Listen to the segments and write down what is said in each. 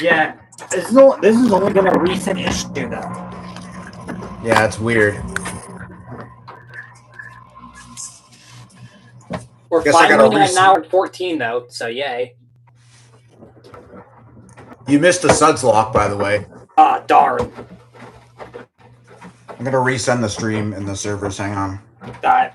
Yeah, this is only been a recent issue, though. Yeah, it's weird. We're Guess I gotta finally at an hour and 14, though, so yay. You missed the suds lock, by the way. Ah, darn. I'm gonna resend the stream in the servers. Hang on. Alright.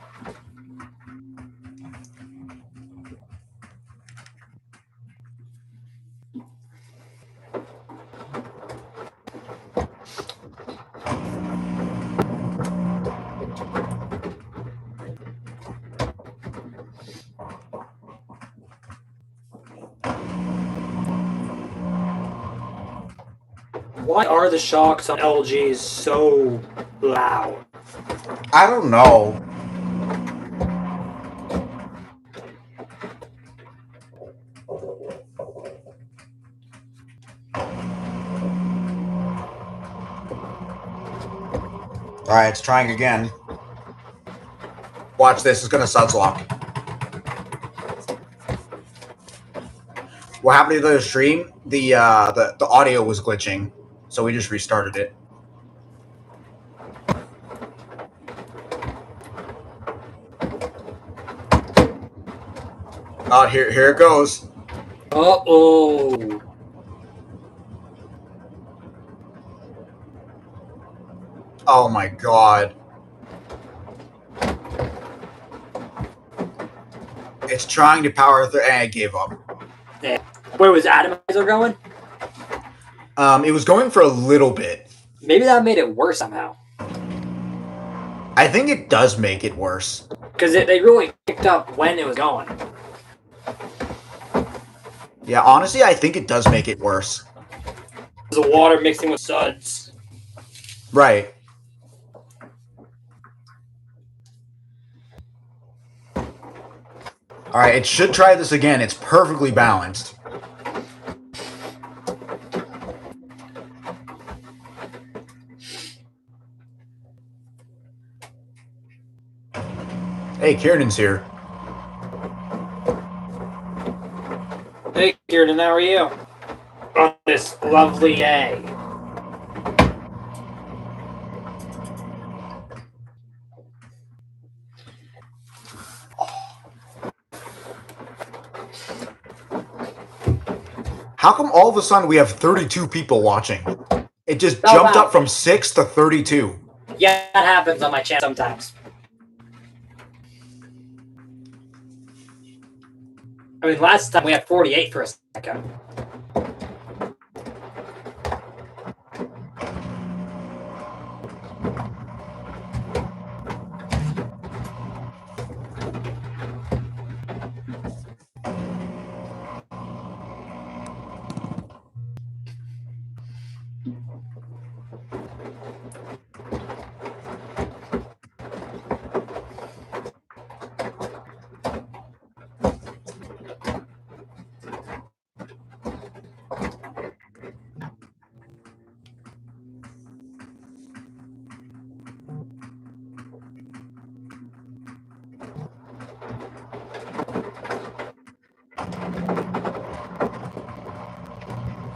Why are the shocks on LGs so loud? I don't know. Alright, it's trying again. Watch this, it's gonna suds lock. What happened to the stream? The audio was glitching, so we just restarted it. Here it goes. Uh-oh. Oh my god. It's trying to power through, and I gave up. Yeah. Where was Atomizer going? It was going for a little bit. Maybe that made it worse somehow. I think it does make it worse. Because they really picked up when it was going. Yeah, honestly, I think it does make it worse. The water mixing with suds. Right. Alright, it should try this again. It's perfectly balanced. Hey, Kieran's here. Hey, Kieran, how are you? On this lovely day. How come all of a sudden we have 32 people watching? It just jumped up from 6 to 32. Yeah, that happens on my channel sometimes. I mean, last time we had 48 for a second.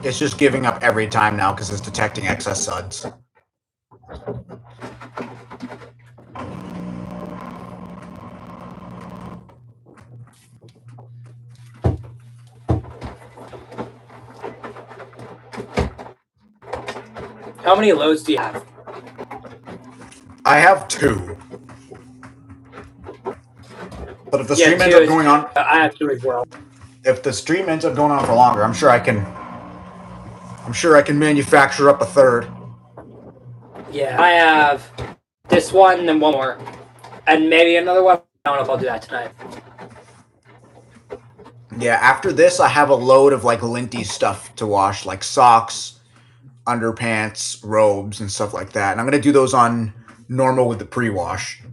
It's just giving up every time now because it's detecting excess suds. How many loads do you have? I have 2. But if the stream ends up going on... I have 2 as well. If the stream ends up going on for longer, I'm sure I can manufacture up a 3rd. Yeah, I have this one and one more. And maybe another one. I don't know if I'll do that tonight. Yeah, after this, I have a load of, like, linty stuff to wash, like socks, underpants, robes, and stuff like that. And I'm going to do those on normal with the pre-wash.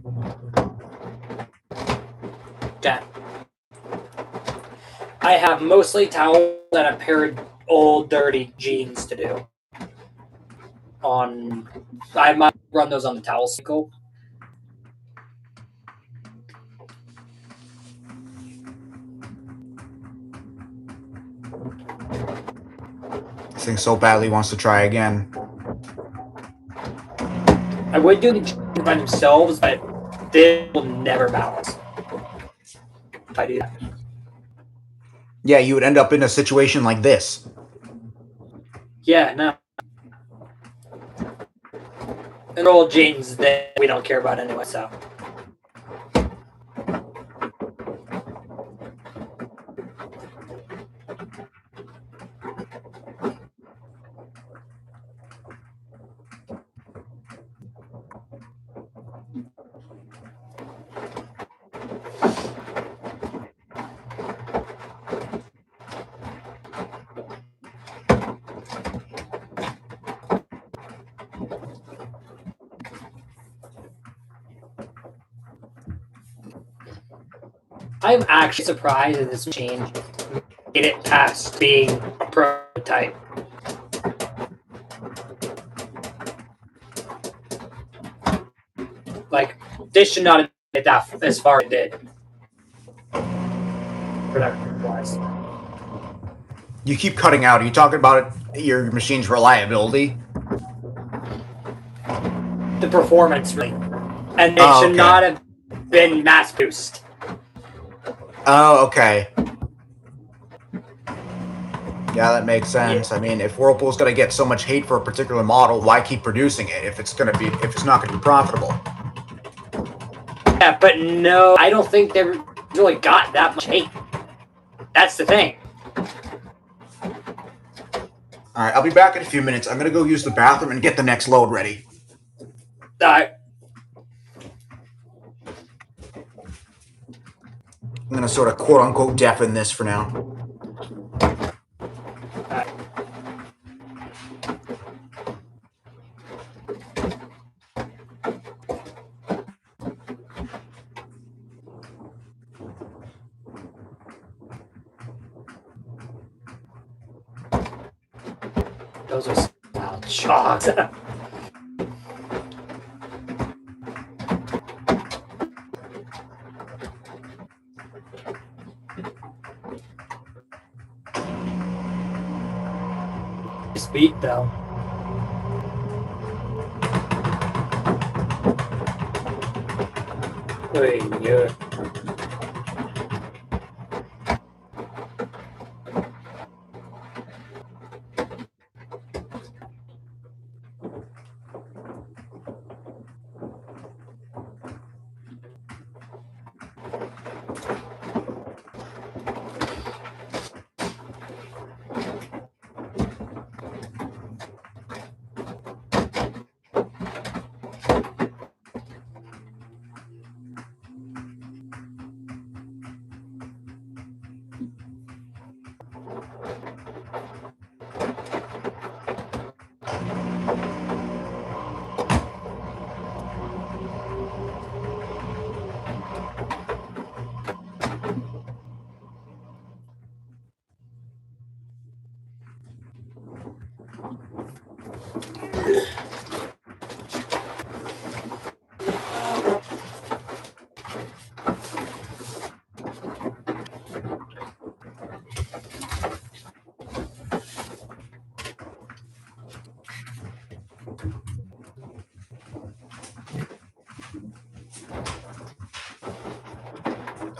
Okay. I have mostly towels and a pair of old dirty jeans to do. I might run those on the towel cycle. thing so badly wants to try again. I would do the chains by themselves, but they will never balance if I do that. Yeah, you would end up in a situation like this. Yeah, no. And old jeans that we don't care about anyway, so. I'm actually surprised that this machine made it past being a prototype. Like, this should not have made that as far as it did. Production-wise. You keep cutting out. Are you talking about your machine's reliability? The performance, really. And it should okay. not have been mass-produced. Oh, okay. Yeah, that makes sense. I mean, if Whirlpool's gonna get so much hate for a particular model, why keep producing it if it's not gonna be profitable? Yeah, but no, I don't think they really got that much hate. That's the thing. Alright, I'll be back in a few minutes. I'm gonna go use the bathroom and get the next load ready. I'm gonna sort of quote-unquote deafen this for now. Those are wild shots. This beat though. Hey, yeah.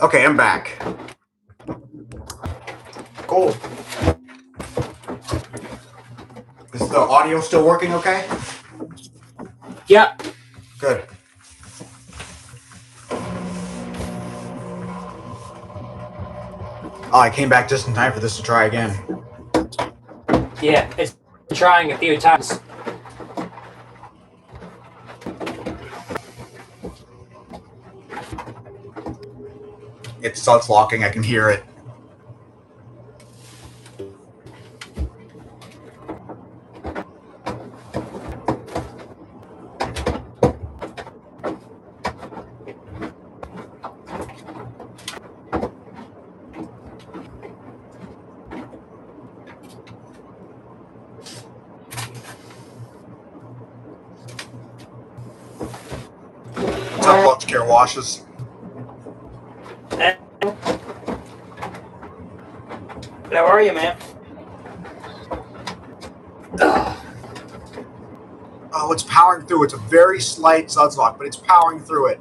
Okay, I'm back. Cool. Is the audio still working okay? Yeah. Good. Oh, I came back just in time for this to try again. Yeah, it's been trying a few times. It starts locking, I can hear it. What's up, Lux Care Washes? How are you, man? Ugh. Oh, it's powering through. It's a very slight suds lock, but it's powering through it.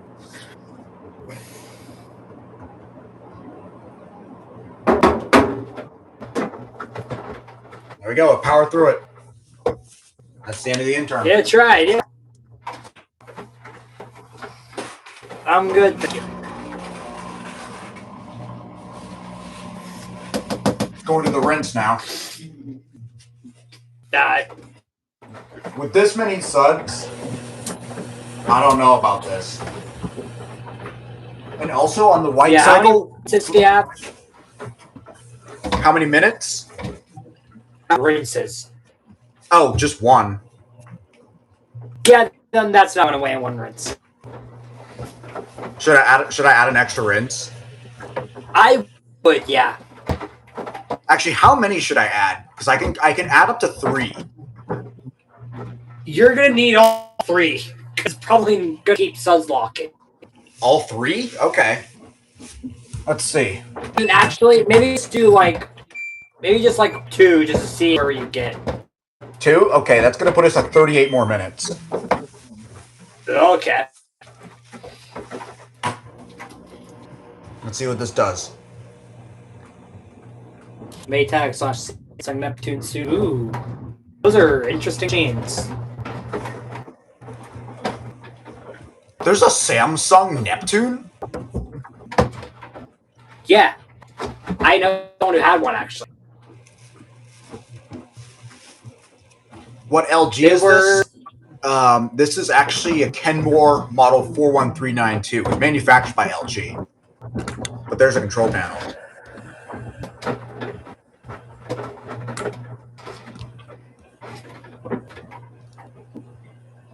There we go. It powered through it. That's the end of the intern. Yeah, tried. Yeah. I'm good. Thank you. Going to the rinse now. With this many suds, I don't know about this. And also on the white cycle, Since the app how many minutes? rinses. Oh, just one. Yeah, then that's not gonna weigh in one rinse. Should I add an extra rinse? I would, yeah. Actually, how many should I add? Because I can add up to 3. You're gonna need all 3. Because probably gonna keep suds locking. All 3? Okay. Let's see. And actually, maybe just do maybe just 2 just to see where you get. 2? Okay, that's gonna put us at 38 more minutes. Okay. Let's see what this does. Maytag / Samsung Neptune suit. Ooh. Those are interesting chains. There's a Samsung Neptune? Yeah. I know someone who had one actually. What LG is this? This is actually a Kenmore model 41392. It's manufactured by LG. But there's a control panel.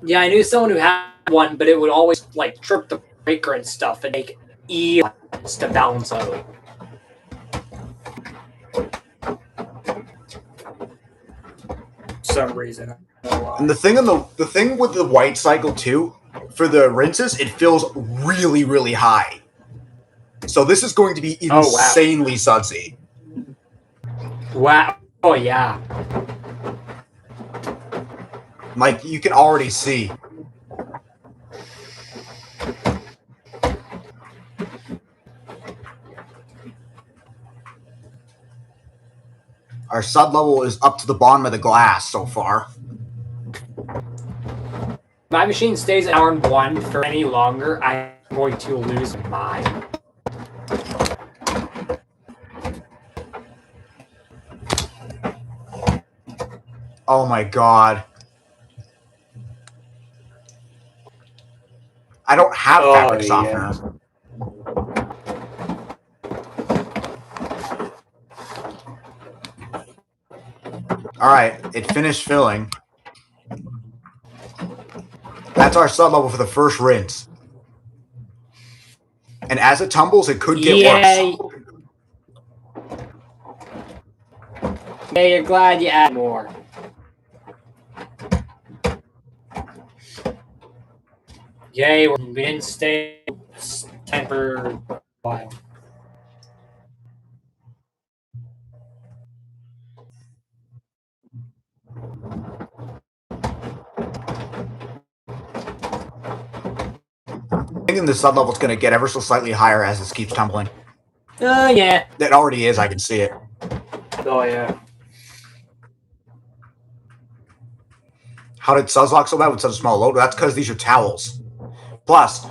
Yeah, I knew someone who had one, but it would always trip the breaker and stuff and make E to balance out. For some reason. And the thing with the white cycle too, for the rinses, it feels really, really high. So this is going to be insanely sudsy. Wow. Oh yeah. Like you can already see. Our sud level is up to the bottom of the glass so far. My machine stays at hour 1 for any longer, I'm going to lose mine. Oh my god. I don't have fabric softener. Alright, it finished filling. That's our sud level for the first rinse. And as it tumbles, it could get worse. Yeah, you're glad you add more. Yay, we didn't stay temper a while. I'm thinking the sud level is going to get ever so slightly higher as this keeps tumbling. Yeah. It already is, I can see it. Oh, yeah. How did suds lock so bad with such a small load? That's because these are towels. Plus,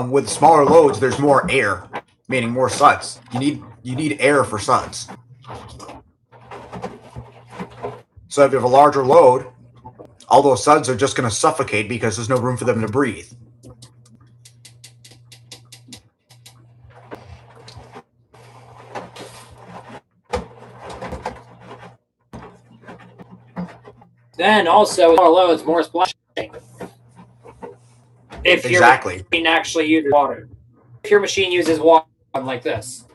with smaller loads, there's more air, meaning more suds. You need air for suds. So if you have a larger load, all those suds are just going to suffocate because there's no room for them to breathe. Then also, with more loads, more splashing. If your machine actually uses water. If your machine uses water like this.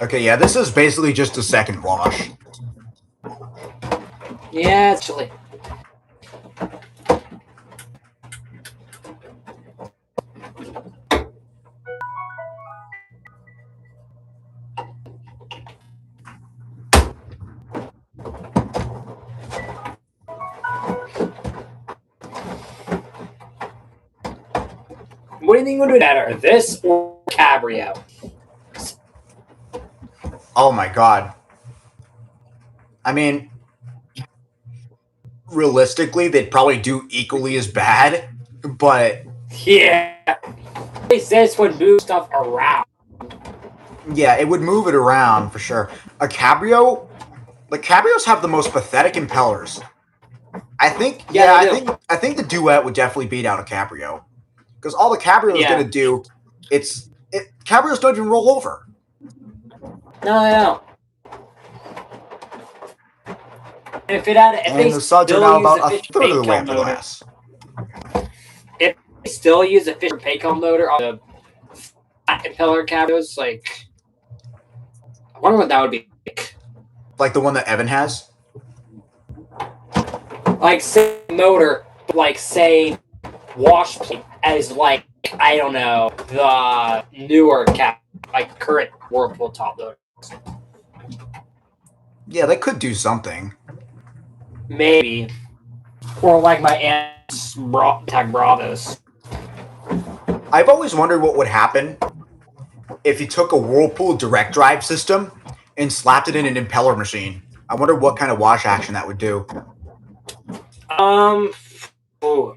Okay, yeah, this is basically just a second wash. Yeah, actually. What do you think would be better, this or Cabrio? Oh my god. I mean, realistically, they'd probably do equally as bad, but Yeah. At least this would move stuff around. yeah, it would move it around for sure. A cabrio, the cabrios have the most pathetic impellers. I think, Yeah, they do. I think the Duet would definitely beat out a cabrio because all the cabrio is Yeah. going to do, cabrios don't even roll over. No. If it had, if And they the Suds are still now use about a Fisher third of the way Paykel up the motor, glass. if they still use a Fisher Paykel motor on the flat impeller cabrios, like, I wonder what that would be like. Like the one that Evan has. Like, say motor, like, say wash plate as, like, I don't know, the newer like current Whirlpool top loader. Yeah, they could do something. Maybe. Or like my aunt's Tech Bravos. I've always wondered what would happen if you took a Whirlpool direct drive system and slapped it in an impeller machine. I wonder what kind of wash action that would do. Ooh.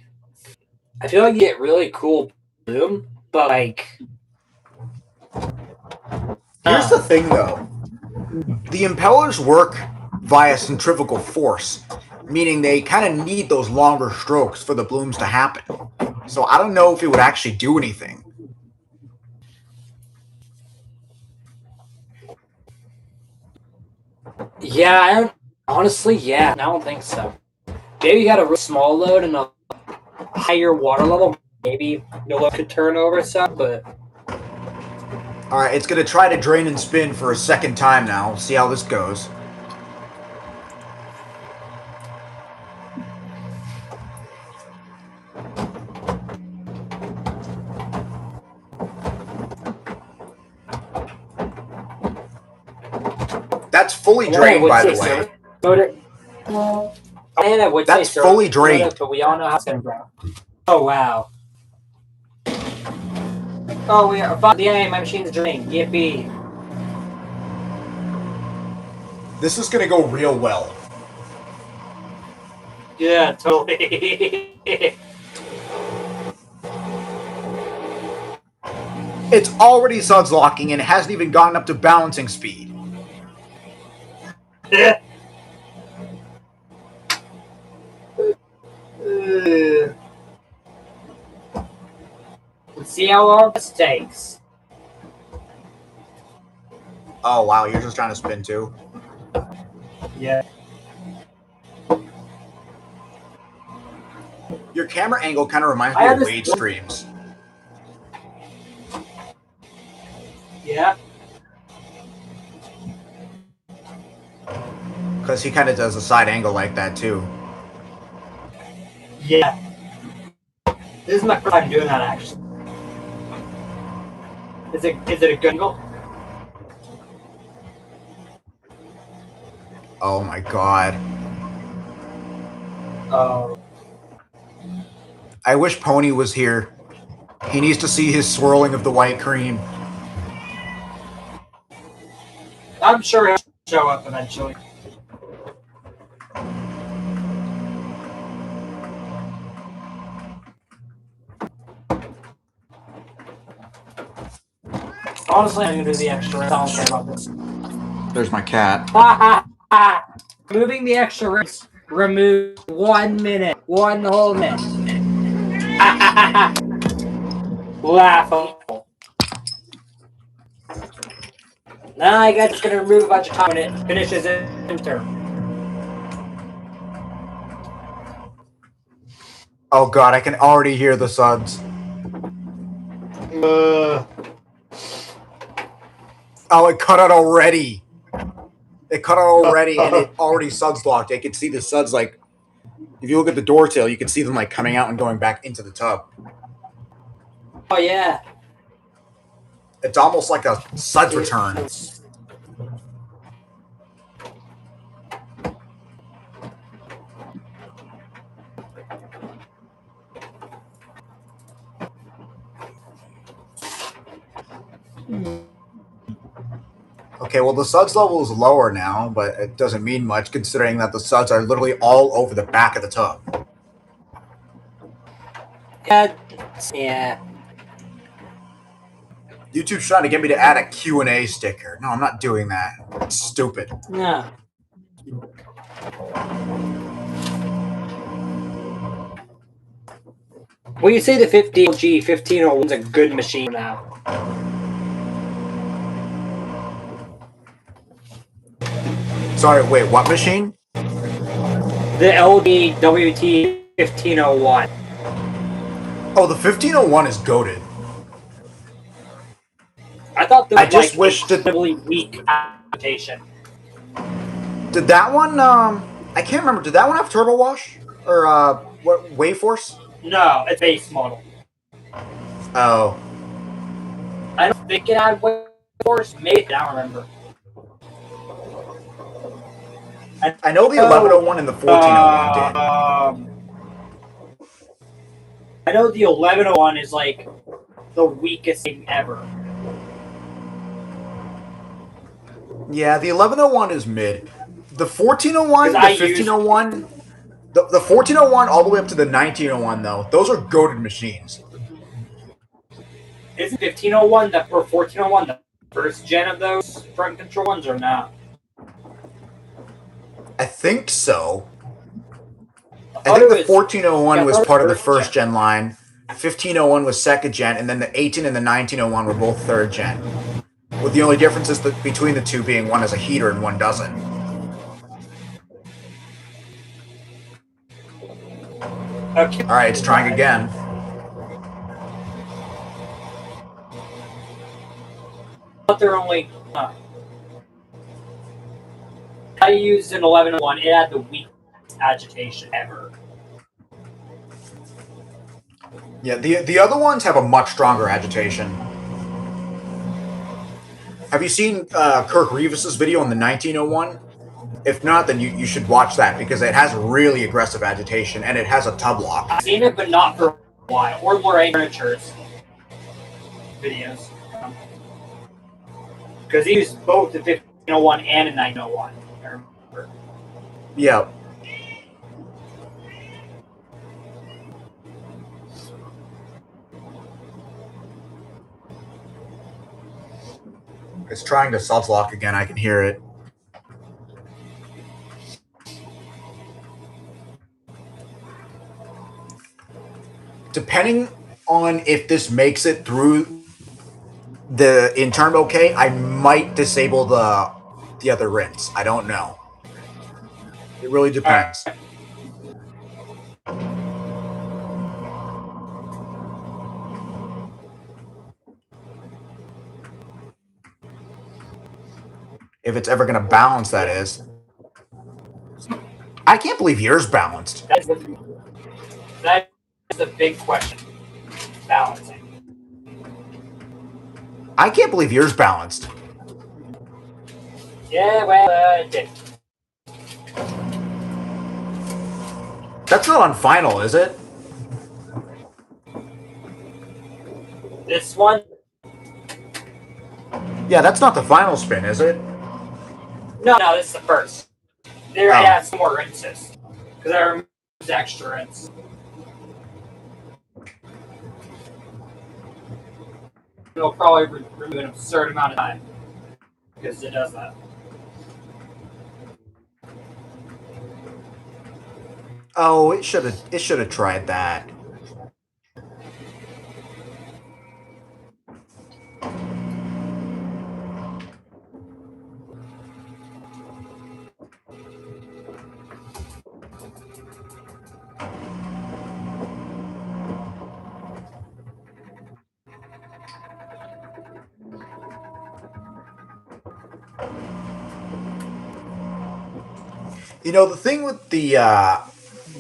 I feel like you get really cool bloom, but like. Here's the thing, though. The impellers work via centrifugal force, meaning they kind of need those longer strokes for the blooms to happen. So I don't know if it would actually do anything. Yeah, I don't. Honestly, yeah, I don't think so. Maybe you got a real small load and a higher water level. Maybe your load could turn over some, but. Alright, it's going to try to drain and spin for a second time now. We'll see how this goes. That's fully drained, by the way. Motor. And I would That's say fully drained. but we all know how it's gonna grow. Oh wow. Oh, we are. Yay, my machine's drained. Yippee. This is going to go real well. Yeah, totally. It's already suds locking and it hasn't even gotten up to balancing speed. Let's see how long this takes. Oh wow, you're just trying to spin too? Yeah. Your camera angle kind of reminds me of Wade streams. Yeah. Because he kind of does a side angle like that too. Yeah. This is my first time doing that actually. Is it a good angle? Oh my god. Oh. I wish Pony was here. He needs to see his swirling of the white cream. I'm sure he'll show up eventually. Honestly, I'm gonna do the extra rings. I don't care about this. There's my cat. Ha ha ha! Moving the extra rings. Remove 1 minute. 1 whole minute. Ha ha ha ha! Laughable. Now I guess it's gonna remove a bunch of time when it finishes its turn. Oh god, I can already hear the suds. Oh, it cut out already. It cut out already, and it already suds locked. I can see the suds, like, if you look at the door tail, you can see them, like, coming out and going back into the tub. Oh yeah. It's almost like a suds return. Okay, well, the suds level is lower now, but it doesn't mean much considering that the suds are literally all over the back of the tub. Yeah. YouTube's trying to get me to add a Q&A sticker. No, I'm not doing that. It's stupid. No. Well, you say the 15G 1501 is a good machine now. Sorry, wait, what machine? The LG WT 1501. Oh, the 1501 is goated. I thought there was I just wish that incredibly weak adaptation. Did that one I can't remember, did that one have turbo wash? Or what wave force? No, it's base model. Oh. I don't think it had wave force. Maybe, I don't remember. I know the 1101 and the 1401 did. I know the 1101 is like the weakest thing ever. Yeah, the 1101 is mid. The 1401, the 1501, the 1401 all the way up to the 1901 though. Those are goated machines. Isn't 1501 or 1401 the first gen of those front control ones or not? I think so. I think the 1401 was part of the first gen line. 1501 was second gen, and then the 18 and the 1901 were both third gen. With the only differences between the two being one has a heater and one doesn't. Okay. Alright, it's trying again. But they're only. I used an 1101. It had the weakest agitation ever. Yeah, the other ones have a much stronger agitation. Have you seen Kirk Revis's video on the 1901? If not, then you should watch that because it has really aggressive agitation and it has a tub lock. I've seen it, but not for a while. Or Lorraine Furniture's videos. Because he used both the 1501 and the 901. I remember. Yeah. It's trying to suds lock again. I can hear it. Depending on if this makes it through the intern okay, I might disable the other rinse. I don't know. It really depends. If it's ever going to balance, that is. I can't believe yours balanced. That is the big question. Balancing. I can't believe yours balanced. Yeah, well, it did. That's not on final, is it? This one? Yeah, that's not the final spin, is it? No, this is the first. There I have some more rinses. Because I removed extra rinse. It'll probably remove an absurd amount of time. Because it does that. Oh, it should have tried that. You know, the thing with the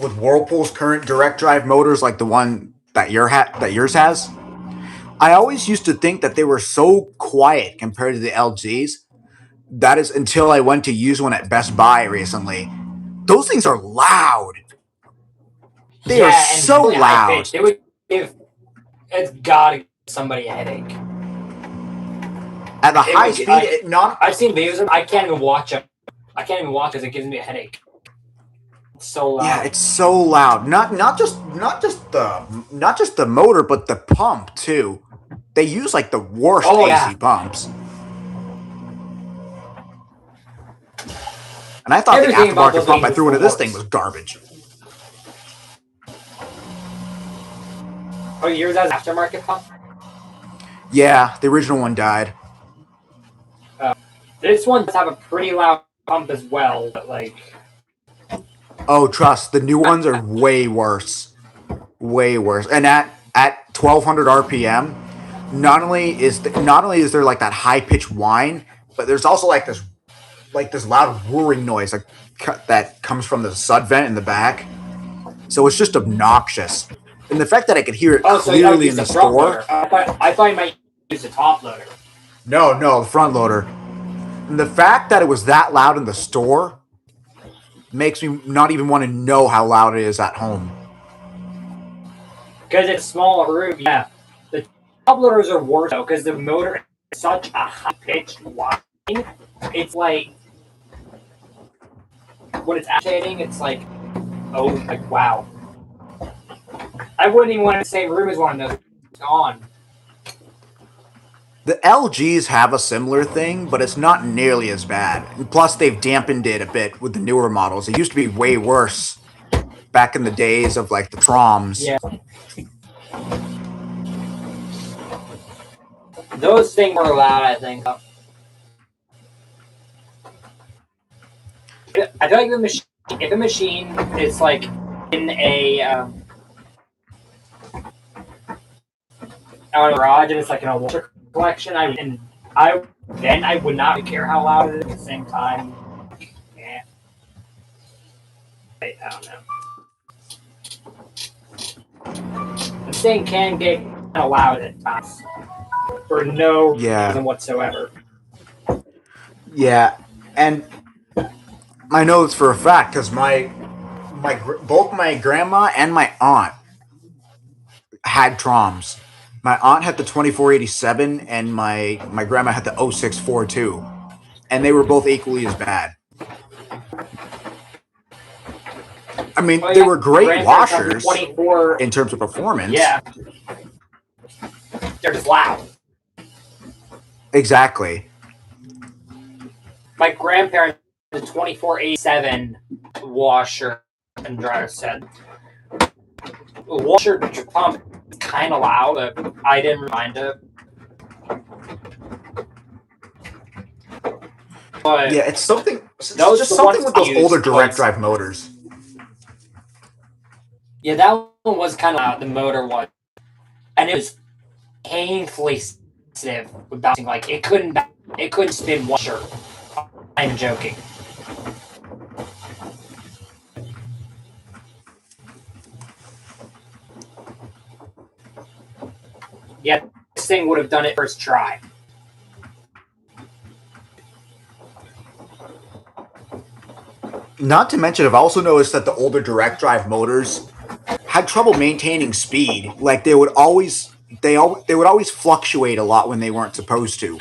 with Whirlpool's current direct drive motors, like the one that yours has, I always used to think that they were so quiet compared to the LGs. That is until I went to use one at Best Buy recently. Those things are loud. They are so loud. It would give. It's gotta give somebody a headache. At the It high would- speed, I- I've seen videos of it. I can't even watch them. I can't even watch because it gives me a headache. It's so loud. yeah, it's so loud. Not just the motor, but the pump too. They use like the worst Oh, AC yeah. pumps. And I thought Everything the about aftermarket those pump I things threw is into the this thing worst. was garbage. Oh, yours has aftermarket pump? Yeah, the original one died. This one does have a pretty loud pump as well, but like, Oh, trust, the new ones are way worse. Way worse. And at 1200 RPM, not only is there like that high pitched whine, but there's also like this loud whirring noise that comes from the sud vent in the back. So it's just obnoxious. And the fact that I could hear it oh, so you don't clearly use in the the front store. loader. I thought you might use the top loader. No, the front loader. And the fact that it was that loud in the store makes me not even want to know how loud it is at home. Because it's a smaller room, yeah. The top loaders are worse though, because the motor is such a high pitched whine. It's like when it's agitating, it's like, oh, like wow. I wouldn't even want in the same room as one of those. It's gone. The LGs have a similar thing, but it's not nearly as bad. And plus, they've dampened it a bit with the newer models. It used to be way worse back in the days of like the Troms. Yeah. Those things were loud, I think. I feel like if a machine is like in a garage and it's like in a water collection, I would not care how loud it is. At the same time, yeah. I don't know. The thing can get kind of loud at times for no reason whatsoever. Yeah, and I know this for a fact because both my grandma and my aunt had Troms. My aunt had the 2487 and my grandma had the 0642, and they were both equally as bad. I mean, they were great washers in terms of performance. Yeah, they're just loud. Exactly. My grandparents had the 2487 washer and dryer set. The washer pump is kind of loud, but I didn't mind it. But Yeah, it's something. It's Those just are the something ones with those I use older direct twice. drive motors. yeah, that one was kind of loud. The motor was, and it was painfully sensitive with bouncing. Like it couldn't spin washer. I'm joking. Yeah, this thing would have done it first try. Not to mention, I've also noticed that the older direct drive motors had trouble maintaining speed. Like they would always fluctuate a lot when they weren't supposed to.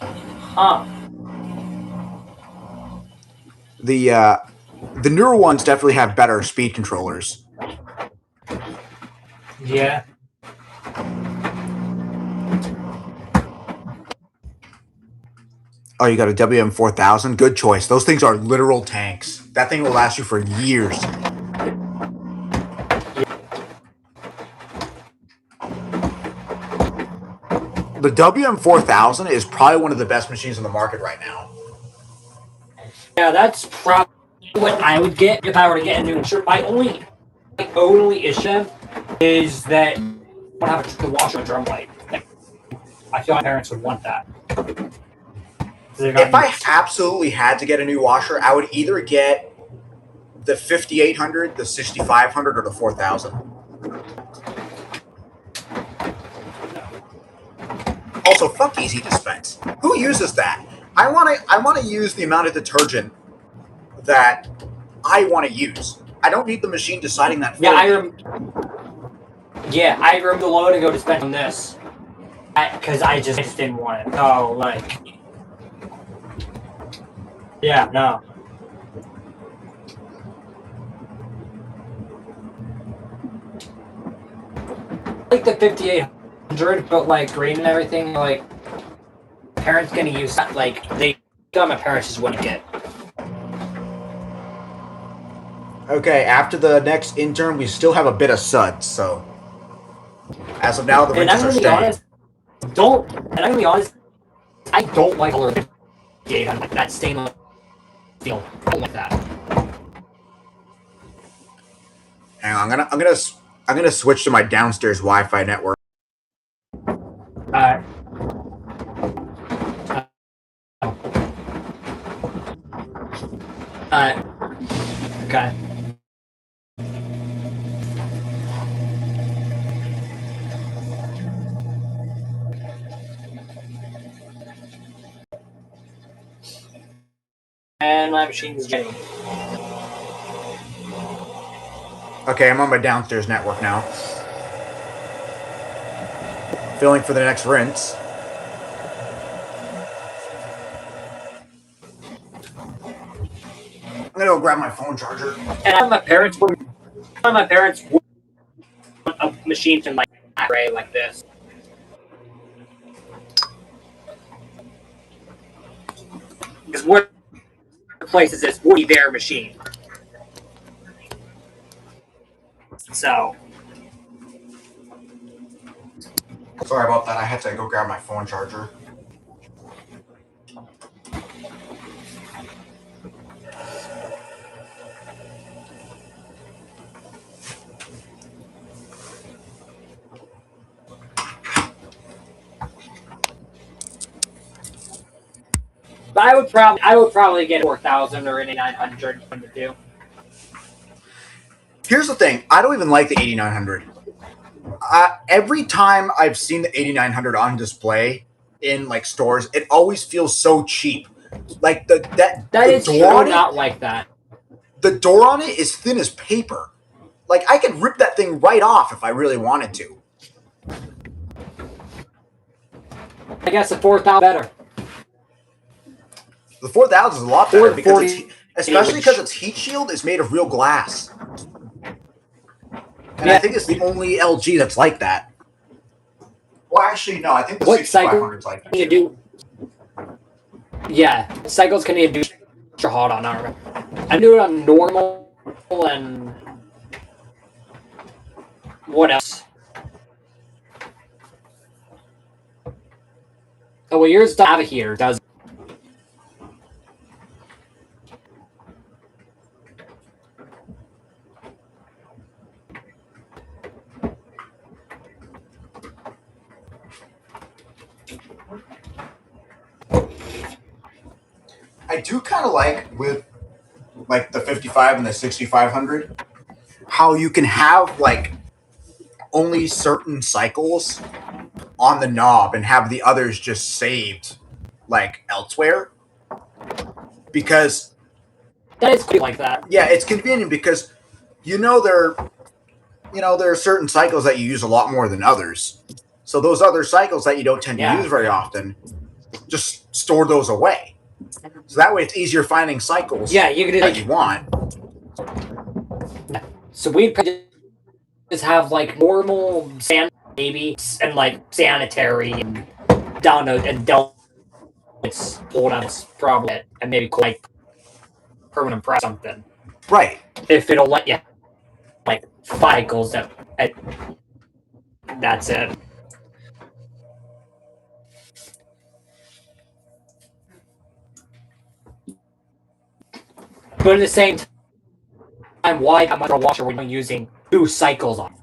Huh. The newer ones definitely have better speed controllers. Yeah. Oh, you got a WM4000? Good choice. Those things are literal tanks. That thing will last you for years. The WM4000 is probably one of the best machines on the market right now. Yeah, that's probably what I would get if I were to get a new shirt. My only issue is that I don't have the washer and drum light. I feel my parents would want that. If I absolutely had to get a new washer, I would either get the 5800, the 6500, or the 4000. Also, fuck Easy Dispense. Who uses that? I want to use the amount of detergent that I want to use. I don't need the machine deciding that for Yeah, me. I remember the load and go dispense on this. because I just didn't want it. Oh, like, yeah, no. Like the 5800, but like green and everything, like parents gonna use that, like my parents just wouldn't get. Okay, after the next intern, we still have a bit of suds, so as of now, the And I'm wrenches are gonna be staying. honest, I'm gonna be honest, I don't like color 5800, that stainless steel. I don't like that. Hang on, I'm gonna switch to my downstairs Wi-Fi network. Alright. Okay. And my machine's getting. Okay, I'm on my downstairs network now. Filling for the next rinse. I'm gonna go grab my phone charger. And my parents would a machine to like array like this. Because what replaces this would be their machine. So Sorry about that. I had to go grab my phone charger. but I would probably get 4,000 or an 8,900 from the two. Here's the thing. I don't even like the 8900. Every time I've seen the 8900 on display in like stores, it always feels so cheap. Like That the is true, door on it, not like that. the door on it is thin as paper. Like I could rip that thing right off if I really wanted to. I guess the 4,000 better. The 4000 is a lot better because it's, especially inch. because its heat shield is made of real glass. And Yeah. I think it's the only LG that's like that. Well, actually, no. I think the What cycle 6500 is like that. can you do? Yeah, cycles can you do extra hot on armor. I do it on normal and what else? Oh well, yours doesn't have a heater, does it? I do kind of like with like the 55 and the 6500 how you can have like only certain cycles on the knob and have the others just saved like elsewhere. Because That is cool like that. yeah, it's convenient because there are certain cycles that you use a lot more than others. So those other cycles that you don't tend to Yeah. use very often, just store those away. So that way it's easier finding cycles Yeah, you could do that like you want. so we'd probably just have like normal sand maybe and like sanitary and down to and delta. It's pulled on it's probably it, and maybe like permanent press something. Right. If it'll let you like cycles that's it. But at the same time, why have a washer when you're using 2 cycles on?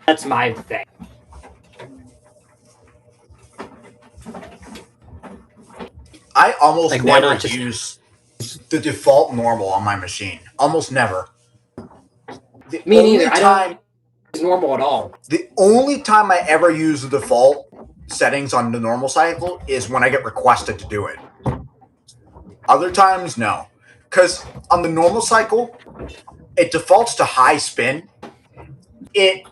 That's my thing. I almost Like, why never not just- use the default normal on my machine. Almost never. The Me only neither. I time- don't it's normal at all. The only time I ever use the default settings on the normal cycle is when I get requested to do it. Other times, no. Because on the normal cycle, it defaults to high spin. It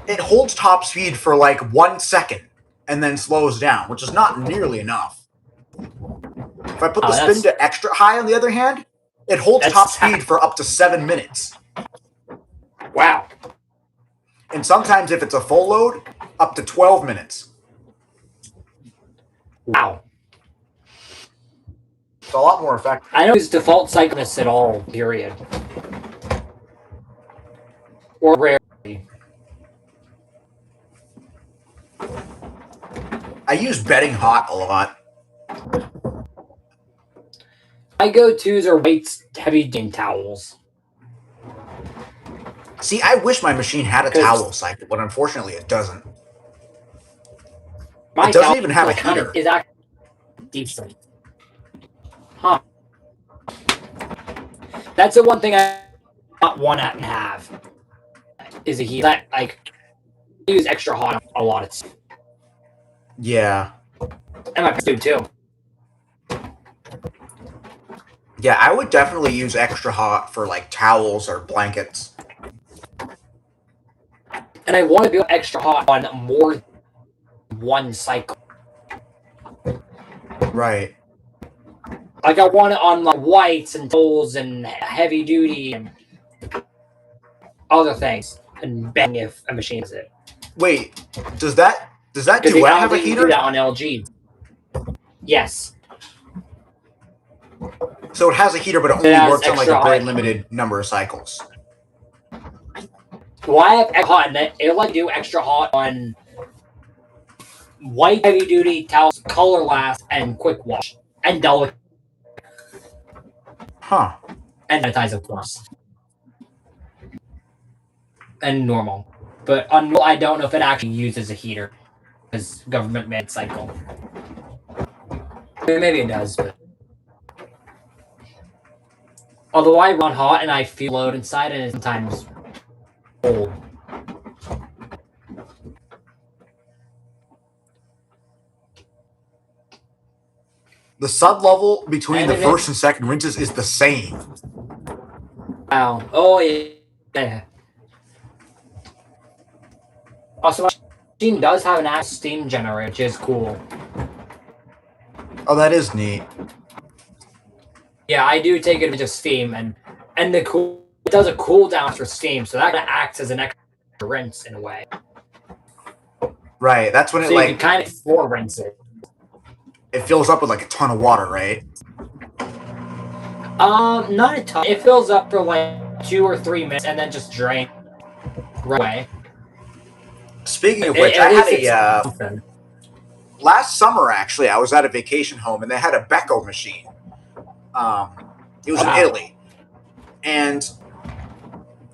it holds top speed for like 1 second and then slows down, which is not nearly enough. If I put the spin to extra high, on the other hand, it holds top speed for up to 7 minutes. Wow. And sometimes if it's a full load, up to 12 minutes. Wow. It's a lot more effective. I don't use default cyclist at all, period. Or rarely. I use bedding hot a lot. My go-tos are weights, heavy game towels. See, I wish my machine had a towel cycle, but unfortunately it doesn't. It doesn't even have a heater. Is actually decent. Huh. That's the one thing I want to have. Is a heat that I use extra hot a lot of stuff. Yeah. And my parents do too. Yeah, I would definitely use extra hot for like towels or blankets. And I want to be extra hot on more than one cycle. Right. Like I want it on like whites and tolls and heavy duty and other things. And bang if a machine is it. Wait, does that duet have a heater? Do that on LG. Yes. So it has a heater, but it only works on like a very limited number of cycles. Well, I have extra hot in it. It'll like do extra hot on white heavy duty towels, color last, and quick wash. And delicate. Huh. And sanitize, of course. And normal. But on normal, I don't know if it actually uses a heater. Because government made cycle. Maybe it does, but. Although I run hot and I feel load inside and it's sometimes cold. The sub level between the first and second rinses is the same. Wow. Oh, yeah. Also, my machine does have an actual steam generator, which is cool. Oh, that is neat. Yeah, I do take advantage of steam, and it does a cooldown after steam, so that acts as an extra rinse in a way. Right, that's when so it you like can kind of floor rinse it. It fills up with like a ton of water, right? Not a ton. It fills up for like 2 or 3 minutes, and then just drain right away. Speaking of which, I had a last summer actually. I was at a vacation home, and they had a Beko machine. It was in Italy, and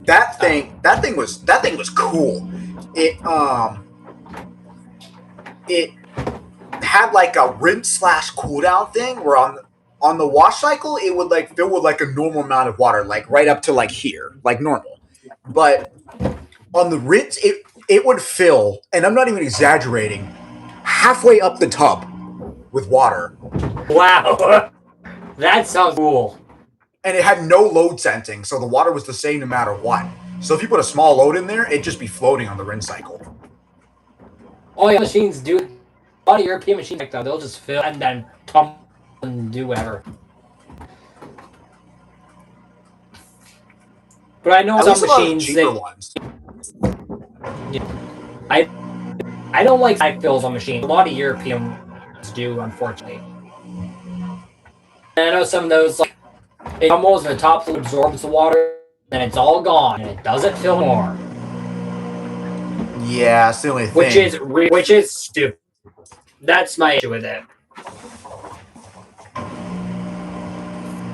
that thing was cool. It had like a rinse / cooldown thing where on the wash cycle it would like fill with like a normal amount of water, like right up to like here, like normal. But on the rinse, it would fill, and I'm not even exaggerating, halfway up the tub with water. Wow. That sounds cool. And it had no load sensing, so the water was the same no matter what. So if you put a small load in there, it'd just be floating on the rinse cycle. All your machines do. A lot of European machines like that, they'll just fill and then pump and do whatever. But I know some machines cheaper ones. Yeah, I don't like side fills on machines. A lot of European ones do, unfortunately. And I know some of those, like, it almost the top absorbs the water, and it's all gone, and it doesn't fill more. Yeah, that's the only thing. Which is stupid. That's my issue with it.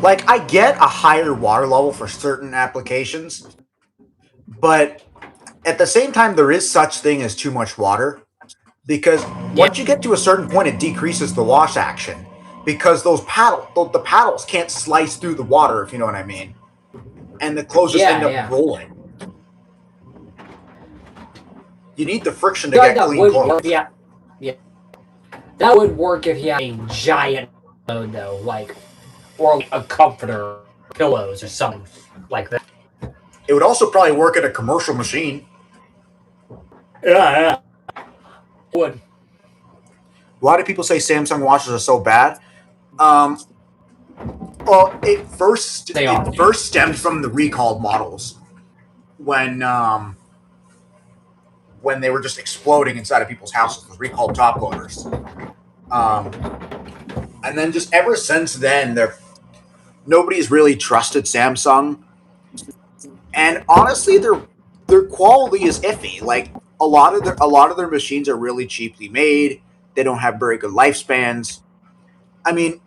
Like, I get a higher water level for certain applications, but at the same time, there is such thing as too much water, because once you get to a certain point, it decreases the wash action, because the paddles can't slice through the water, if you know what I mean, and the clothes just end up rolling. You need the friction to get clean clothes. Yeah. That would work if you had a giant load, though, like, or a comforter, pillows, or something like that. It would also probably work at a commercial machine. Yeah. Would. Why do people say Samsung watches are so bad? Well, it first stemmed from the recalled models when they were just exploding inside of people's houses with recalled top loaders. And then just ever since then, nobody's really trusted Samsung. And honestly, their quality is iffy. Like a lot of their machines are really cheaply made. They don't have very good lifespans. I mean,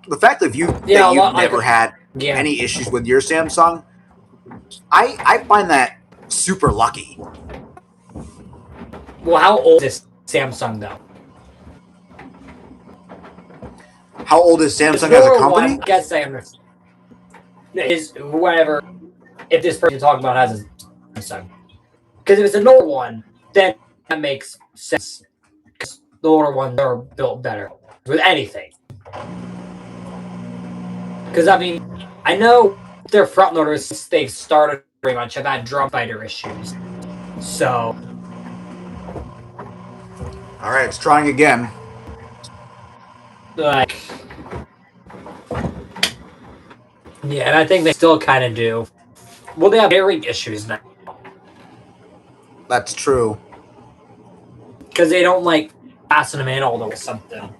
the fact that you've never had any issues with your Samsung, I find that super lucky. Well, how old is Samsung though? How old is Samsung as a company? I guess Samsung is whatever. If this person you're talking about has a Samsung, because if it's a newer one, then that makes sense. Because the older ones are built better with anything. Because I mean, I know their front loaders since they've started pretty much have had drum fighter issues. So, all right, it's trying again. Like, yeah, and I think they still kind of do. Well, they have bearing issues now. That's true. Because they don't like fasten them in all the way or something.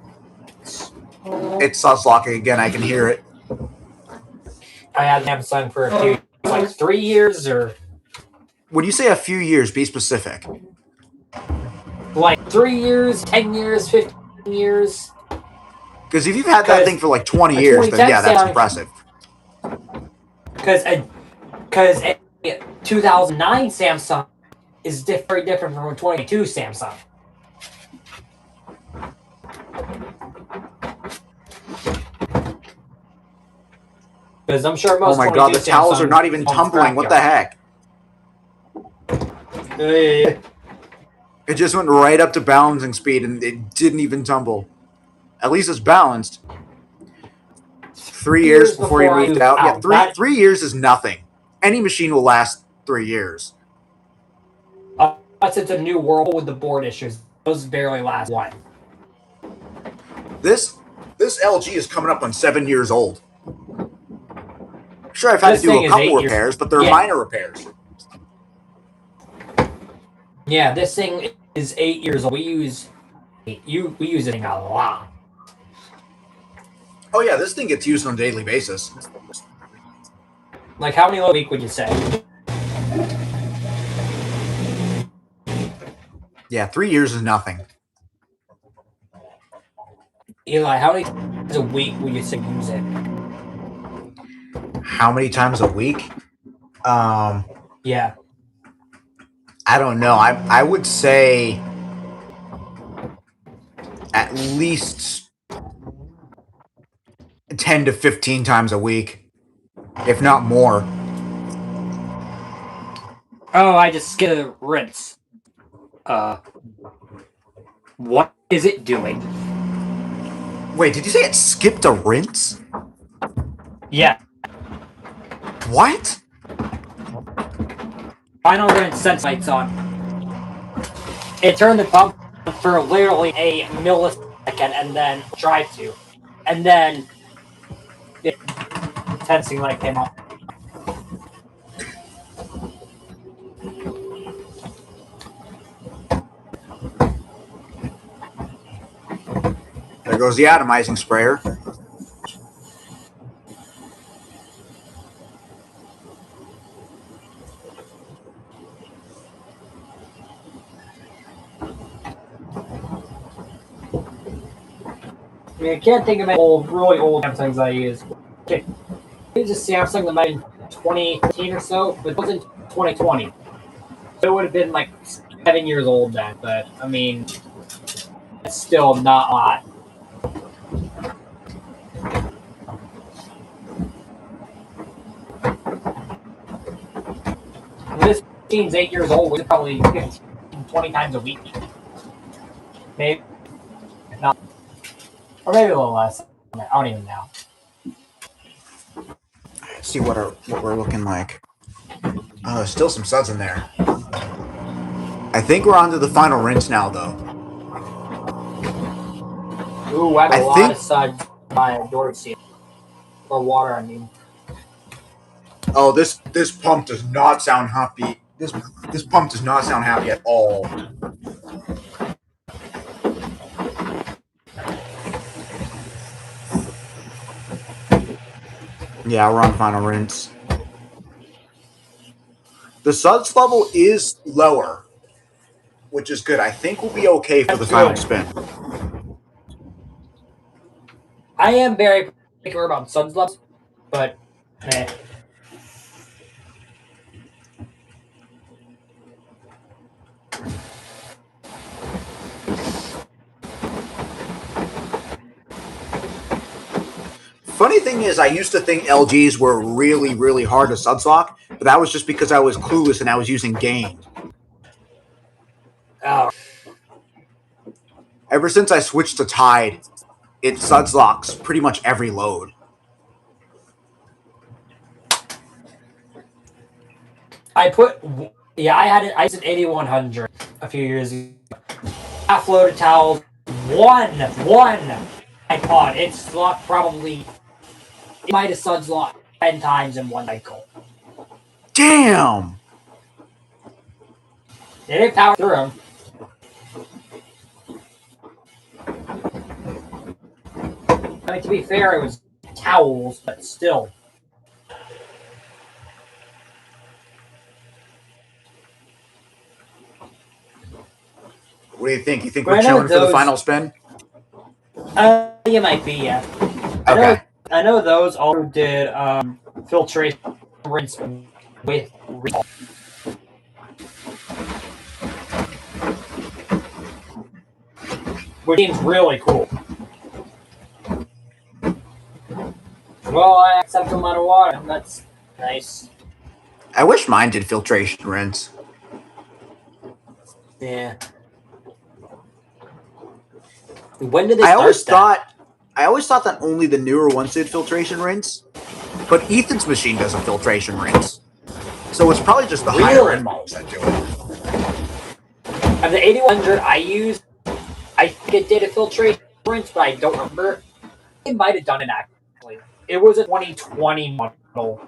It's suslocking again. I can hear it. I had Samsung for a few, like 3 years or. When you say a few years, be specific. Like 3 years, 10 years, 15 years. Because if you've had that thing for like 20 years, then yeah, that's impressive. Because 2009 Samsung is very different from a 22 Samsung. Because I'm sure most. Oh my god, the towels are not even tumbling. What the heck? Yeah. It just went right up to balancing speed and it didn't even tumble. At least it's balanced. 3 years before you moved out. Yeah, 3 years is nothing. Any machine will last 3 years. Unless it's a new Whirlpool with the board issues. Those barely last one. This LG is coming up on 7 years old. Sure, I've had to do a couple repairs, but they're minor repairs. Yeah, this thing is 8 years old. We use this thing a lot. Oh yeah, this thing gets used on a daily basis. Like how many a week would you say? Yeah, 3 years is nothing. Eli, how many times a week would you say use it? How many times a week? Yeah. I don't know. I would say at least 10 to 15 times a week, if not more. Oh, I just skipped a rinse. What is it doing? Wait, did you say it skipped a rinse? Yeah. What? Final rinse sense lights on. It turned the pump for literally a millisecond and then tried to. And then the tensing light came on. There goes the atomizing sprayer. I mean, I can't think of any really old Samsungs I use. I used a Samsung that might have been 2015 or so, but it wasn't 2020. So it would have been like 7 years old then, but I mean, it's still not a lot. This machine's 8 years old, we're probably 15, 20 times a week. Maybe. Not. Or maybe a little less. I don't even know. See what we're looking like. Oh, there's still some suds in there. I think we're on to the final rinse now, though. Ooh, I have I a lot think- of suds on my door seal. Or water, I mean. Oh, this pump does not sound happy. This pump does not sound happy at all. Yeah, we're on final rinse. The suds level is lower, which is good. I think we'll be okay for the That's final good. spin. I am very particular about suds levels, but eh. Funny thing is, I used to think LGs were really, really hard to suds lock, but that was just because I was clueless and I was using gain. Oh, Ever since I switched to Tide, it suds locks pretty much every load. I used an 8100 a few years ago. Half loaded towels, one iPod. It's locked probably. It might have suds locked 10 times in one cycle. Damn! They didn't power through them. I mean, to be fair, it was towels, but still. What do you think? You think But we're I know chilling for the those- final spin? You might be, yeah. Okay. I know those also did filtration rinse with recall. Which seems really cool. Well, I accept a lot of water. That's nice. I wish mine did filtration rinse. Yeah. When did they I start always thought that only the newer ones did filtration rinse, but Ethan's machine does a filtration rinse. So it's probably just the higher Really? end models that do it. Of the 8100 I used, I think it did a filtration rinse, but I don't remember. It might have done it actually. It was a 2020 model.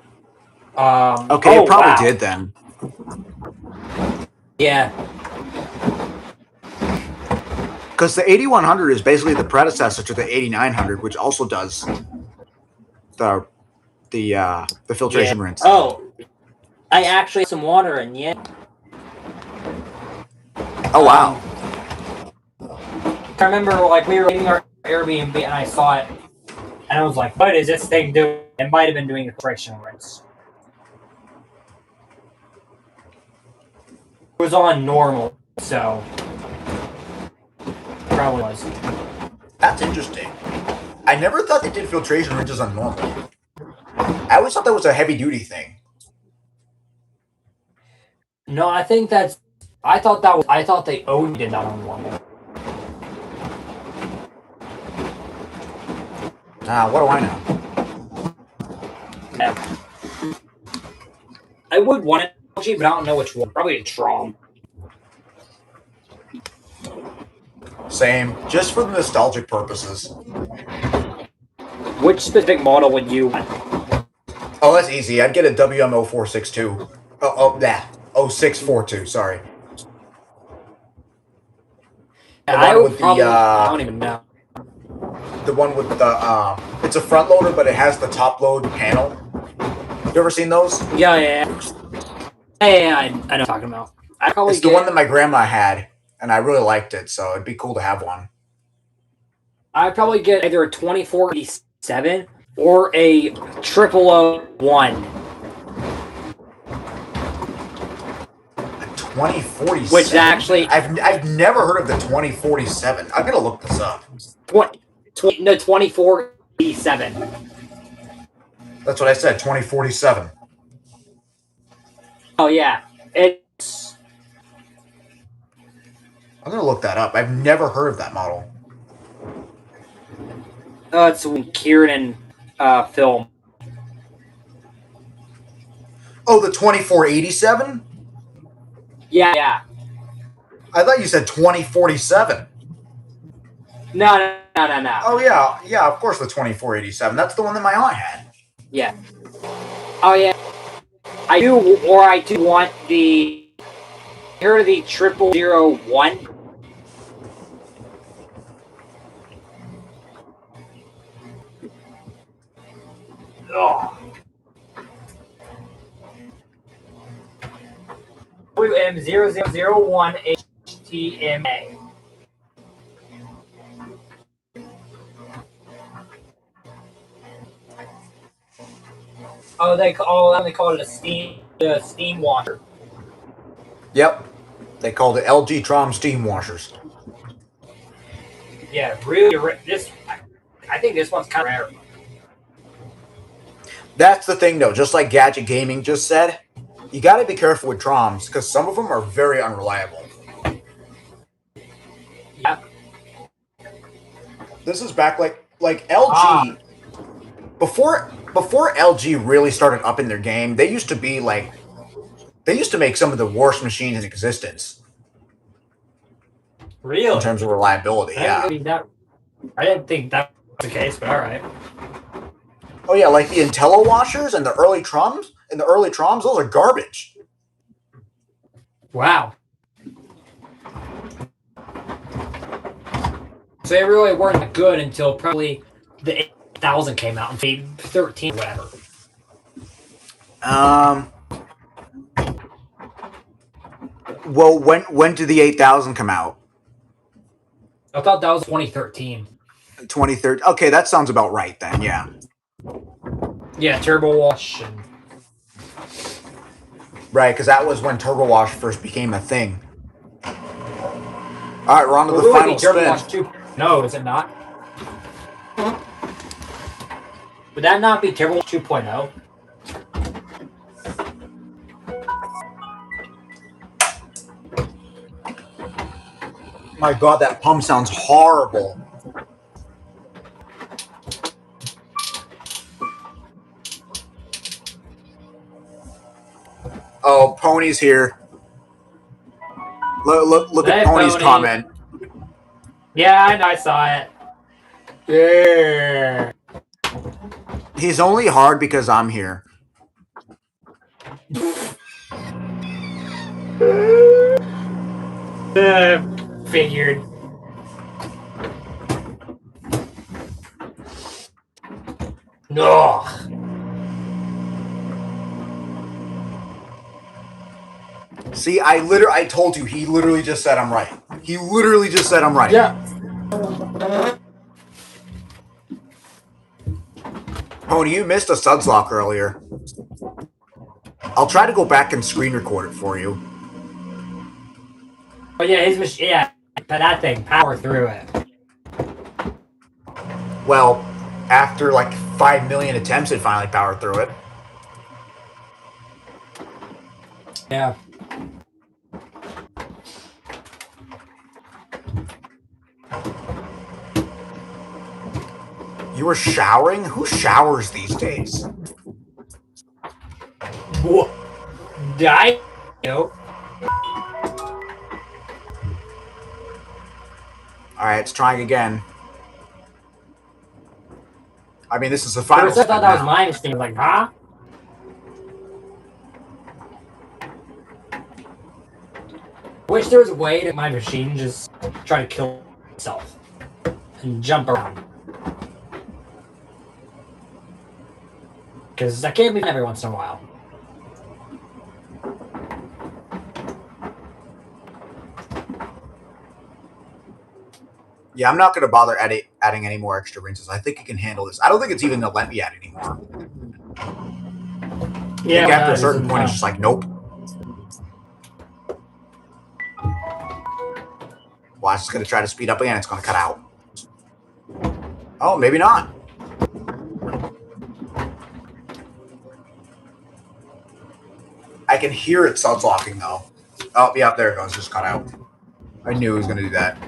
Okay, oh, it probably wow. did then. Yeah. Because the 8100 is basically the predecessor to the 8900, which also does the filtration rinse. Oh, I actually have some water in yet. Oh wow! I remember, like, we were reading our Airbnb and I saw it, and I was like, "What is this thing doing?" It might have been doing a filtration rinse. It was on normal, so probably was. That's interesting. I never thought they did filtration rinses on normal. I always thought that was a heavy duty thing. No, I think that's. I thought they only did that on normal. What do I know? Yeah. I would want it, but I don't know which one. Probably a Tron. Same, just for the nostalgic purposes. Which specific model would you want? Oh, that's easy. I'd get a WM0462. Oh, 0642. Sorry. The I one would with probably. the, I don't even know. The one with the it's a front loader, but it has the top load panel. You ever seen those? Yeah. I know what you're talking about. I probably It's the one that my grandma had, and I really liked it, so it'd be cool to have one. I'd probably get either a 2487 or a 0001. 2047. Which actually- I've never heard of the 2047. I'm gonna look this up. 2487. That's what I said. 2047. Oh yeah, it's. I'm gonna look that up. I've never heard of that model. It's a Kieran film. Oh, the 2487. Yeah. I thought you said 2047. No. Oh yeah, of course the 2487. That's the one that my aunt had. Yeah. Oh yeah. I do want the. Heard of the 0001? Oh. WM0001 HTMA. Oh, they call it a steam washer. Yep. They called it LG Trom steam washers. Yeah, really. I think this one's kind of rare. That's the thing, though. Just like Gadget Gaming just said, you got to be careful with Troms because some of them are very unreliable. Yeah. This is back like LG. Before LG really started upping their game, they used to make some of the worst machines in existence. Really? In terms of reliability, yeah. I didn't think that was the case, but all right. Oh yeah, like the Intello washers and the early Troms, those are garbage. Wow. So they really weren't good until probably the 8000 came out, and 13, whatever. Well, when did the 8000 come out? I thought that was 2013. 2013. Okay, that sounds about right then. Yeah. Yeah, Turbo Wash. Right, because that was when Turbo Wash first became a thing. All right, we're on to the final Turbo spin. Wash 2. No, is it not? Would that not be Turbo Wash 2.0? My God, that pump sounds horrible. Oh, Pony's here. Look at Pony's Pony. comment. Yeah, I know, I saw it. Yeah. He's only hard because I'm here. Figured. No. See, I told you, he literally just said I'm right. He literally just said I'm right. Yeah. Pony, you missed a Sudslock earlier. I'll try to go back and screen record it for you. Oh yeah, his machine. Yeah, but that thing power through it. Well, after like 5 million attempts, it finally powered through it. Yeah. You were showering? Who showers these days? What? I know. Alright, let's try again. I mean, this is the final First I thought that was now. my mistake. Like, huh? Wish there was a way that my machine just try to kill itself and jump around. Because that can't be done every once in a while. Yeah, I'm not going to bother adding any more extra rinses. I think it can handle this. I don't think it's even going to let me add anymore. Yeah, I think after a certain point, it's just like, nope. Well, it's just going to try to speed up again. It's going to cut out. Oh, maybe not. I can hear it suds-locking, though. Oh, yeah, there it goes. Just cut out. I knew it was going to do that.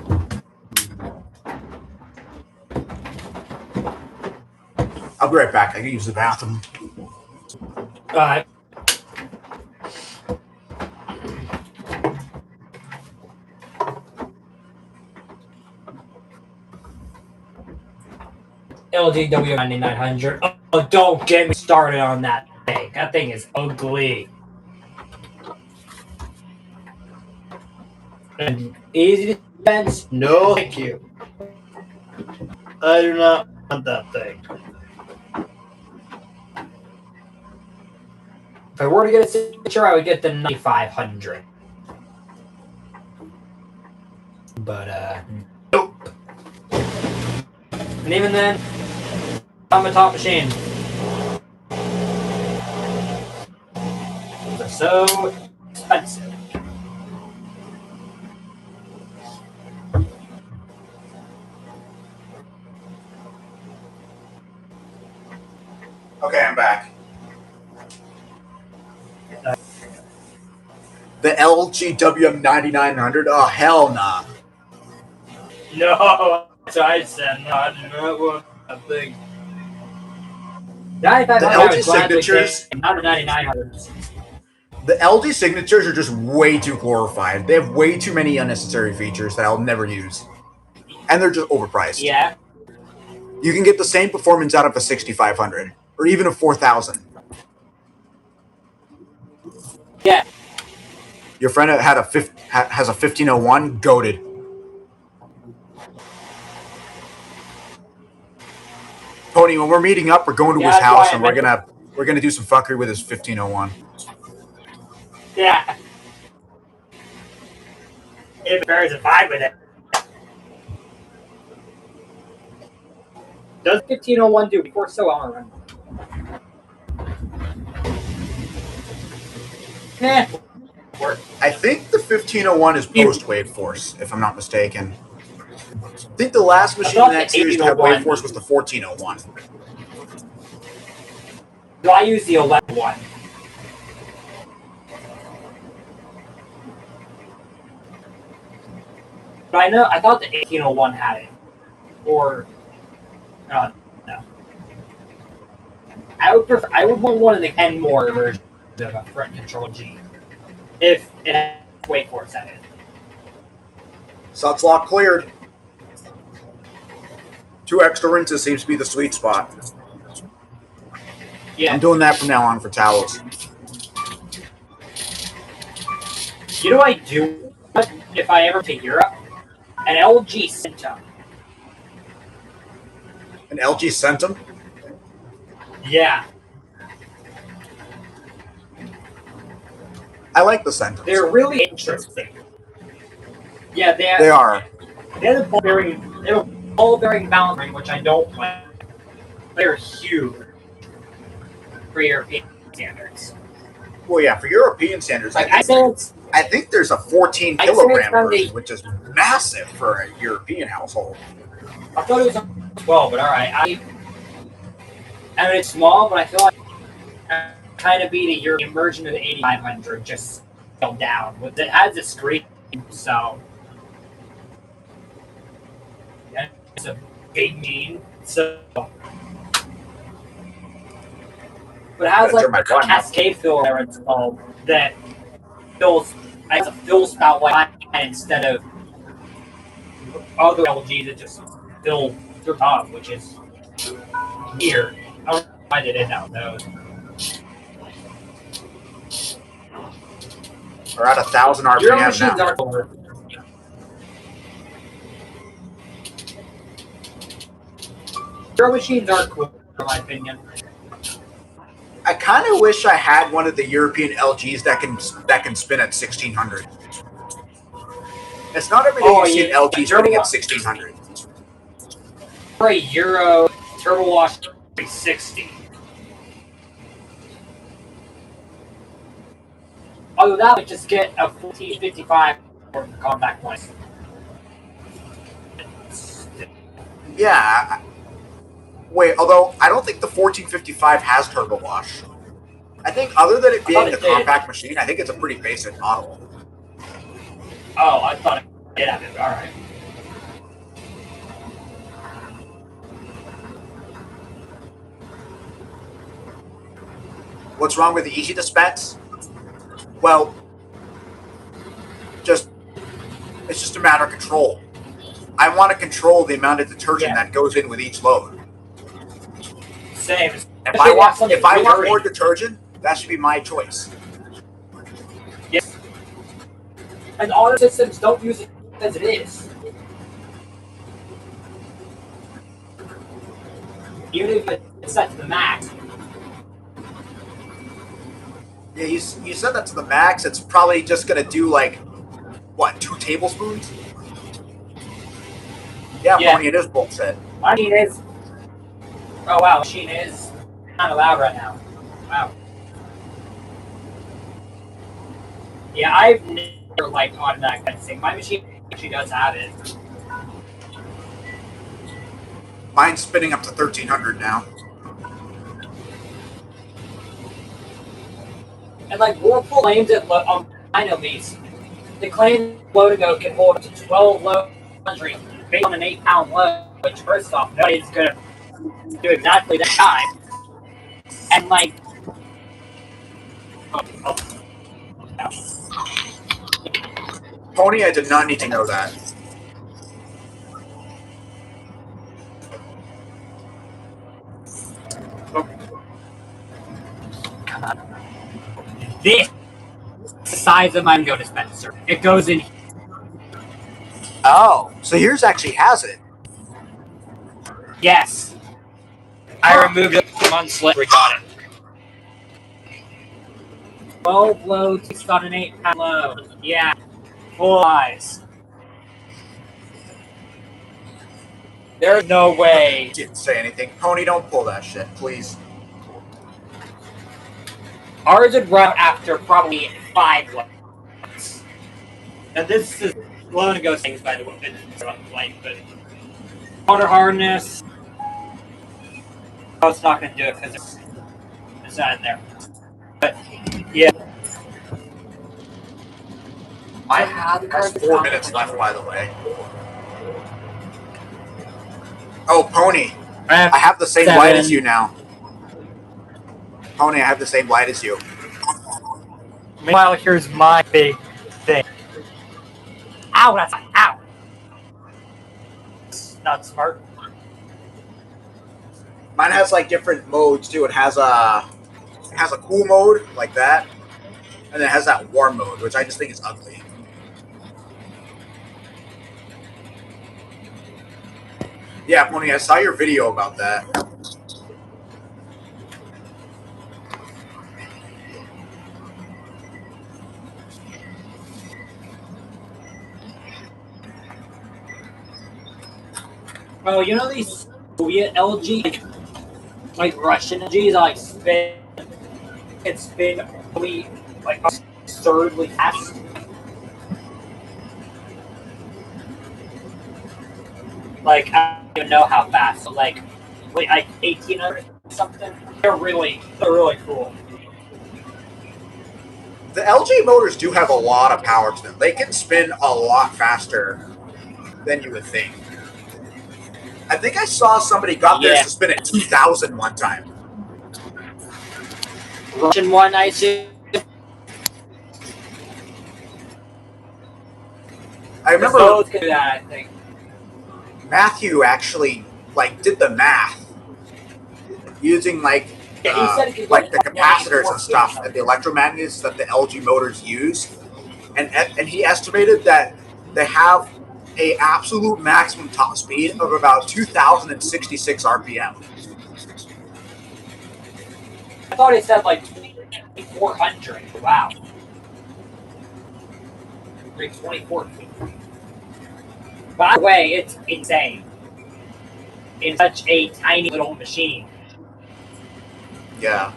I'll be right back. I can use the bathroom. Alright. LGW 9900. Oh, don't get me started on that thing. That thing is ugly. And easy to dispense? No, thank you. I do not want that thing. If I were to get a signature, I would get the 9500. But, nope. And even then, I'm a top machine. They're so expensive. Okay, I'm back. The LG WM9900? Oh, hell nah. No, that's what I said. No, I do not want that thing. 9500 The I would LG gladly signatures- take, not the 9900s. The LG signatures are just way too glorified. They have way too many unnecessary features that I'll never use. And they're just overpriced. Yeah. You can get the same performance out of a 6500 or even a 4000. Yeah. Your friend had has a 1501, goated. Pony, when we're meeting up, we're going to Yeah, his that's house why and I we're gonna do some fuckery with his 1501. Yeah. If Bears are fine with it. Does 1501 do before so on run? Nah. Work. I think the 1501 is post Wave Force, if I'm not mistaken. I think the last machine thought in that the series to have 1801 Wave Force was the 1401. Do I use the 11 one? But I thought the 1801 had it. Or, no. I would want one of the Kenmore versions of a front control G. If it had Wake Force at it. Suds lock cleared. 2 extra rinses seems to be the sweet spot. Yeah. I'm doing that from now on for towels. You know what I do if I ever to Europe? An LG Centum. An LG Centum? Yeah. I like the Centums. They're really interesting. Yeah, They are. They have a ball bearing balance ring, which I don't like. They're huge for European standards. Well, yeah, for European standards, Like I said, it's I think there's a 14 I'd say kilogram it's from the- version, which is massive for a European household. I thought it was 12, but all right. I mean, it's small, but I feel like kind of be the European version of the 8500, just scaled down. It has a screen, so yeah, it's a big mean. So, but it has Gotta like turn my a volume up. cascade fill, whatever it's called, that fills. It has a fill spout like mine instead of other LGs that just fill through top, which is weird. I don't know why they didn't have those. We're at 1,000 Your RPM machines now. are cooler. Your machines are cool, in my opinion. I kind of wish I had one of the European LGs that can spin at 1600. It's not every day Oh, you see an yeah. LG spinning at 1600. For a Euro Turbo Wash 360. Although that would just get a 1455 for the compact points. Yeah. Wait, although I don't think the 1455 has turbo wash. I think other than it being it a did. compact machine, I think it's a pretty basic model. Oh, I thought it did have it. Alright. What's wrong with the easy dispense? Well, it's just a matter of control. I want to control the amount of detergent Yeah. that goes in with each load. same. If I want more detergent, that should be my choice. Yes. And all the systems don't use it as it is. Even if it's set to the max. Yeah, you said that to the max. It's probably just gonna do like, what, 2 tablespoons? Yeah, Pony, it is bullshit. Machine is. Oh wow, machine is kind of loud right now. Wow. Yeah, I've never liked automatic fencing. My machine actually does have it. Mine's spinning up to 1300 now. And like Whirlpool claims it on Dino Meats. They claim Load-O-Go can hold up to 12 laundry based on an 8-pound load, which first off, nobody's gonna do exactly that time. And like Pony, I did not need to know that. this the size of my Go dispenser. It goes in. Oh, so yours actually has it. Yes. I removed it months later. We got it. 12 loads based on an 8-pound load. Yeah. Full eyes. There's no way. Didn't say anything. Pony, don't pull that shit, please. Ours would run after probably 5 loads. And this is Load-O-Go things, by the way. But water hardness. Oh, it's not going to do it because it's not in there. But, yeah. I have 4 minutes left, by the way. Oh, Pony. I have the same light as you now. Pony, I have the same light as you. Meanwhile, here's my big thing. Ow, that's ow. It's not smart. Mine has like different modes too. It has a cool mode like that, and then it has that warm mode, which I just think is ugly. Yeah, Pony, I saw your video about that. Oh, you know these Soviet LG, like Russian LGs, like spin really like absurdly fast. Like I don't even know how fast. So like 1800 something. They're really cool. The LG motors do have a lot of power to them. They can spin a lot faster than you would think. I think I saw somebody got theirs to spin at 2,000 one time. Russian one, I see. I remember both can do that, I think. Matthew actually did the math using the capacitors and stuff and the electromagnets that the LG motors use, and he estimated that they have a absolute maximum top speed of about 2,066 RPM. I thought it said like 2,400. Wow. Like 2,400. By the way, it's insane. In such a tiny little machine. Yeah.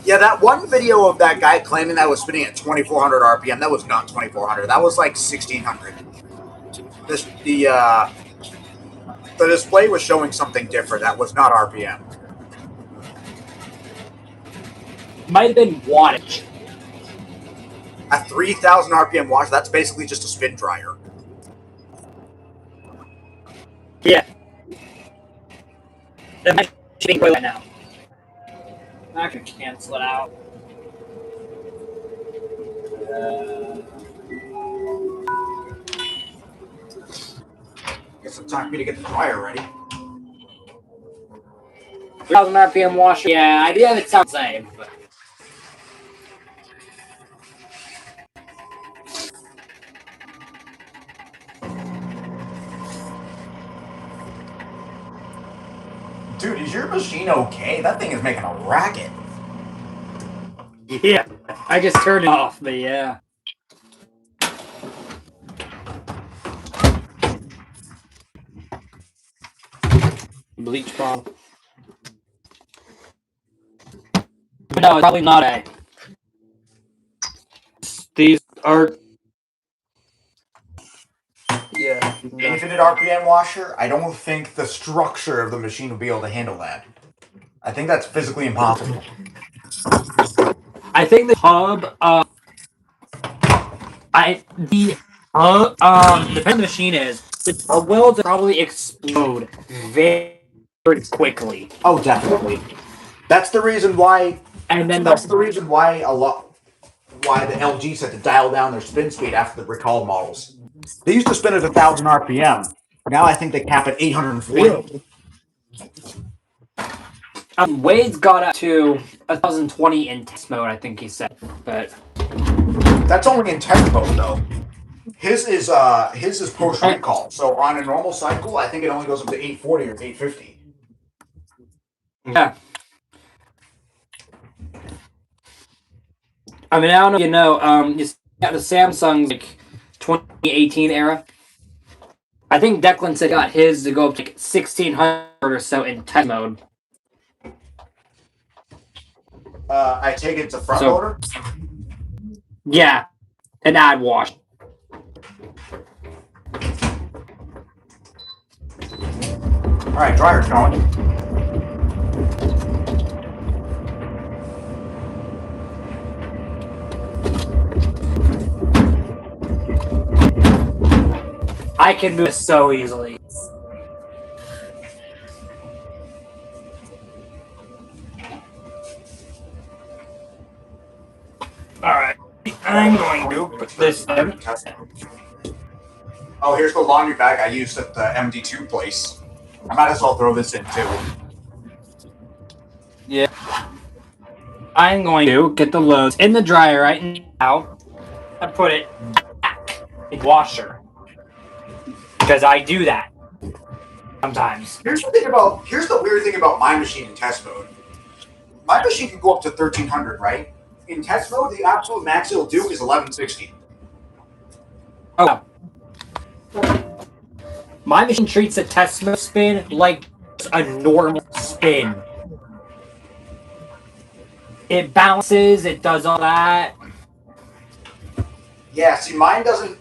Yeah, that one video of that guy claiming that was spinning at 2,400 RPM, that was not 2,400. That was like 1,600. The display was showing something different. That was not RPM. Might have been wattage. A 3,000 RPM watch, that's basically just a spin dryer. Yeah. That might be right now. I can cancel it out. Guess it's time for me to get the dryer ready. 3,000 RPM washer. Yeah, it sounds the same. But. Dude, is your machine okay? That thing is making a racket. Yeah, I just turned it off, but yeah. Bleach bomb. No, it's probably not a. These are. Yeah. Infinite RPM washer, I don't think the structure of the machine will be able to handle that. I think that's physically impossible. I think the hub, depending on the machine is, the hub will probably explode very quickly. Oh, definitely. That's the reason why. And then That's the reason why why the LGs had to dial down their spin speed after the recalled models. They used to spin at 1,000 RPM. Now I think they cap at 840. Wade's got up to 1020 in test mode, I think he said. But That's only in test mode though. His is post recall. So on a normal cycle, I think it only goes up to 840 or 850. yeah. I mean, I don't know if you know, you got the Samsung's like 2018 era. I think Declan said got his to go up to like 1600 or so in test mode. I take it to front loader. Yeah, and add wash. All right, dryer's going. I can move so easily. Alright, I'm going to put this in. Oh, here's the laundry bag I used at the MD2 place. I might as well throw this in too. Yeah. I'm going to get the loads in the dryer right now and put it back in the washer. Because I do that sometimes. Here's the weird thing about my machine in test mode. My machine can go up to 1300, right? In test mode, the absolute max it'll do is 1160. Oh. My machine treats a test mode spin like a normal spin. It bounces, it does all that. Yeah, see, mine doesn't.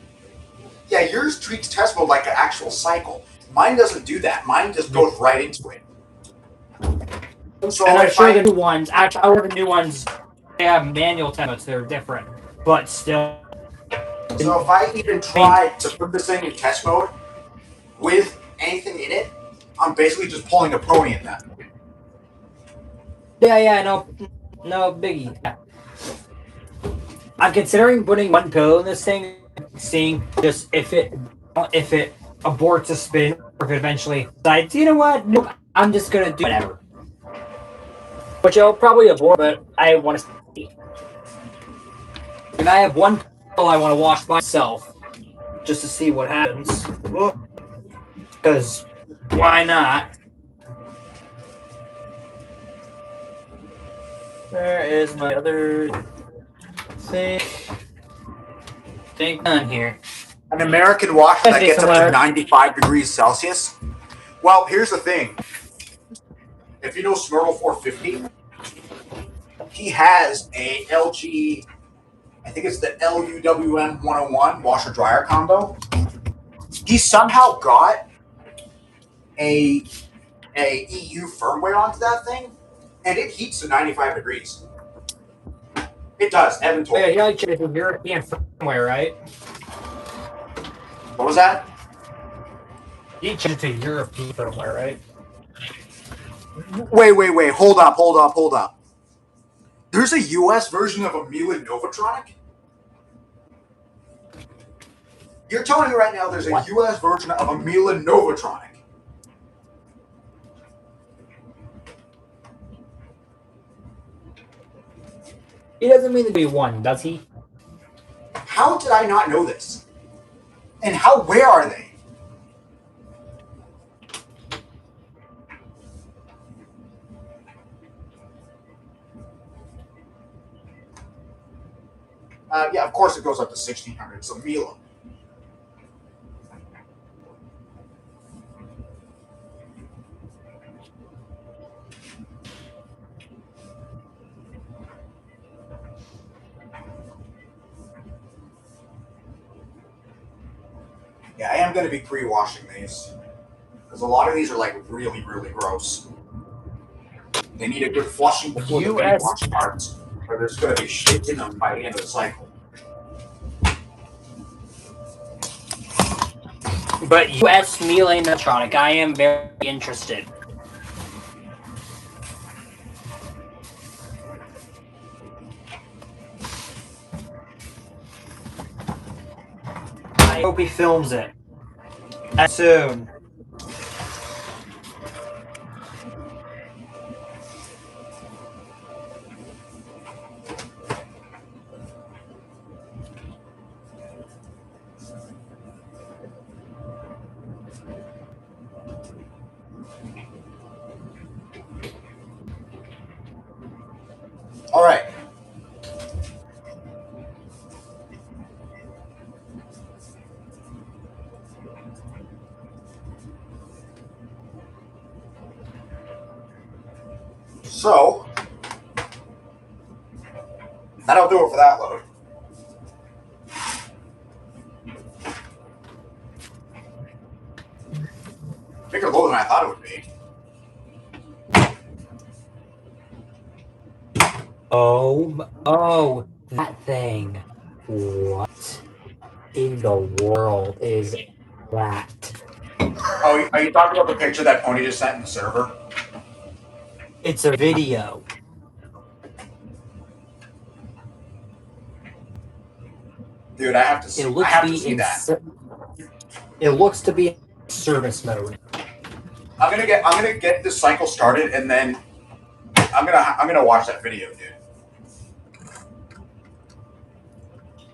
Yeah, yours treats test mode like an actual cycle. Mine doesn't do that. Mine just goes right into it. So and I'm sure the new ones, actually, I ordered the new ones, they have manual test modes, they're different. But still. So if I even try to put this thing in test mode with anything in it, I'm basically just pulling a pony in that. Yeah, no biggie. Yeah. I'm considering putting one pillow in this thing, seeing just if it aborts a spin, or if it eventually decides, you know what, nope, I'm just gonna do whatever. Which I'll probably abort, but I want to see. And I have one pillow I want to wash myself, just to see what happens. Because why not? Where is my other thing on here? An American wash that gets up to 95 degrees Celsius. Well, here's the thing. If you know Smurl 450, he has a LG, I think it's the LUWM 101 washer dryer combo. He somehow got a EU firmware onto that thing, and it heats to 95 degrees. It does. Evan told me. Yeah, you check the European firmware, right? What was that? You check the European firmware, right? Wait. Hold up. There's a US version of a Miele Novatronic? You're telling me right now there's a US version of a Miele Novatronic? He doesn't mean to be one, does he? How did I not know this? And where are they? Yeah, of course it goes up to 1600, so Mila. Yeah, I am going to be pre-washing these. Because a lot of these are like really, really gross. They need a good flushing before the main wash parts, or there's going to be shit in them by the end of the cycle. But US Miele Medtronic, I am very interested. I hope he films it. As soon. All right. So, that'll do it for that load. Bigger load than I thought it would be. Oh, that thing. What in the world is that? Oh, are you talking about the picture that Pony just sent in the server? It's a video. Dude, I have to see, I have to see that. It looks to be in service mode. I'm gonna get this cycle started, and then I'm gonna watch that video, dude.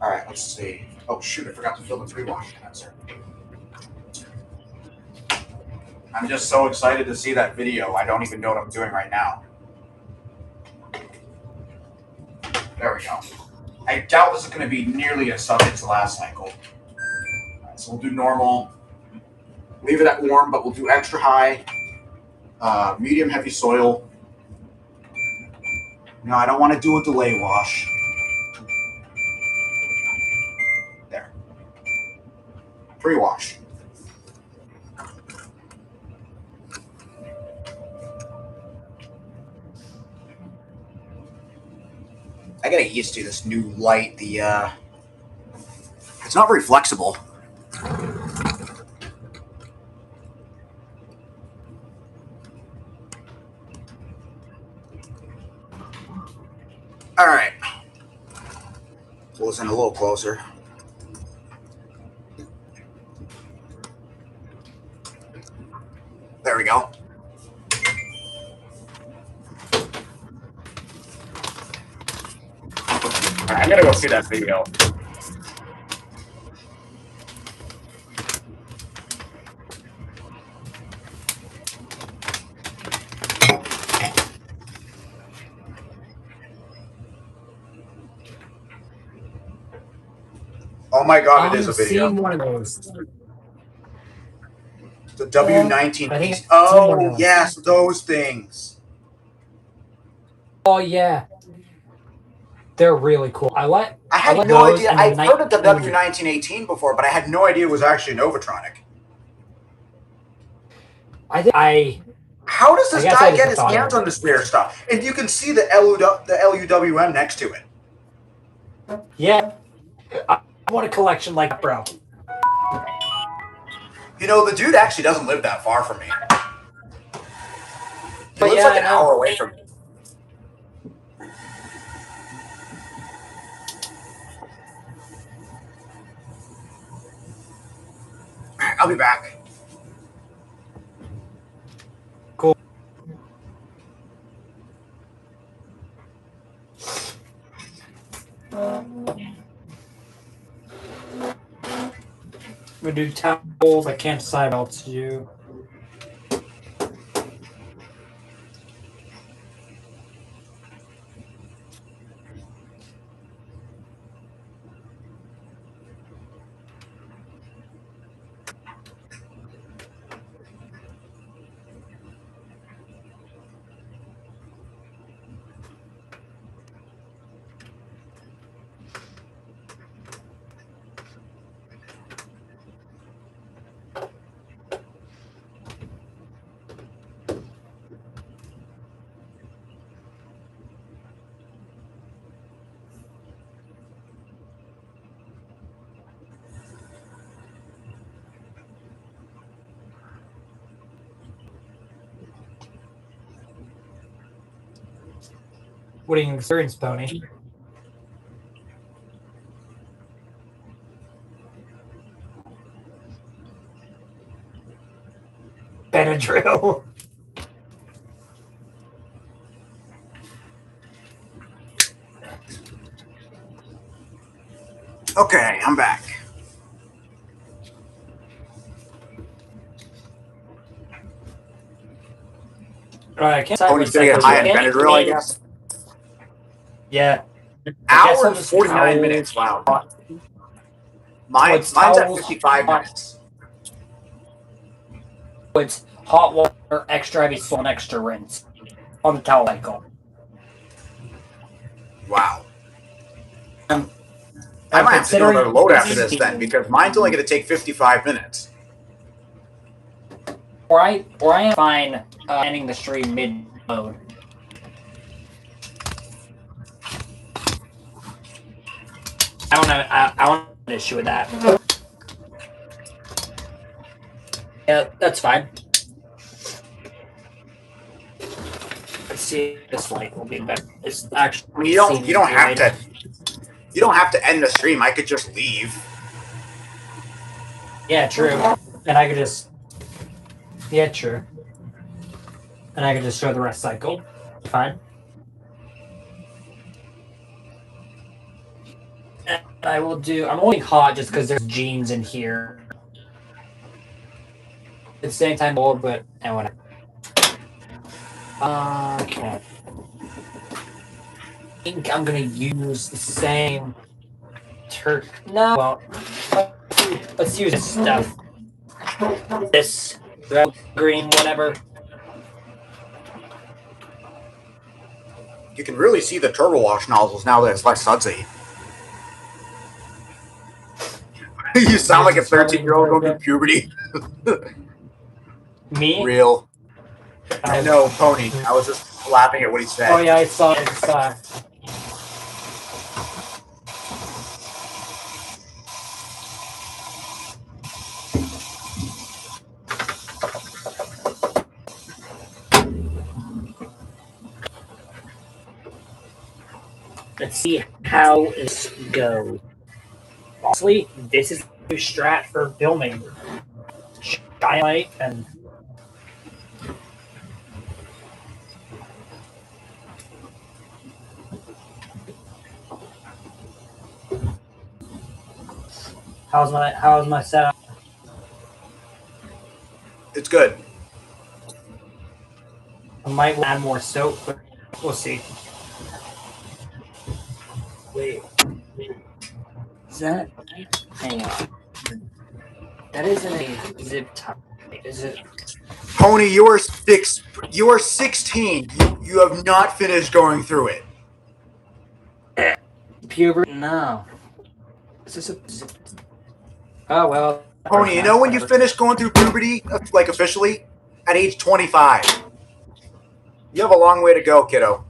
All right, let's see. Oh shoot, I forgot to fill the pre-wash condenser. I'm just so excited to see that video. I don't even know what I'm doing right now. There we go. I doubt this is going to be nearly as tough as the last cycle. All right, so we'll do normal. Leave it at warm, but we'll do extra high. Medium heavy soil. No, I don't want to do a delay wash. There. Pre-wash. I gotta get used to this new light. It's not very flexible. All right. Pull this in a little closer. There we go. I'm gonna go see that video. Oh my god, it is a I've video. seen one of those. The W19 I think piece. I've seen one of Oh, those. yes, those things. Oh yeah, they're really cool. I had like no those idea. and I've heard of the Night- W1918 before, but I had no idea it was actually a Novatronic. I How does this guess I guy just get his thought hands of it. on this weird stuff? And you can see the LUWM next to it. Yeah, I want a collection like that, bro. You know, the dude actually doesn't live that far from me. He But lives yeah, like an I know. hour away from me. Alright, I'll be back. Cool. do towels. I can't decide what else to do. What are you experienced, Pony? Benadryl. Okay, I'm back. Alright, I can't Pony's gonna get high on Benadryl, I guess. Yeah. Hour and I'll just 49 towel- minutes. Wow. Mine's at towels 55 minutes. It's hot water, extra heavy salt, and extra rinse on the towel cycle. Wow. I'm I might have to do another load after considering- this then, because mine's only going to take 55 minutes. Or I am fine ending the stream mid load. I don't know. I don't have an issue with that. Yeah, that's fine. Let's see if this light will be better. It's actually. I mean, you don't have to. You don't have to end the stream. I could just leave. Yeah, true. And I could just. Yeah, true. And I could just show the rest cycle. Fine. And I will do. I'm only hot just because there's jeans in here. It's the same time old, but whatever. Okay. I think I'm gonna use the same No. Well, let's use this stuff. This red, green, whatever. You can really see the turbo wash nozzles now that it's less sudsy. You sound like a 13-year-old going through puberty. Me? Real. I know, Pony. I was just laughing at what he said. Oh yeah, I saw it. I saw it. Let's see how this goes. Honestly, this is the new strat for filming. Skylight and how's my setup? It's good. I might add more soap, but we'll see. Wait. Is that? Hang on. That isn't a zip tie, is it? Pony, you are 16. You have not finished going through it. Puberty? No. Is this a zip? Oh well. Pony, you know when you finish going through puberty, like officially? At age 25. You have a long way to go, kiddo.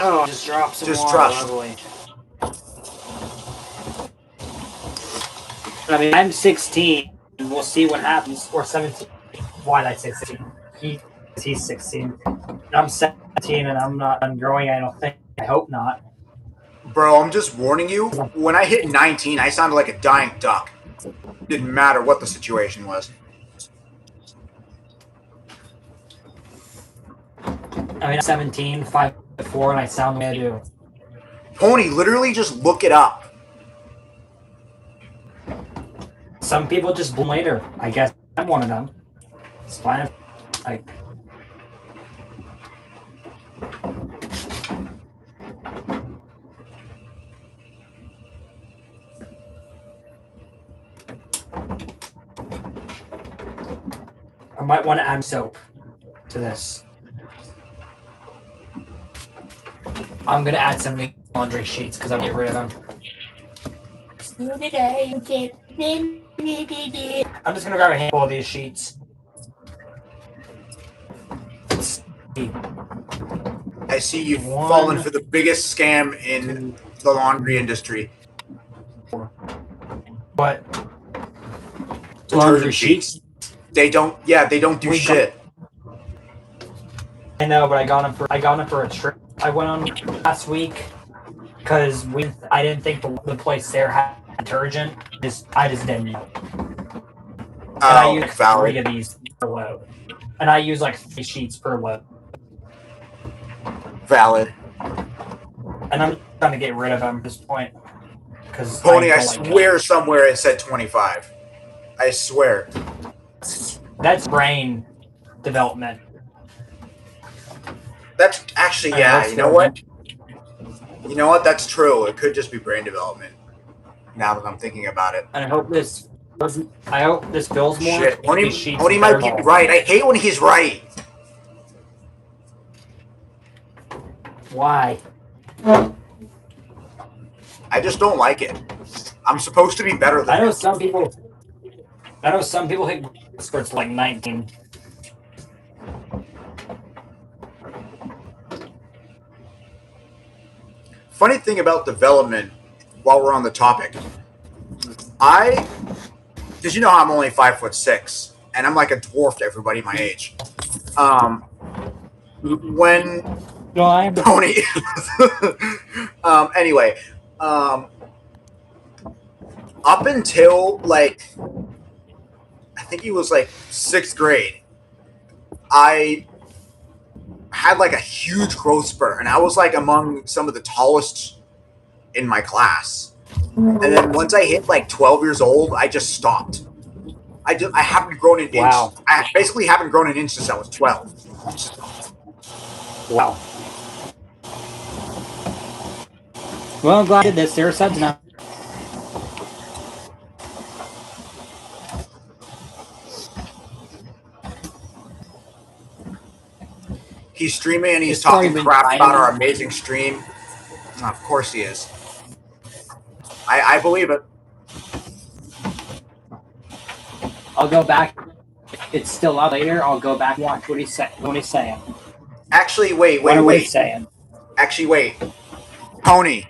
Oh, just drop some Just water. trust. Lovely. I mean, I'm 16, and we'll see what happens. Or 17. Why did I say 16? He's 16. And I'm 17, and I'm not done growing. I don't think. I hope not. Bro, I'm just warning you. When I hit 19, I sounded like a dying duck. Didn't matter what the situation was. I mean, 17, 5 before and I sound the way I do. Pony, literally just look it up. Some people just bloom later. I guess I'm one of them. It's fine. I might want to add soap to this. I'm gonna add some laundry sheets because I'll get rid of them. I'm just gonna grab a handful of these sheets. I see you've fallen for the biggest scam in the laundry industry. What? Detergent Laundry sheets? They don't do shit. I know, but I got them for a trip I went on last week because I didn't think the place there had detergent. I just didn't know. And I use valid. 3 of these per load. And I use like 3 sheets per load. Valid. And I'm trying to get rid of them at this point. Pony, I swear somewhere it said 25. I swear. That's brain development. That's actually, yeah, you know what? You know what? That's true. It could just be brain development. Now that I'm thinking about it. And I hope this fills more. Shit. Pony might be right. I hate when he's right. Why? I just don't like it. I'm supposed to be better than I know him. some people hit spurts like 19. Funny thing about development, while we're on the topic, because you know I'm only 5'6", and I'm like a dwarf to everybody my age. When No, I'm Pony, anyway, up until like, I think he was like 6th grade, I had like a huge growth spurt, and I was like among some of the tallest in my class. And then once I hit like 12 years old, I just stopped. I haven't grown an inch. Wow. I basically haven't grown an inch since I was 12. Wow. Well, I'm glad I did this. There are subs now. He's streaming and he's It's probably talking been crap about fine. our amazing stream. Of course he is. I believe it. I'll go back. It's still up later. I'll go back and watch what he's saying. Actually, wait. What he's saying. Actually, wait. Pony,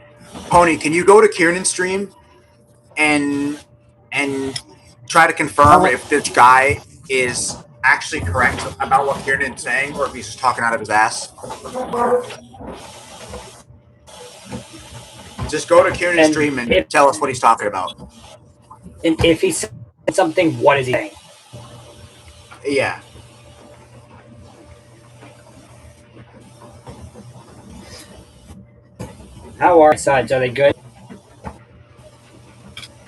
can you go to Kieran's stream and try to confirm if this guy is actually correct about what Kieran's saying, or if he's just talking out of his ass? Just go to Kieran's And stream and if- tell us what he's talking about. And if he said something, what is he saying? Yeah. How are sides? Are they good?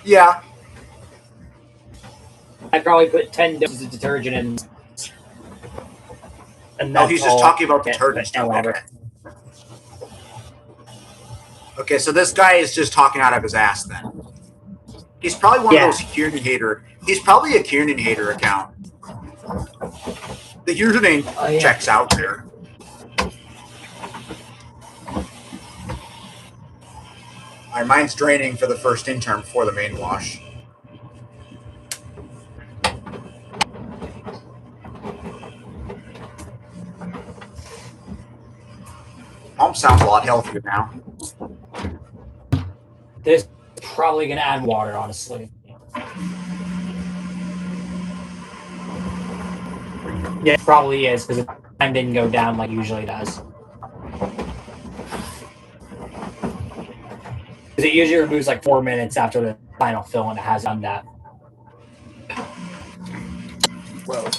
Yeah. I probably put 10 doses of detergent in. And No, he's just all talking about I get, detergent stuff. whatever. Okay. Okay, so this guy is just talking out of his ass then. He's probably one of those Kieran hater. He's probably a Kieran hater account. The username checks out there. Alright, mine's draining for the first intern before the main wash. Pump sounds a lot healthier now. This is probably going to add water, honestly. Yeah, it probably is, because the time didn't go down like it usually does. Because it usually removes like 4 minutes after the final fill, and it has done that. Whoa.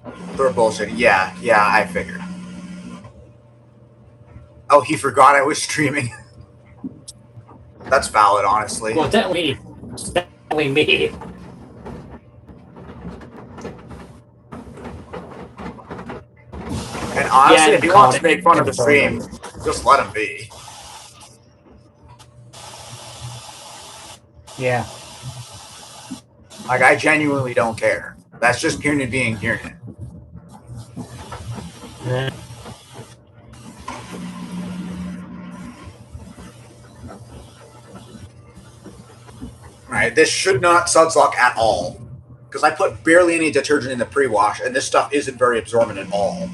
They're bullshitting. Yeah, I figured. Oh, he forgot I was streaming. That's valid, honestly. Well, definitely me. And honestly, Yeah, if he wants to make fun of the stream, just let him be. Yeah. Like, I genuinely don't care. That's just Kieran being Kieran. Yeah. Alright, this should not sudslock at all. Because I put barely any detergent in the pre-wash, and this stuff isn't very absorbent at all.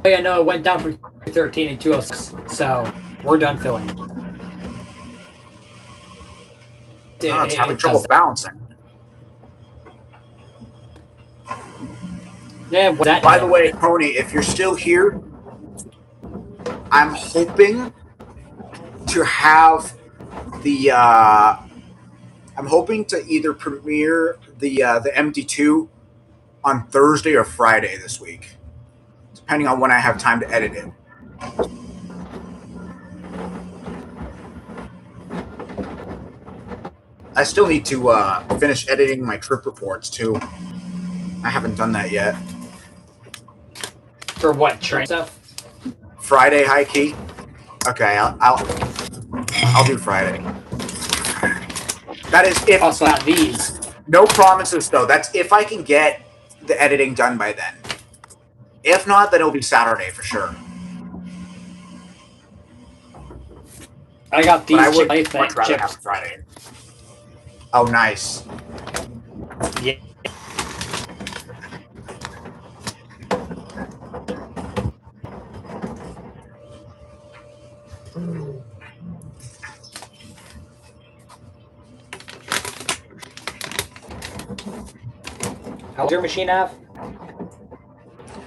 Oh, yeah, no, it went down from 213 and 206, so we're done filling. It's having trouble balancing. Yeah, by the way, Pony, if you're still here, I'm hoping to have the I'm hoping to either premiere the MD2 on Thursday or Friday this week, depending on when I have time to edit it. I still need to finish editing my trip reports too. I haven't done that yet. For what, train stuff? Friday, high key. Okay, I'll do Friday. That is if Also not these. No promises though. That's if I can get the editing done by then. If not, then it'll be Saturday for sure. I got these But I would chips. much rather have Friday. Oh, nice. Yeah. How does your machine have?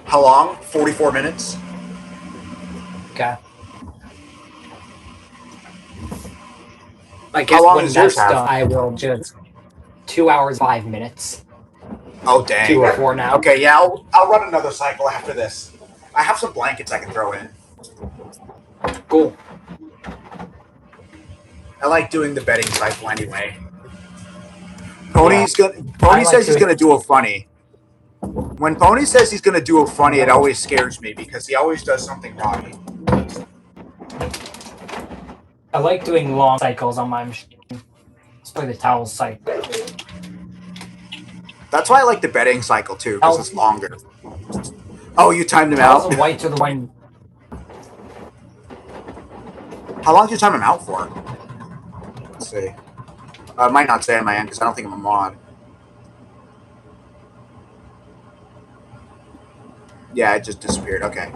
How long? 44 minutes. Okay. I guess How long when does that's yours have? done, I will just 2 hours 5 minutes. Oh dang. 2 or 4 now. Okay, yeah, I'll run another cycle after this. I have some blankets I can throw in. Cool. I like doing the bedding cycle anyway. Pony like says he's doing- gonna do a funny. When Pony says he's gonna do a funny, it always scares me because he always does something naughty. I like doing long cycles on my machine. Especially the towel cycle. That's why I like the bedding cycle too, because Oh. it's longer. Oh, you timed him How's out? the white to the white? How long did you time him out for? Let's see. I might not say on my end because I don't think I'm a mod. Yeah, it just disappeared. Okay.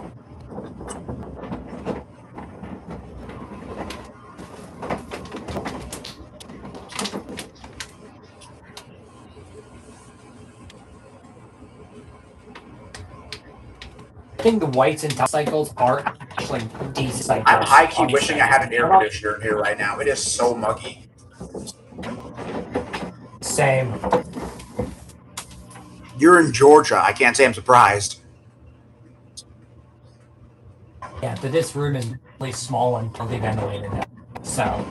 I think the whites and towel cycles are actually decent cycles. I'm high key honestly. wishing I had an air conditioner in here right now. It is so muggy. Same. You're in Georgia. I can't say I'm surprised. Yeah, but this room is really small and totally ventilated now. So.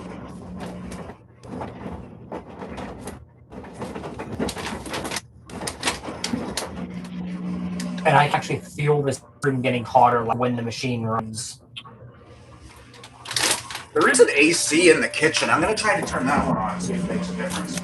And I can actually feel this room getting hotter like when the machine runs. There is an AC in the kitchen. I'm going to try to turn that one on and see if it makes a difference.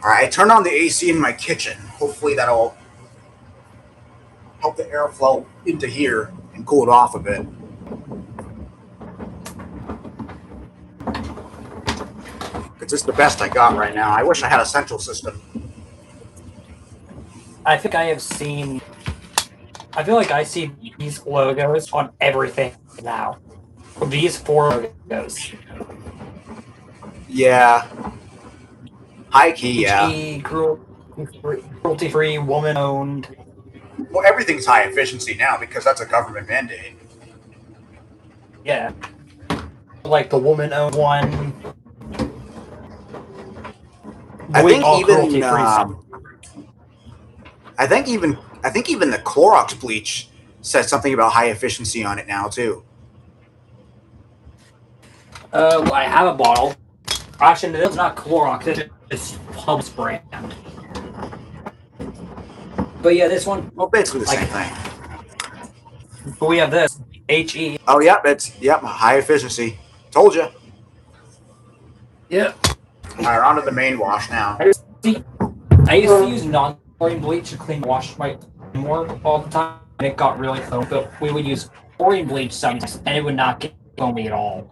Alright, I turned on the AC in my kitchen. Hopefully that'll help the airflow into here and cool it off a bit. Because it's the best I got right now. I wish I had a central system. I think I have seen. I feel like I see these logos on everything now. These 4 logos. Yeah. High key, yeah. Cruelty-free, woman-owned. Well, everything's high efficiency now because that's a government mandate. Yeah. Like the woman-owned one. I think All even cruelty-free. I think even the Clorox bleach says something about high efficiency on it now too. I have a bottle. Actually, it's not Clorox. It's Hub's brand. But yeah, this one. Well, basically the same thing. But we have this HE. Oh, yep, high efficiency. Told you. Yeah. All right, on to the main wash now. I used to use non-chlorine bleach to clean wash my more all the time, and it got really foamy. But we would use chlorine bleach sometimes, and it would not get foamy at all.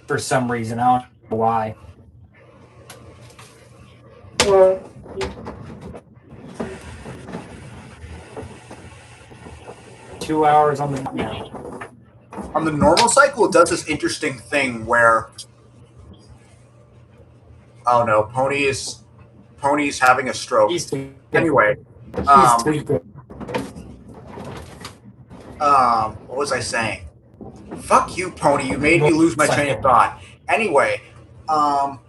For some reason, I don't know why. Two hours on the now. On the normal cycle, it does this interesting thing where, oh no, Pony's having a stroke. He's tweaking. Anyway, He's tweaking. what was I saying? Fuck you, Pony. You made me lose my train of thought. Anyway, what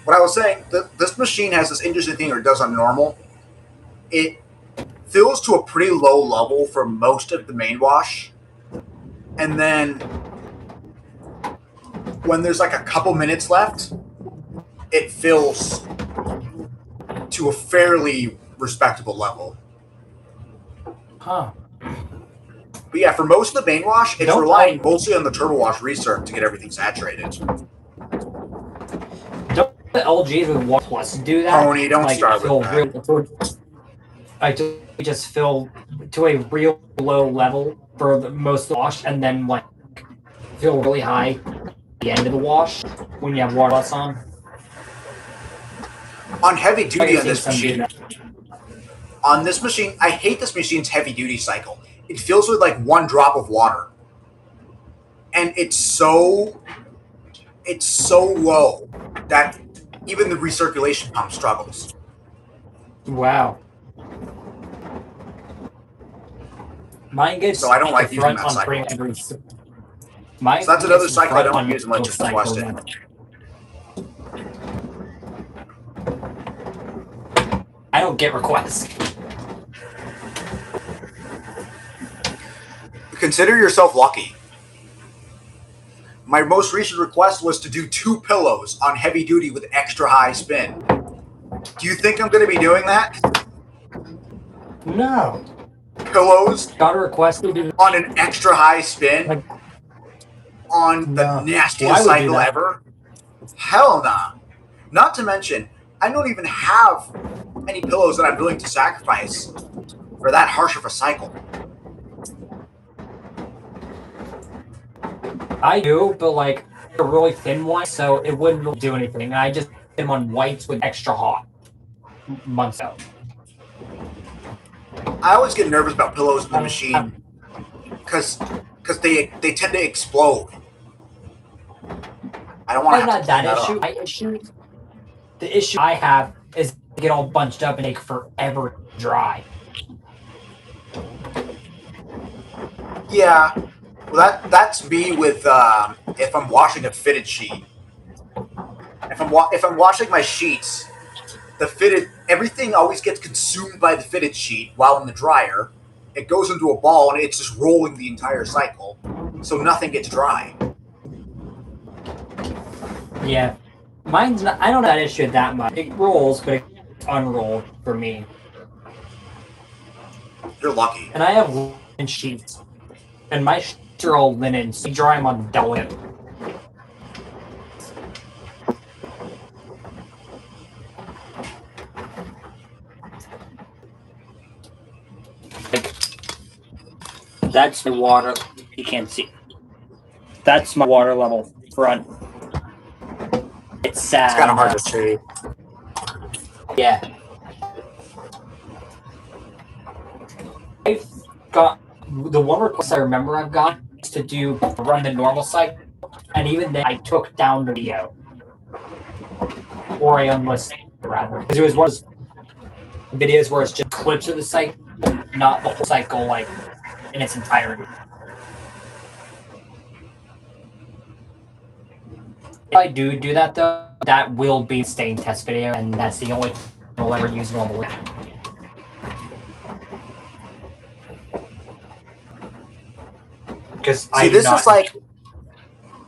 I was saying, this machine has this interesting thing, or it does on normal. It fills to a pretty low level for most of the main wash. And then when there's like a couple minutes left, it fills to a fairly respectable level. Huh. But yeah, for most of the main wash, it's relying mostly on the turbo wash recirc to get everything saturated. Don't the LGs with Water Plus do that? Pony, don't start with that. I just fill to a real low level for the most of the wash, and then like fill really high at the end of the wash when you have Water Plus on. On heavy duty on this machine. On this machine, I hate this machine's heavy duty cycle. It fills with like 1 drop of water. And it's so low that even the recirculation pump struggles. Wow. Mine gets So I don't like the using front that on cycle. every. So that's another cycle I don't use unless it's requested. I don't get requests. Consider yourself lucky. My most recent request was to do 2 pillows on heavy duty with extra high spin. Do you think I'm going to be doing that? No. Pillows Got a request to do on an extra high spin on the nastiest cycle ever? Hell nah. Not to mention, I don't even have any pillows that I'm willing to sacrifice for that harsh of a cycle. I do, but like a really thin one, so it wouldn't really do anything. I just did them on whites with extra hot months out. I always get nervous about pillows in the machine because they tend to explode. I don't want to have That's not to that clean issue. The issue I have is to get all bunched up and take forever to dry. Yeah, well, that's me with if I'm washing a fitted sheet. If I'm washing my sheets, everything always gets consumed by the fitted sheet while in the dryer. It goes into a ball and it's just rolling the entire cycle, so nothing gets dry. Yeah, mine's not. I don't have that issue that much. It rolls, but it's unrolled for me. You're lucky. And I have linen sheets, and my sheets are all linen, so I dry them on delicate. That's my water. You can't see. That's my water level front. It's sad. It's kind of hard to see. Yeah. I've got the one request I remember I've got is to run the normal cycle, and even then I took down the video. Or I unlisted it, rather. Because it was one of those videos where it's just clips of the cycle, not the whole cycle, like, in its entirety. If I do that, though, that will be a stain test video, and that's the only thing I'll ever use normally. Because See, this is like...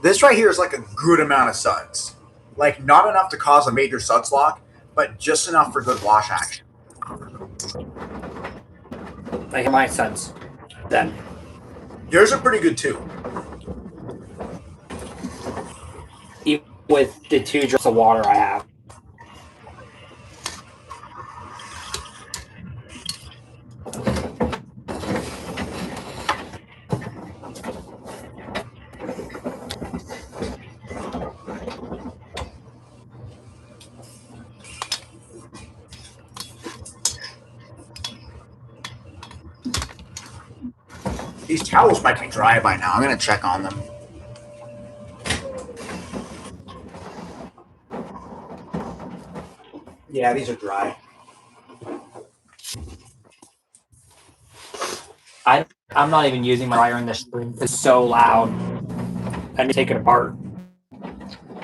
This right here is like a good amount of suds. Like, not enough to cause a major suds lock, but just enough for good wash action. I hear my suds. Then. Yours are pretty good, too. Even with the 2 drops of water I have. These towels might be dry by now. I'm going to check on them. Yeah, these are dry. I'm not even using my dryer in this room. It's so loud. I need to take it apart.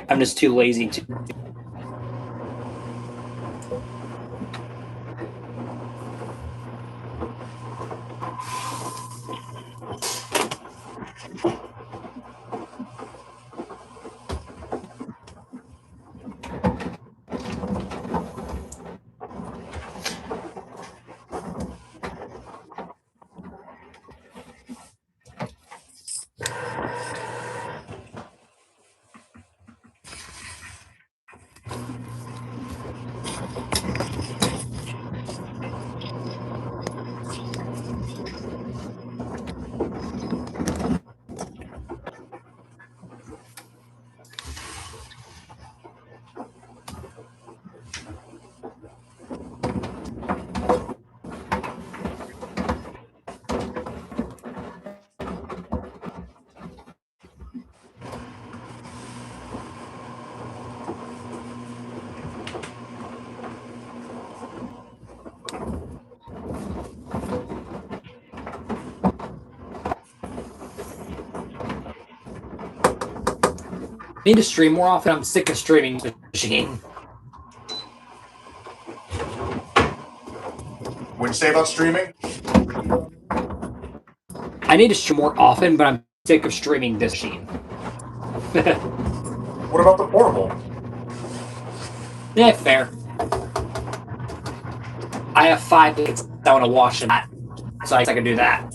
I'm just too lazy to. I need to stream more often. I'm sick of streaming the machine. What'd you say about streaming? I need to stream more often, but I'm sick of streaming this machine. What about the portable? Yeah, fair. I have 5 minutes I want to wash in that, so I can do that.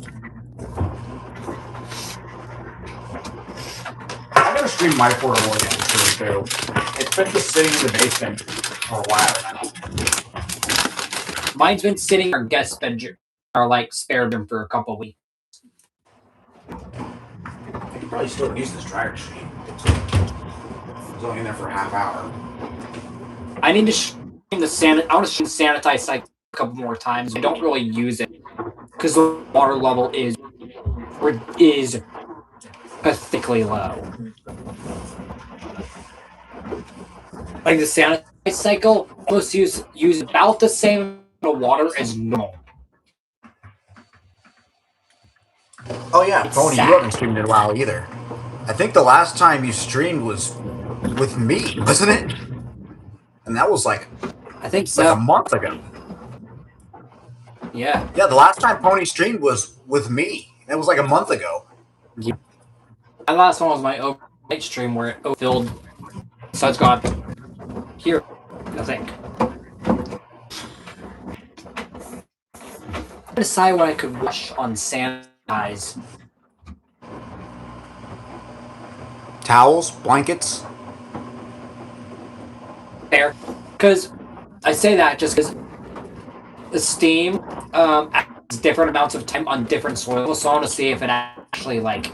I'm going to stream my portable again too. It's been just sitting in the basement for a while now. Mine's been sitting in our guest bedroom, or like spare room, for a couple of weeks. I could probably still use this dryer machine. It was only in there for a half hour. I need to stream the I want to sanitize cycle a couple more times. I don't really use it because the water level is pathetically low. Like the sanitize cycle, almost use about the same amount of water as normal. Oh yeah, It's Pony, sad. you haven't streamed in a while either. I think the last time you streamed was with me, wasn't it? And that was like I think a so. month ago. Yeah. Yeah, the last time Pony streamed was with me. It was like a month ago. My last one was my overnight stream where it filled. So it's gone here, I think. I decide what I could wash on sanitize. Towels, blankets. Fair. Because I say that just because the steam, after different amounts of time on different soils, so I want to see if it actually like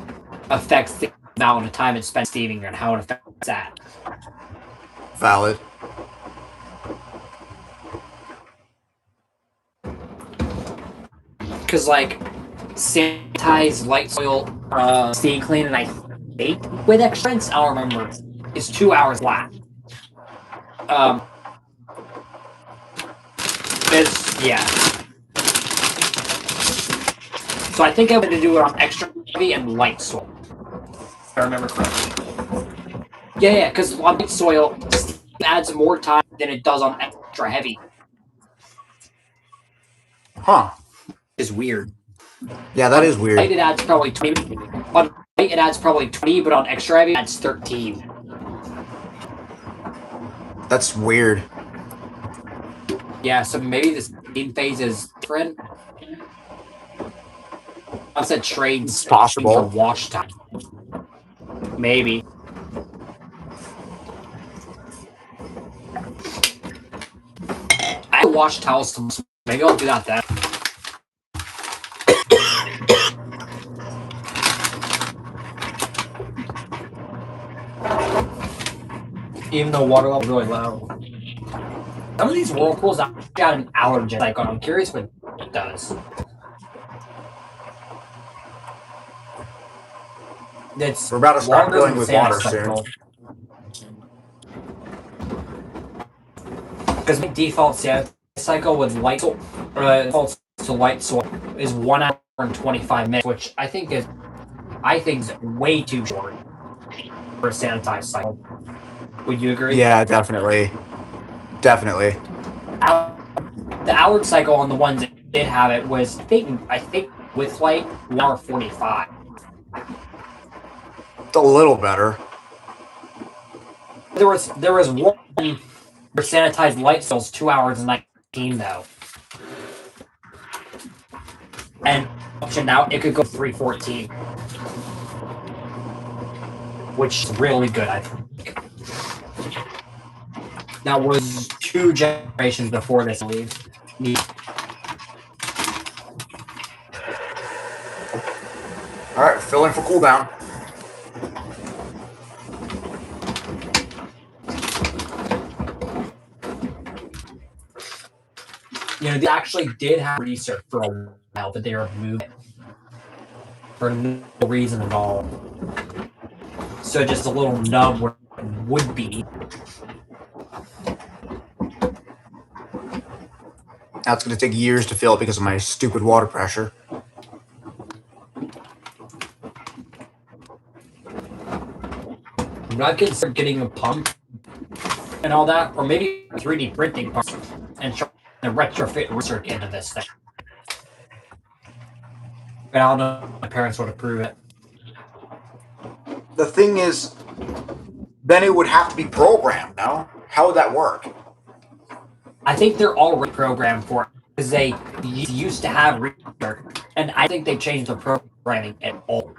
affects the amount of time it spent steaming and how it affects that. Valid. Because like sanitized light soil steam clean, and I think with extracts, I don't remember, is 2 hours flat. It's yeah. So I think I'm going to do it on extra heavy and light soil, if I remember correctly. Yeah, because on light soil adds more time than it does on extra heavy. Huh. It's weird. Yeah, that is weird. Light it adds probably 20. On light it adds probably 20, but on extra heavy it adds 13. That's weird. Yeah, so maybe the steam phase is different. I said trades It's possible. for wash time. Maybe. I wash towels tomorrow, so maybe I'll do that then. Even though water level is really low. Some of these whirlpools actually got an allergen cycle. I'm curious what it does. That's We're about to start longer filling than with Santa's water soon. cycle. Because my default Santa cycle with light soil, default to light soil is 1 hour and 25 minutes, which I think is way too short for a sanitized cycle. Would you agree? Yeah, definitely. Definitely. The hour cycle on the ones that did have it was I think with light 1 hour 45. It's a little better. There was one for sanitized light soils 2 hours and 19 though. And option out it could go 314. Which is really good, I think. That was 2 generations before this leave. Alright, filling for cooldown. You know, they actually did have research for a while, but they removed it for no reason at all. So just a little nub where it would be. That's going to take years to fill because of my stupid water pressure. I'm not consider getting a pump and all that, or maybe 3D printing pumps and try to retrofit research into this thing. But I don't know if my parents would approve it. The thing is, then it would have to be programmed, no? How would that work? I think they're already programmed for it because they used to have research, and I think they changed the programming at all.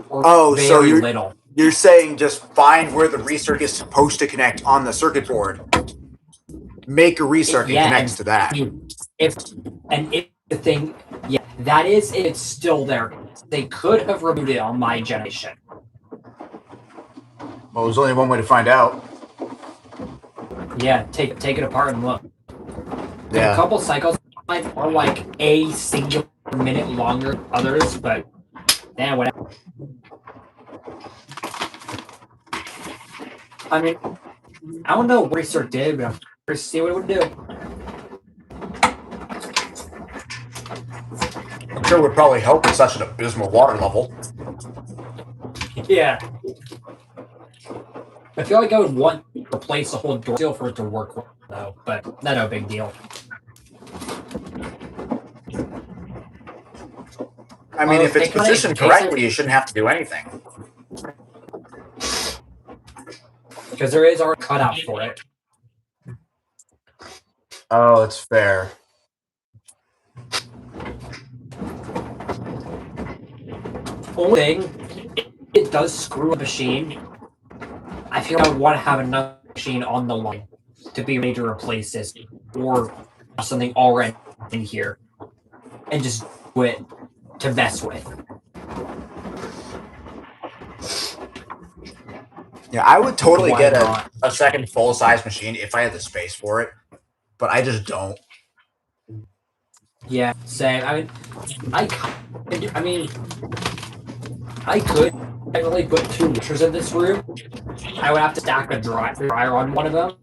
Or Oh, so very you're little. you're saying just find where the recirc is supposed to connect on the circuit board. Make a recirc Yeah, and connects to that. If the thing, yeah, that is, it's still there. They could have removed it on my generation. Well, there's only one way to find out. Yeah, take it apart and look. Yeah. A couple cycles are like a single minute longer than others, but whatever. I mean, I don't know what research did, but I'm curious to see what it would do. I'm sure it would probably help with such an abysmal water level. Yeah. I feel like I would want to replace the whole door seal for it to work well, though, but not no big deal. I mean, if it's Can I positioned case correctly, it? you shouldn't have to do anything. Because there is already cut out for it. Oh, it's fair. Only thing, it does screw a machine. I feel I would want to have another machine on the line to be ready to replace this, or something already in here. and just do it to mess with. Yeah, I would totally Why get not? a second full-size machine if I had the space for it, but I just don't. Yeah, same. I could technically put 2 washers in this room. I would have to stack a dryer on one of them.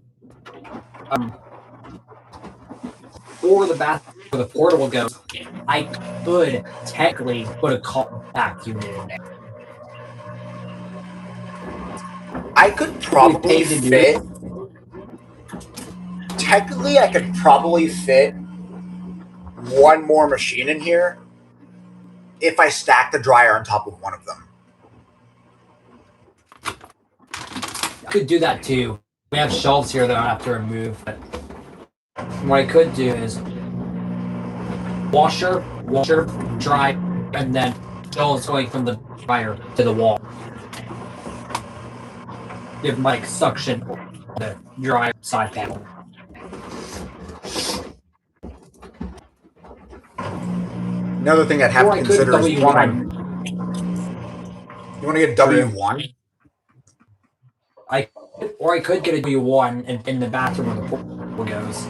Or the bathroom where the portable goes. I could technically put a compact unit in there. I could probably Wait, did you fit. Technically, I could probably fit one more machine in here if I stack the dryer on top of one of them. I could do that too. We have shelves here that I have to remove. But what I could do is washer, dry, and then shelves going from the dryer to the wall. Give like suction the dry side panel. Another thing I'd have Or to I could consider is W1. plumbing. You want to get W1? Or I could get a W1 in the bathroom where the portable goes.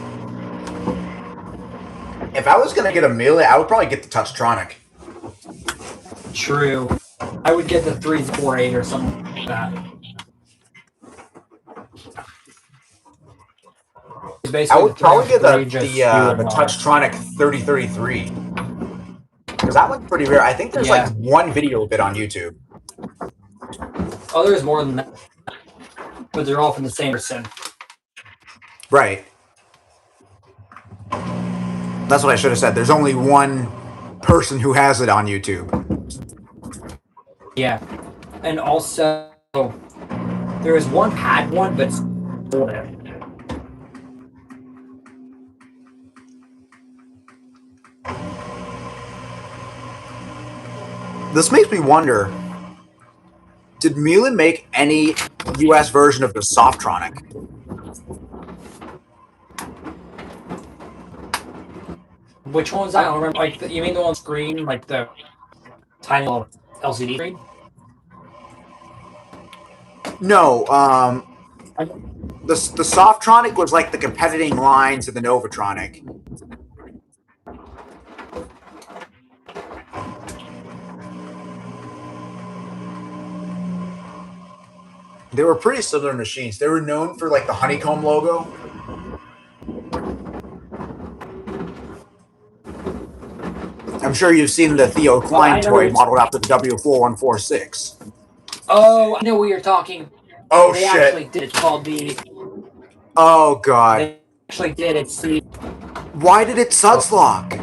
If I was going to get a Melee, I would probably get the Touchtronic. True. I would get the 348 or something like that. I would probably get the QMR. Touchtronic 3033. Because that one's pretty rare. I think there's like one video of it on YouTube. Oh, there's more than that. But they're all from the same person. Right. That's what I should have said. There's only one person who has it on YouTube. Yeah. And also, there is one had one, but it's older. This makes me wonder, did Miele make any US version of the Softronic? Which one's that? I don't remember. Like, you mean the one on screen, like the tiny little LCD screen? No, the Softronic was like the competing line to the Novatronic. They were pretty similar machines. They were known for like the honeycomb logo. I'm sure you've seen the Theo Klein toy modeled after the W4146. Oh, I know what you're talking. Oh, they shit. actually did. It's called the. Oh, God. They actually did. It's the. Why did it suds lock?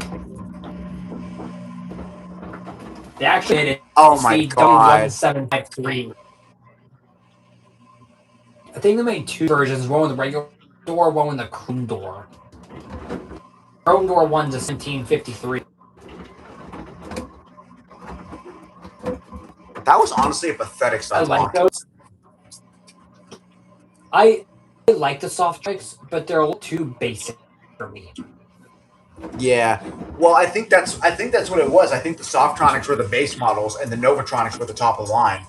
They actually did it. Oh, It's my the God. W1753. I think they made 2 versions. One with the regular door, one with the chrome door. Chrome door one's a 1753. That was honestly a pathetic I suds like lock. those. I like the soft tricks, but they're a little too basic for me. Yeah. Well, I think that's what it was. I think the Softronics were the base models and the Novatronics were the top of the line.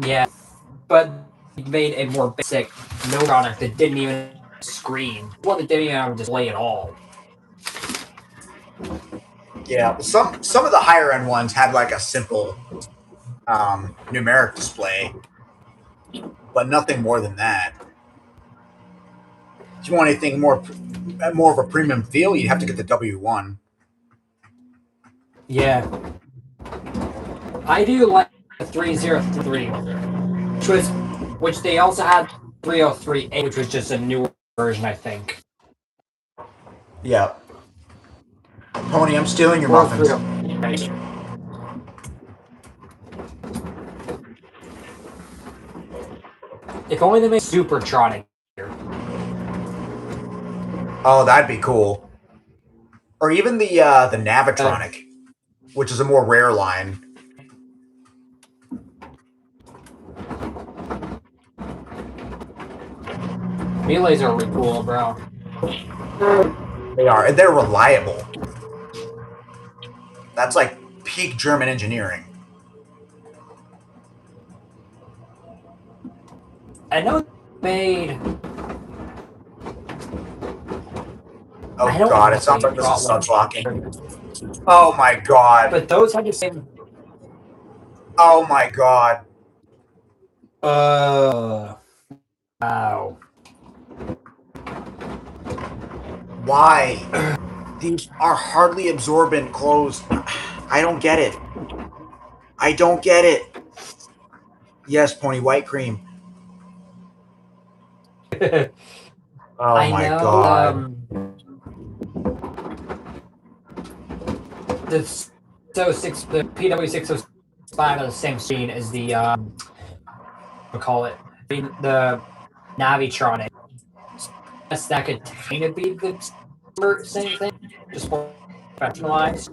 Yeah, but they made a more basic Novatronic that didn't even screen. One that didn't even have a display at all. Yeah. Some of the higher end ones had like a simple numeric display, but nothing more than that. If you want anything more of a premium feel, you have to get the W1. Yeah. I do like the 303, which they also had 303A, which was just a newer version, I think. Yeah. Pony, I'm stealing your Or muffins. 303A. If only they made Supertronic here. Oh, that'd be cool. Or even the Navitronic, which is a more rare line. Melees are really cool, bro. They are, and they're reliable. That's like peak German engineering. I know they made. Oh I don't god, know it sounds if like they this is brought such one. locking. Oh my god. But those had the same. Oh my god. Wow. Why? These are hardly absorbent clothes. I don't get it. I don't get it. Yes, Pony White Cream. Oh I my know. god. The PW605 on the same screen as the we call it the Navitronic. Guess that could kind of be the same thing, just more professionalized.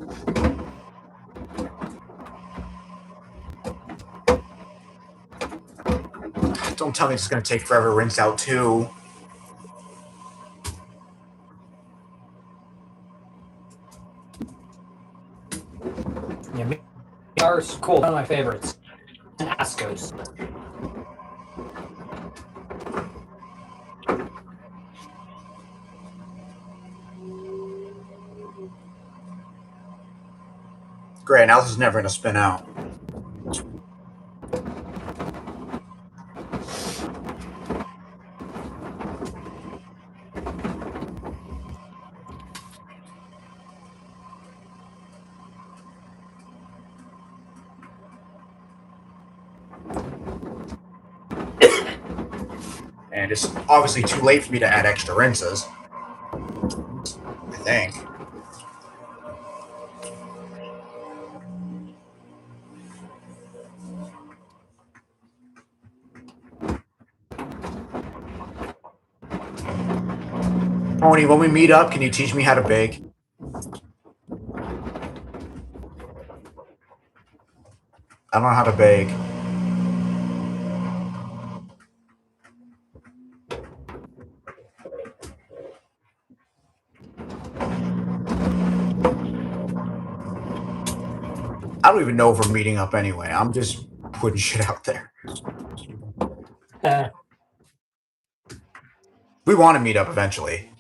Don't tell me it's going to take forever to rinse out too. Yeah, Mars, cool. One of my favorites. And Ascos. Great, now this is never going to spin out. And it's obviously too late for me to add extra rinses. I think. Tony, when we meet up, can you teach me how to bake? I don't know how to bake. I don't even know if we're meeting up anyway. I'm just putting shit out there. We want to meet up eventually.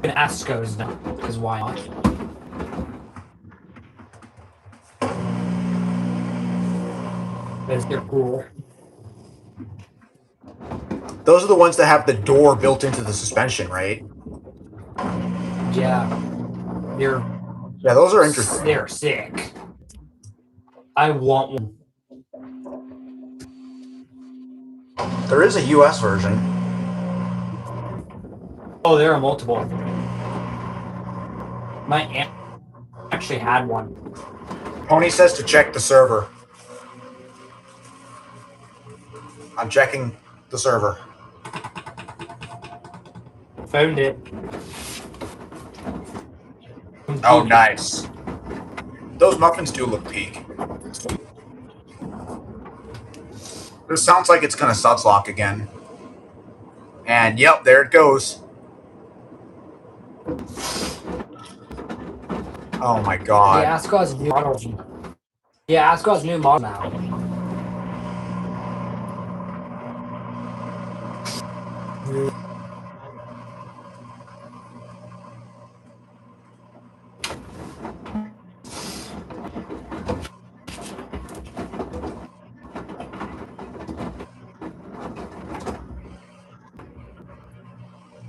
And Ascos now, because why not? Because they're cool. Those are the ones that have the door built into the suspension, right? Yeah. Yeah, those are interesting. They're sick. I want one. There is a US version. Oh, there are multiple. My aunt actually had one. Pony says to check the server. I'm checking the server. Found it. Oh, nice. Those muffins do look peak. This sounds like it's gonna suds lock again. And yep, there it goes. Oh my god. Yeah, Ascot's new model. Yeah, Ascot's new model now.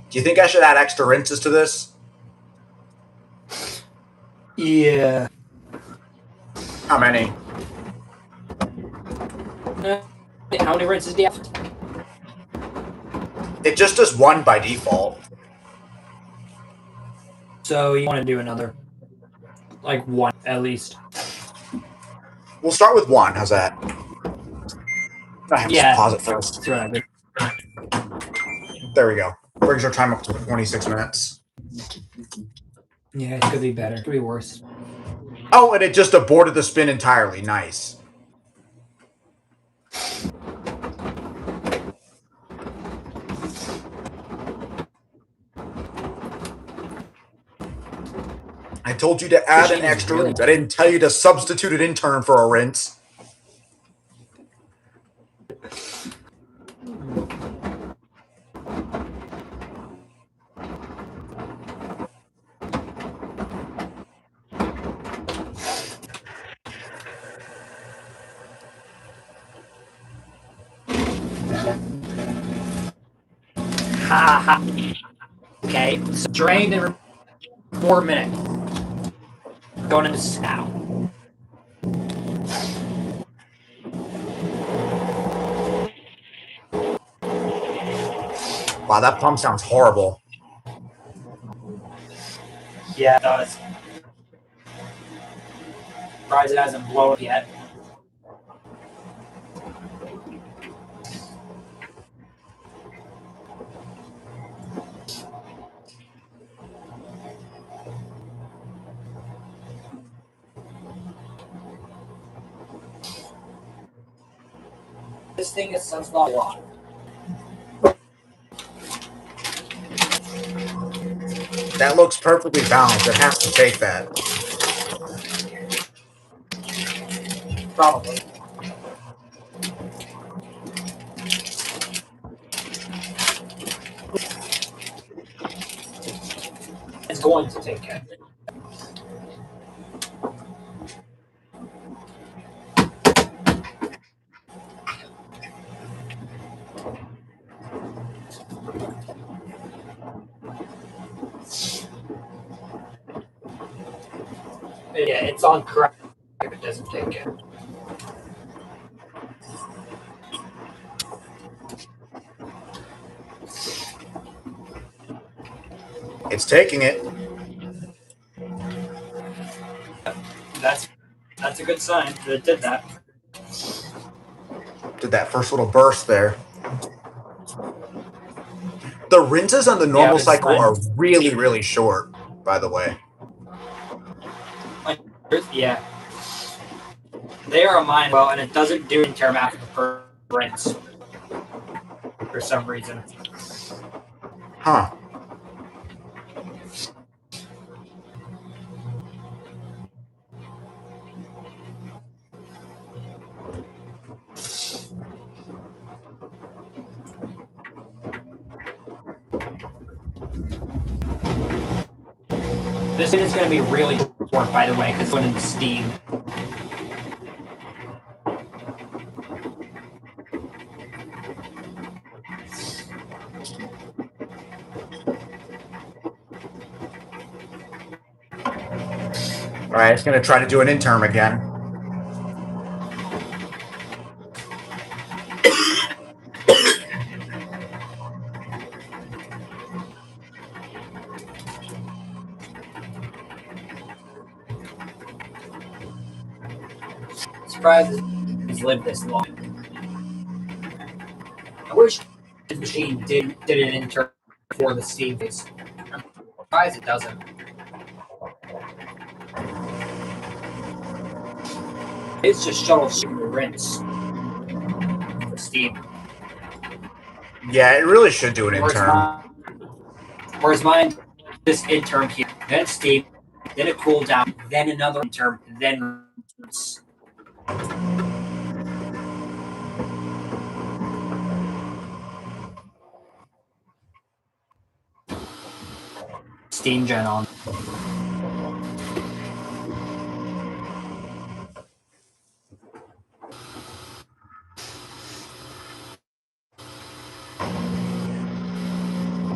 Do you think I should add extra rinses to this? Yeah. How many? How many rinses do you have? It just does one by default. So you want to do another, like one at least. We'll start with one. How's that? I have to Yeah. pause it first. That's what I mean. There we go. Brings our time up to 26 minutes. Yeah, it could be better. It could be worse. Oh, and it just aborted the spin entirely. Nice. I told you to add an extra rinse. I didn't tell you to substitute an intern for a rinse. Ha ha. Okay, so drained in 4 minutes. Going into this now. Wow, that pump sounds horrible. Yeah, it does. Surprised it hasn't blown up yet. This thing is such a lot. That looks perfectly balanced. It has to take that. Probably. It's going to take it. Yeah, it's on correct if it doesn't take it. It's taking it. That's a good sign that it did that. Did that first little burst there. The rinses on the normal cycle are really, really short, by the way. Yeah. They are a mine well, and it doesn't do in term after the first rinse. For some reason. Huh. This is going to be really short, by the way, because it's going into steam. Alright, it's going to try to do an interim again. Surprised it's lived this long. I wish the machine did an intern for the steam phase. I'm surprised it doesn't. It's just shuttle shooting the rinse for steam. Yeah, it really should do an interim. Whereas mine, this interim here, then steam, then a cool down, then another interim, then rinse. Steam gen on.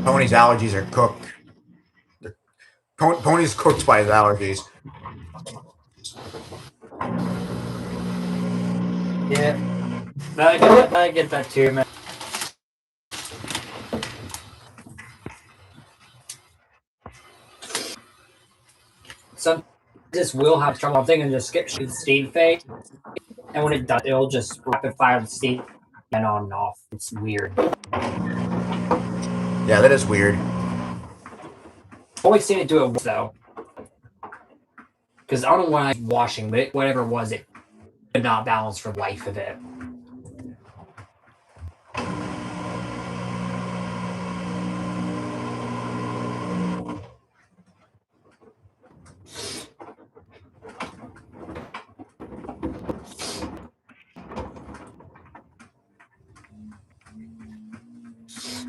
Pony's allergies are cooked. Pony's cooked by his allergies. Yeah. I get that too, man. Some this will have trouble. I'm thinking just skip the steam phase, and when it does, it'll just rapid fire the steam and on and off. It's weird. Yeah, that is weird. Always seen it do it once, though. Because I don't know why I was washing, but whatever it was, it could not balance for the life of it.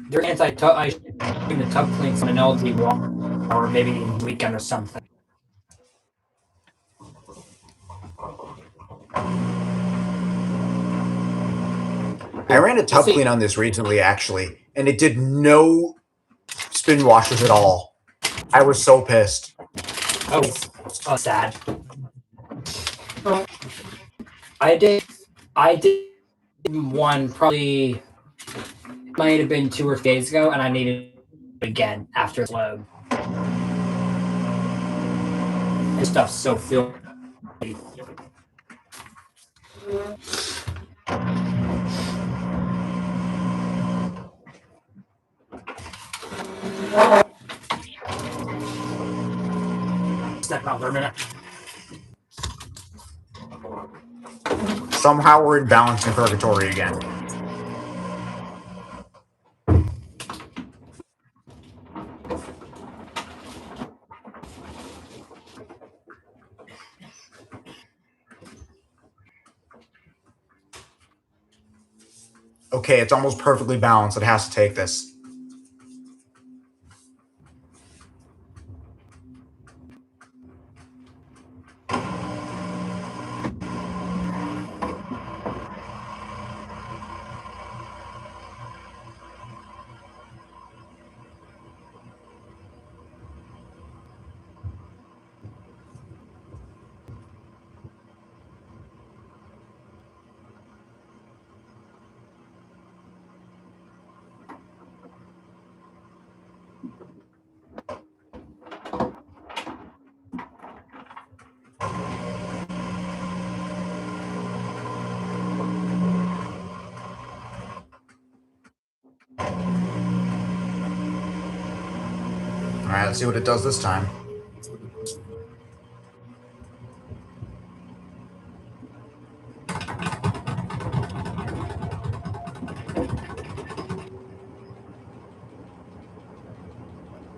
They're anti-tub. I should do the tub cleans on an LG walk, or maybe weekend or something. I ran a tub See. clean on this recently, actually, and it did no spin washers at all. I was so pissed. Oh, sad. I did one probably might have been 2 or 3 days ago, and I needed it again after its load. This stuff's so filthy. Step out for a minute. Somehow we're in balance in purgatory again. Okay, it's almost perfectly balanced. It has to take this. Alright, let's see what it does this time.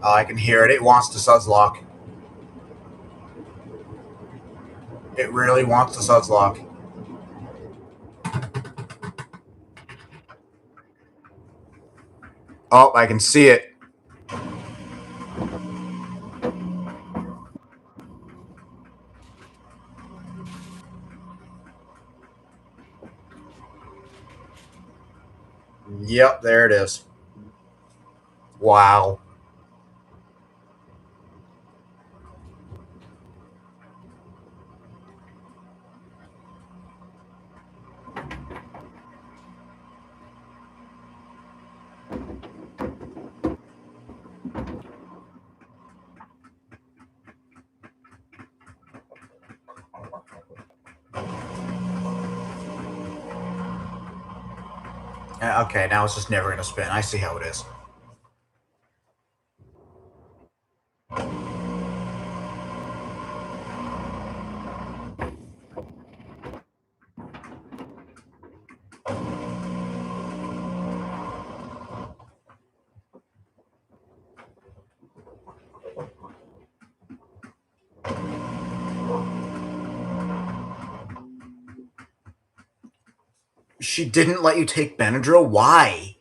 Oh, I can hear it. It wants to Sudslock. It really wants to Sudslock. Oh, I can see it. Yep, there it is. Wow. Okay, now it's just never going to spin. I see how it is. She didn't let you take Benadryl? Why?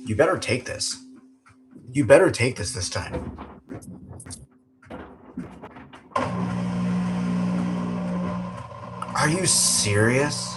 You better take this. You better take this time. Are you serious?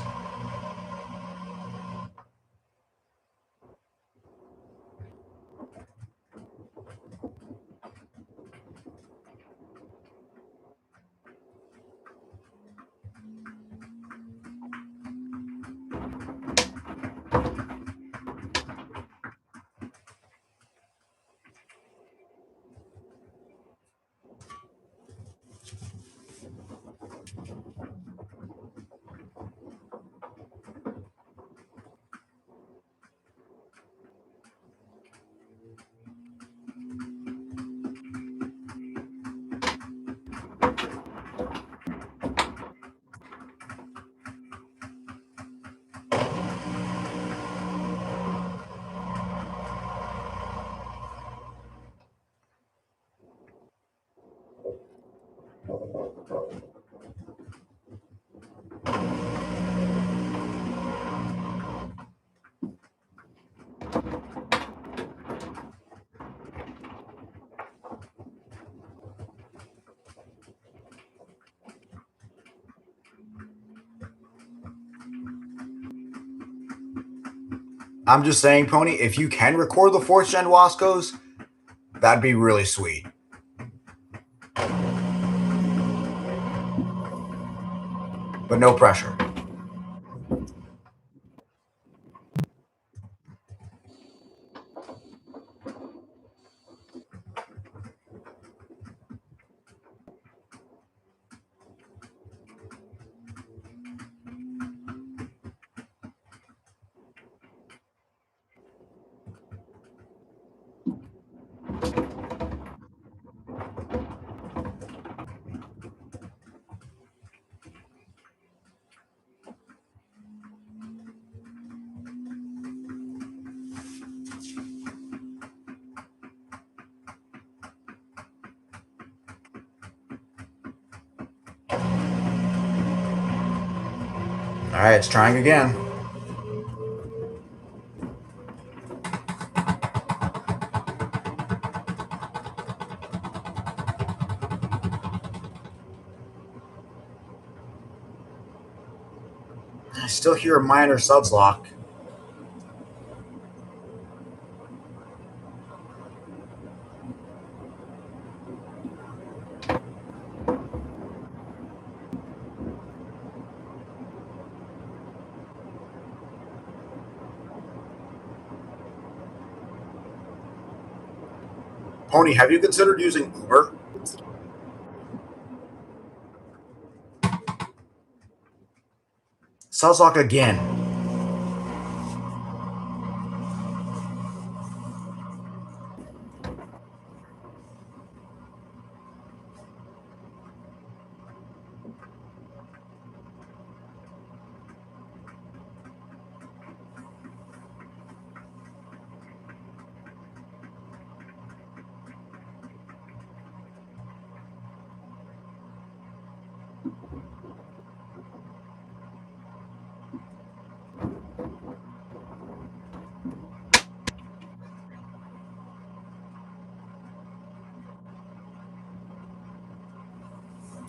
I'm just saying, Pony, if you can record the 4th gen Wascos, that'd be really sweet. But no pressure. All right, it's trying again. I still hear a minor subs lock. Pony, have you considered using Uber? Subs lock again.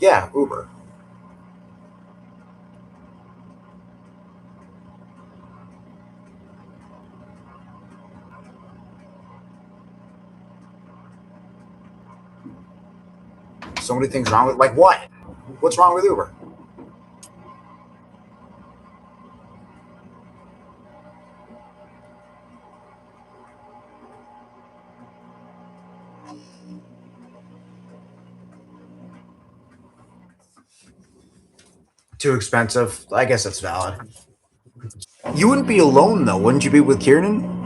Yeah, Uber. So many things wrong with, like, what? What's wrong with Uber? Too expensive. I guess that's valid. You wouldn't be alone, though, wouldn't you be with Kieran?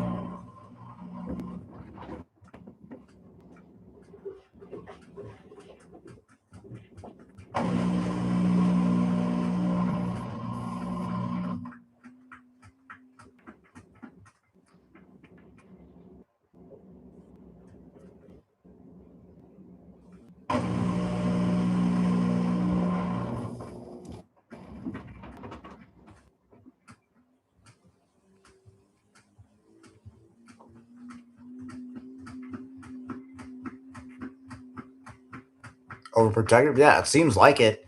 Overprotective? Yeah, it seems like it.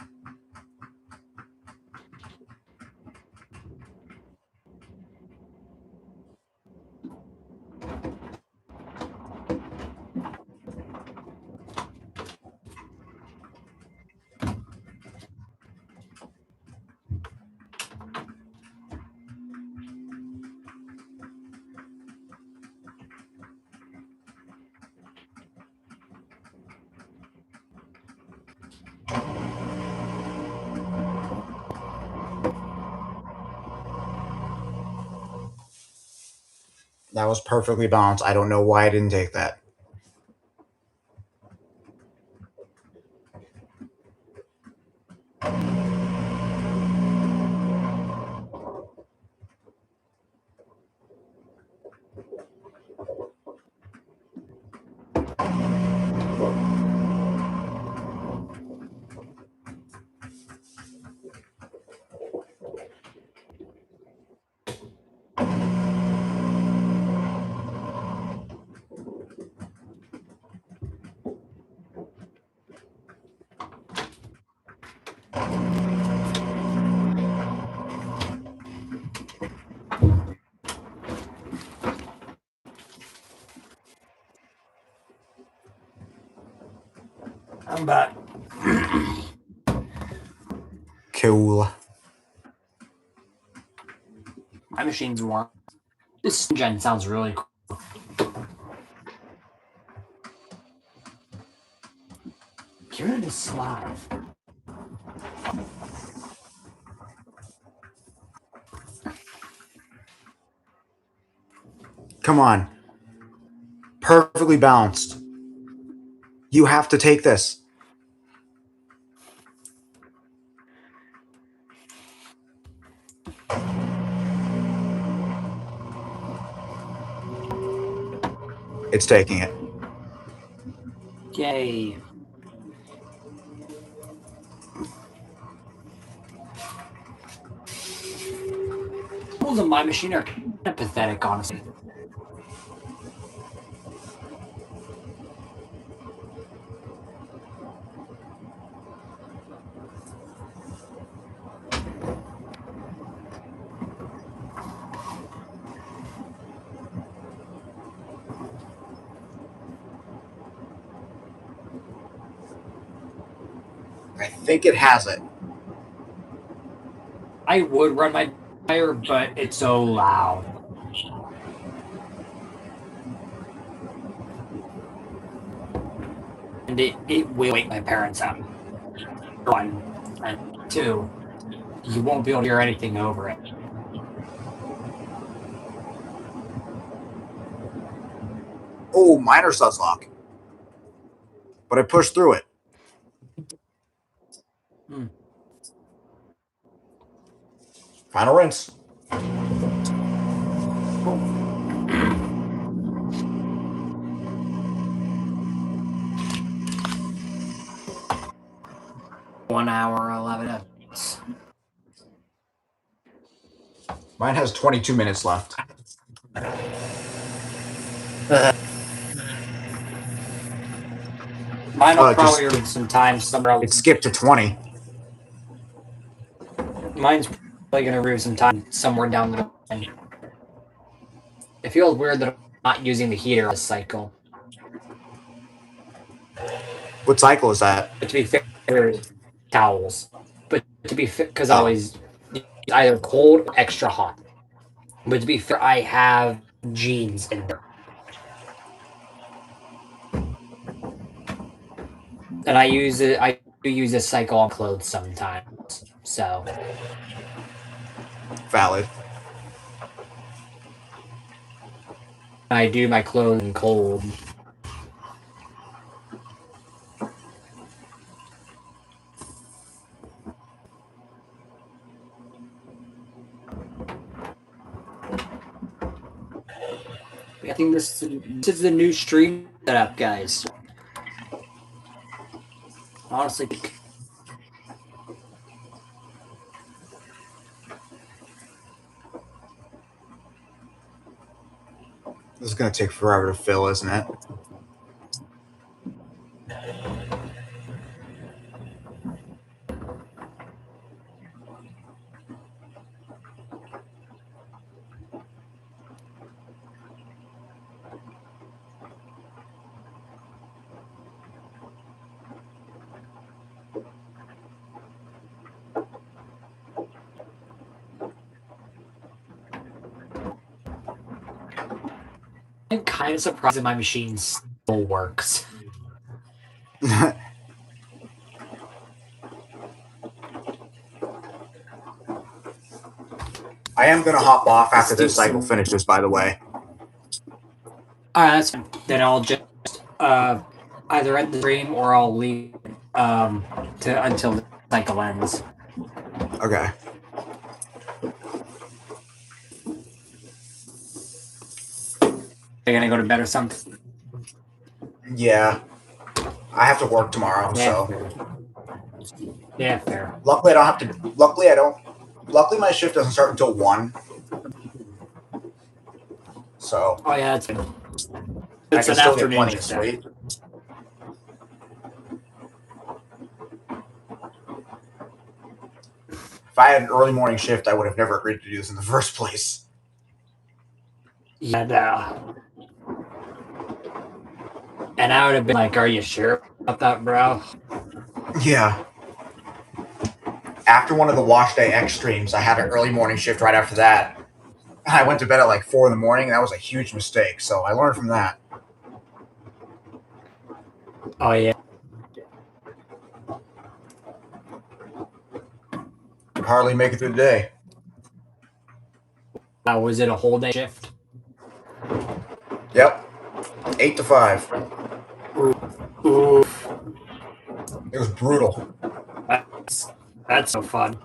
That was perfectly balanced. I don't know why I didn't take that. I'm back. Cool. My machine's warm. This gen sounds really cool. Get rid of the slide. Come on. Perfectly balanced. You have to take this. It's taking it. Yay. Tools of my machine are kind of pathetic, honestly. I think it has it. I would run my tire, but it's so loud. And it will wake my parents up. One. And two, you won't be able to hear anything over it. Oh, minor Sudslock. But I pushed through it. Final rinse. One hour, 11 minutes. Mine has 22 minutes left. Mine will just- probably remove some time somewhere else. It skipped to 20. Mine's probably going to remove some time somewhere down the line. It feels weird that I'm not using the heater this cycle. What cycle is that? But to be fair, towels. But to be fair, because I always either cold or extra hot. But to be fair, I have jeans in there. And I do use this cycle on clothes sometimes. So Valid. I do my clothes in cold. I think this is the new stream setup, guys. Honestly, This is going to take forever to fill, isn't it? I'm kind of surprised that my machine still works. I am gonna hop off after this cycle finishes, by the way. Alright, that's fine. Then I'll just either end the stream or I'll leave until the cycle ends. Okay. You're gonna go to bed or something? Yeah. I have to work tomorrow, so. Fair. Yeah, fair. Luckily, I don't have to. Luckily, my shift doesn't start until 1. So. Oh, yeah, that's good. I It's can an still get afternoon plenty of shift. sleep. If I had an early morning shift, I would have never agreed to do this in the first place. Yeah, no. And I would have been like, are you sure about that, bro? Yeah. After one of the wash day X streams, I had an early morning shift right after that. I went to bed at like 4 in the morning. That was a huge mistake. So I learned from that. Oh, yeah. Could hardly make it through the day. Was it a whole day shift? Yep. 8 to 5. Ooh, It was brutal. that's so fun.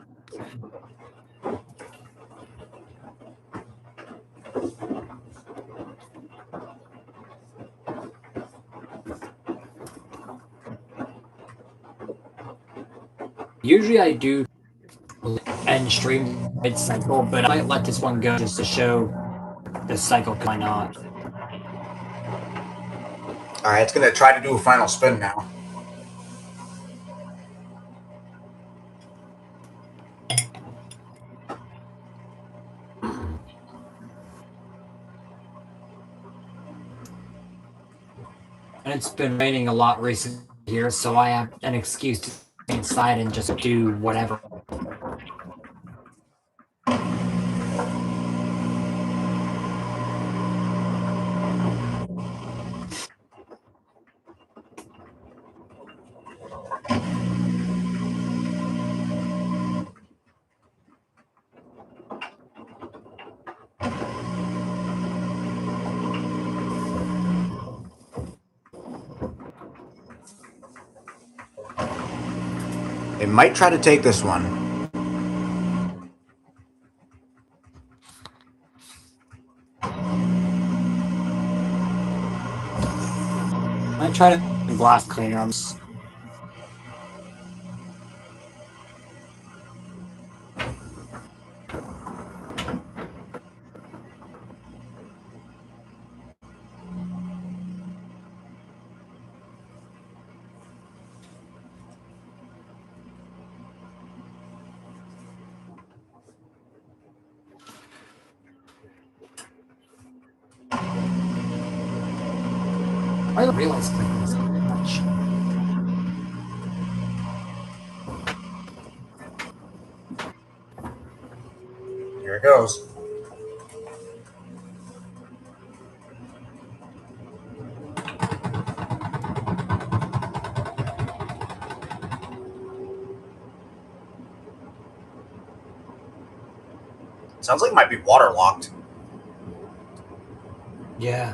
Usually I do end stream mid cycle, but I might let this one go just to show the cycle. Why not? Alright, it's going to try to do a final spin now. And it's been raining a lot recently here, so I have an excuse to stay inside and just do whatever. It might try to take this one. I try to glass cleaner. I didn't realize cleaning so much. Here it goes. Sounds like it might be waterlocked. Yeah.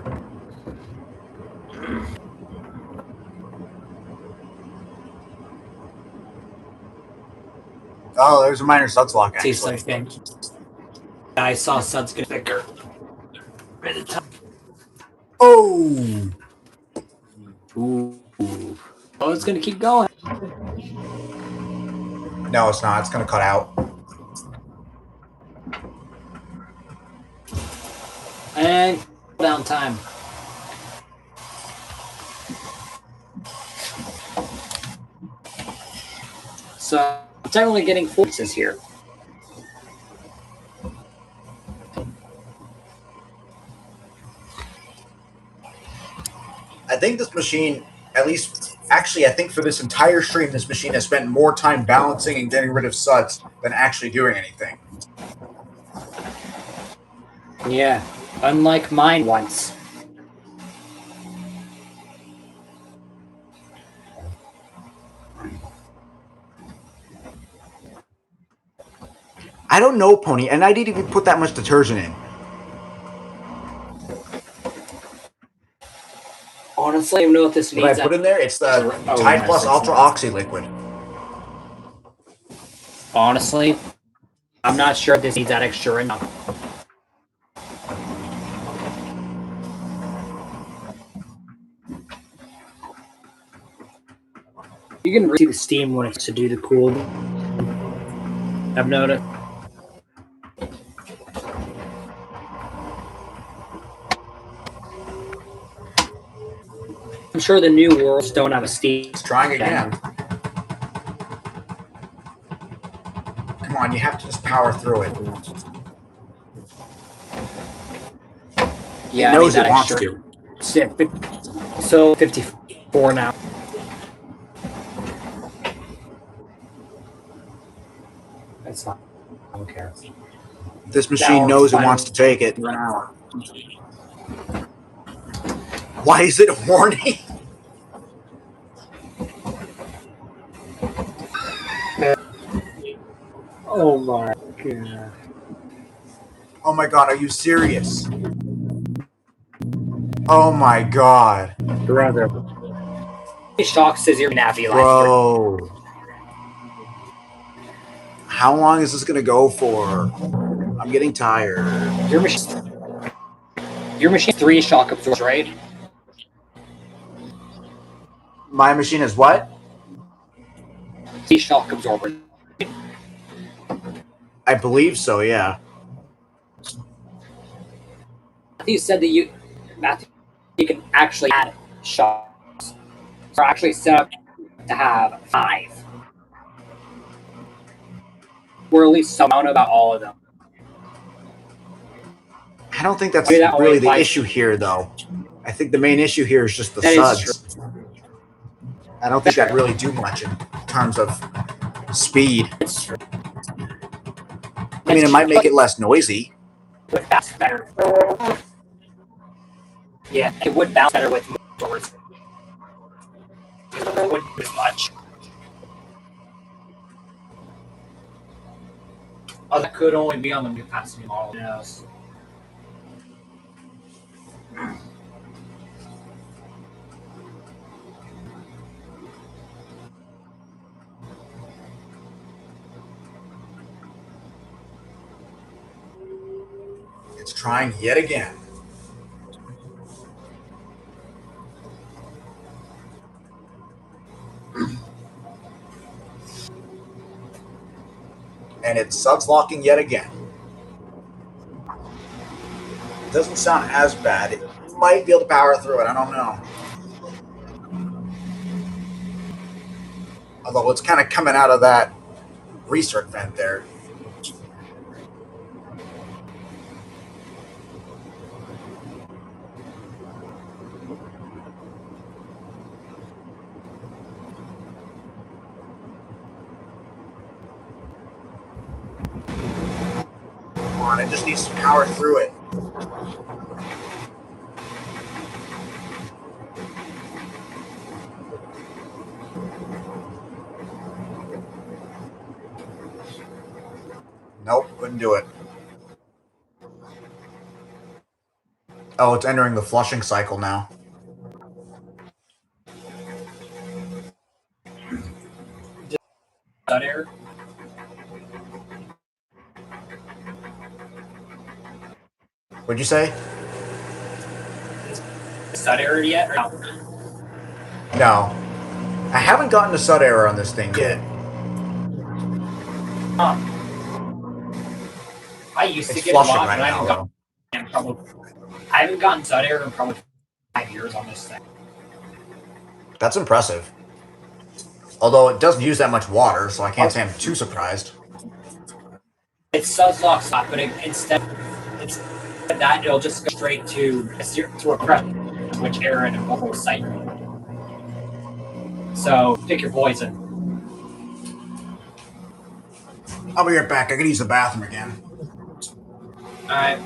Oh, there's a minor suds lock, See actually. something. I saw suds get thicker. Oh! Ooh. Oh, it's gonna keep going. No, it's not. It's going to cut out. And down time. So I'm technically getting forces here. I think this machine, at least, actually, I think for this entire stream, this machine has spent more time balancing and getting rid of suds than actually doing anything. Yeah. Unlike mine once. I don't know, Pony, and I didn't even put that much detergent in. Honestly, I don't know if this What needs. I put in there, it's the Oh, Tide yes, Plus it's Ultra not. Oxy liquid. Honestly, I'm not sure if this needs that extra or not. You can really see the steam when it's to do the cool. I've noticed. I'm sure the new worlds don't have a steam. It's trying again. Come on, you have to just power through it. Yeah, It knows I it need that wants extra. to. So 54 now. That's fine. I don't care. This machine knows it wants to take it. For an hour. Why is it horny? Oh my god. Oh my god, are you serious? Oh my god. Brother. Shock says your Navi life. Bro. How long is this gonna go for? I'm getting tired. Your machine 3 shock absorbs, right? My machine is what? 3 shock absorber. I believe so, yeah. Matthew said that Matthew, you can actually add shocks. So actually set up to have 5. Or at least some. I don't know about all of them. I don't think that's Maybe that really only the applies- issue here, though. I think the main issue here is just the That is suds. I don't think that really do much in terms of speed. It's true. I mean, it might make it less noisy. Would bounce better. Yeah, it would bounce better with more words. It wouldn't do as much. Oh, that could only be on the new capacity model. Yes. It's trying yet again. And it's suds locking yet again. It doesn't sound as bad. It might be able to power through it. I don't know. Although it's kind of coming out of that recirc vent there. Come on, it just needs to power through it. Nope, couldn't do it. Oh, it's entering the flushing cycle now. That error? What'd you say? Is that error yet? Or no? No. I haven't gotten a sud error on this thing yet. Huh. I used to It's get a flushing lot, right but I now, haven't though. I haven't gotten sud error in probably 5 years on this thing. That's impressive. Although it doesn't use that much water, so I can't say I'm too surprised. It's Sudslock stock, but instead of that, it'll just go straight to a prep switch error and a mobile site. So pick your poison. I'll be right back. I can use the bathroom again. Alright.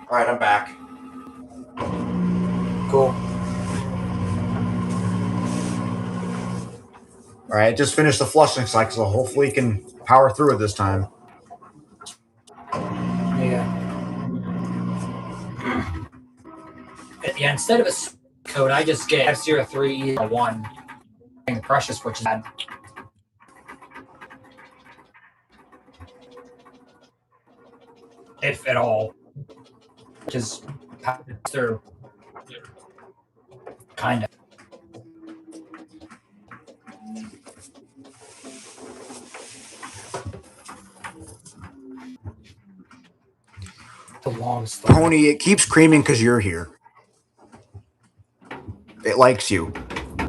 All right, I'm back. Cool. All right, I just finished the flushing cycle, so hopefully you can power through it this time. Yeah. Yeah, instead of a code, I just get F03E1 and Precious, which is bad. If at all. Which is faster. Kind of. The long story. Pony, it keeps screaming because you're here. It likes you. I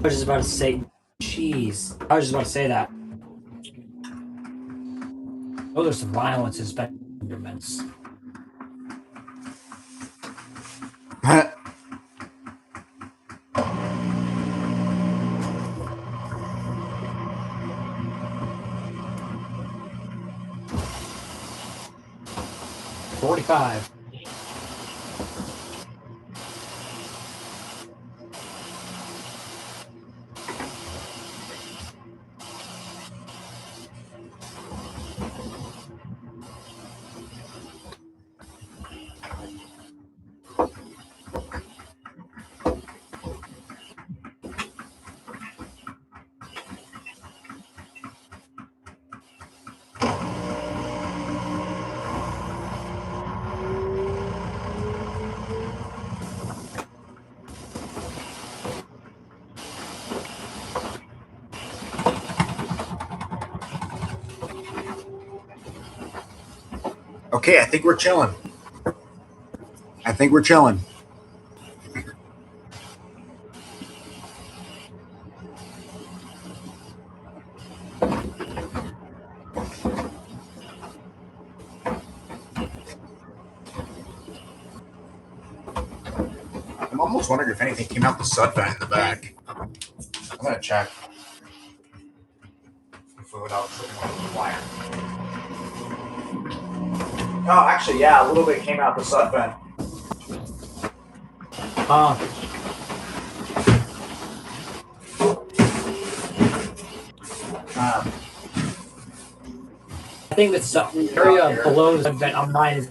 was just about to say, jeez. I was just about to say that. Oh, there's some violence in Benjamins. $45. Okay, I think we're chilling. I think we're chilling. I'm almost wondering if anything came out the sud vent in the back. I'm gonna check. Without tripping over the wire. Oh, actually, yeah, a little bit came out the sud vent. I think that some area below the vent on mine is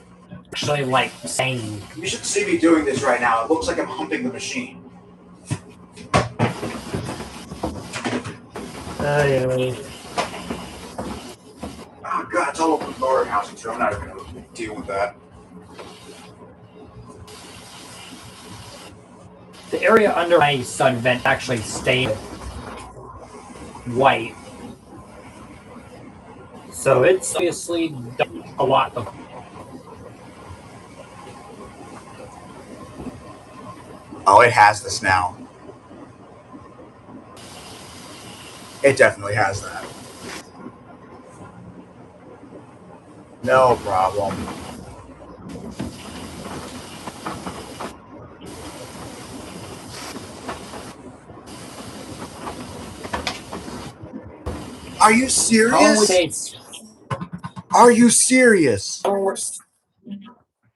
actually like sane. You should see me doing this right now. It looks like I'm humping the machine. Yeah. Oh god, it's all over the lower housing too. I'm not even gonna deal with that. The area under my sun vent actually stayed white. So it's obviously done a lot of. Oh, it has this now. It definitely has that. No problem. Are you serious? Are you serious? How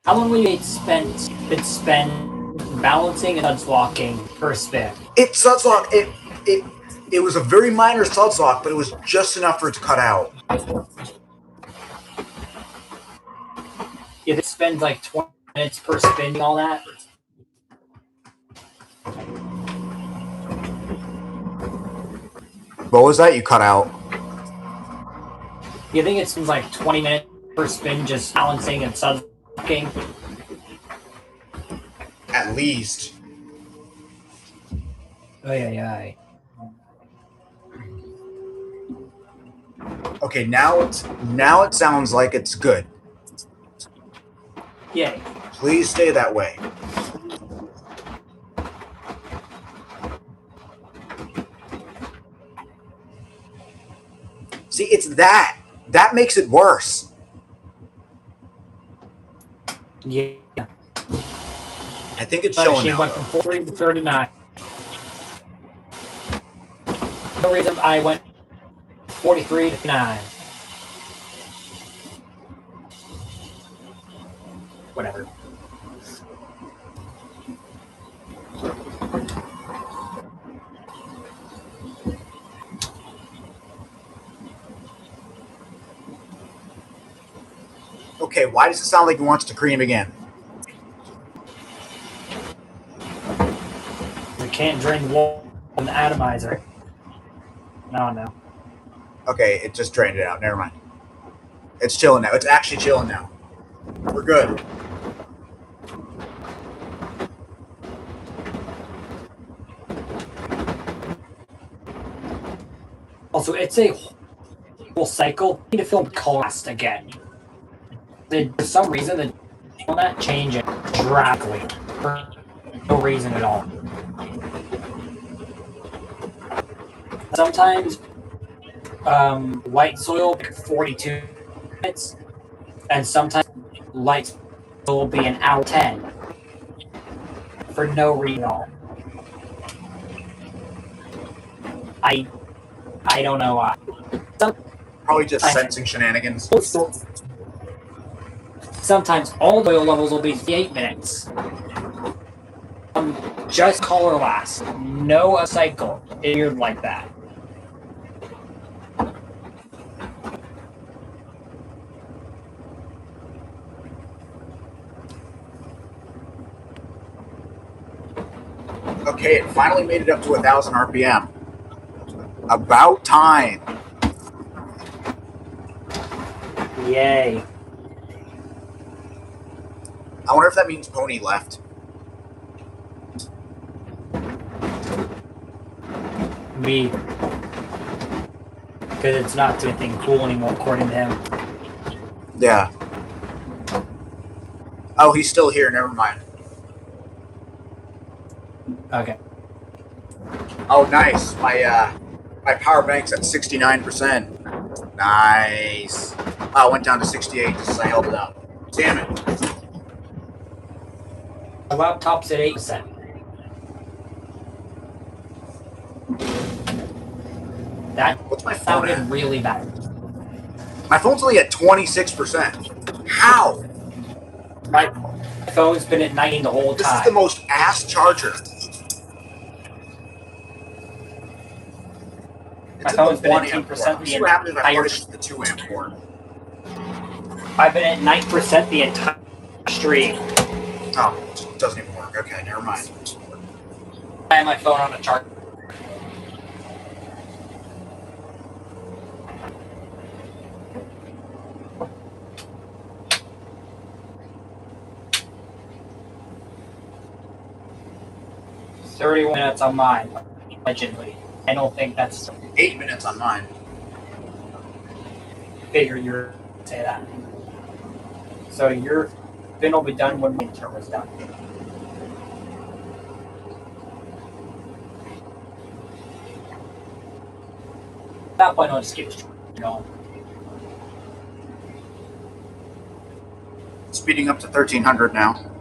long will it spend balancing and suds-locking per spin? It suds lock. It was a very minor suds lock, but it was just enough for it to cut out. If it spends like 20 minutes per spin, all that. What was that you cut out? You think it spends like 20 minutes per spin just balancing and sucking? At least. Aye. Okay, now it sounds like it's good. Yay. Please stay that way. See, it's that. That makes it worse. Yeah. I think it's My showing machine now. went from 40 to 39. No reason I went 43 to 9. Whatever. Okay, why does it sound like he wants to cream again? You can't drain the water from the atomizer. No. Okay, it just drained it out. Never mind. It's chilling now. It's actually chilling now. We're good. Also, it's a whole cycle. I need to film Colast again. For some reason, the on that change it drastically for no reason at all. Sometimes light soil 42 minutes, and sometimes light soil will be an hour 10 for no reason at all. I don't know why. Probably just sensing shenanigans. Sometimes all the oil levels will be 8 minutes. Just color last. No a cycle. Weird like that. Okay, it finally made it up to 1,000 RPM. About time. Yay. I wonder if that means Pony left. Me. Because it's not doing anything cool anymore, according to him. Yeah. Oh, he's still here. Never mind. Okay. Oh, nice. My power bank's at 69%. Nice. Oh, it went down to 68 just as I held it up. Damn it. My laptop's at 8%. That What's my phone sounded at? really bad. My phone's only at 26%. How? My phone's been at 90 the whole This time. is the most ass charger. My It's in phone's the been 1 at amp 10% port. Let me see the what happens if I entire- put it into the 2 amp port. I've been at 9% the entire stream. Oh, it doesn't even work. Okay, never mind. I have my phone on a charger. $31 on mine, allegedly. I don't think that's 8 minutes on mine. figure you're say that. So your spin will be done when winter was done. At that point, I'll just keep it going. Speeding up to 1300 now.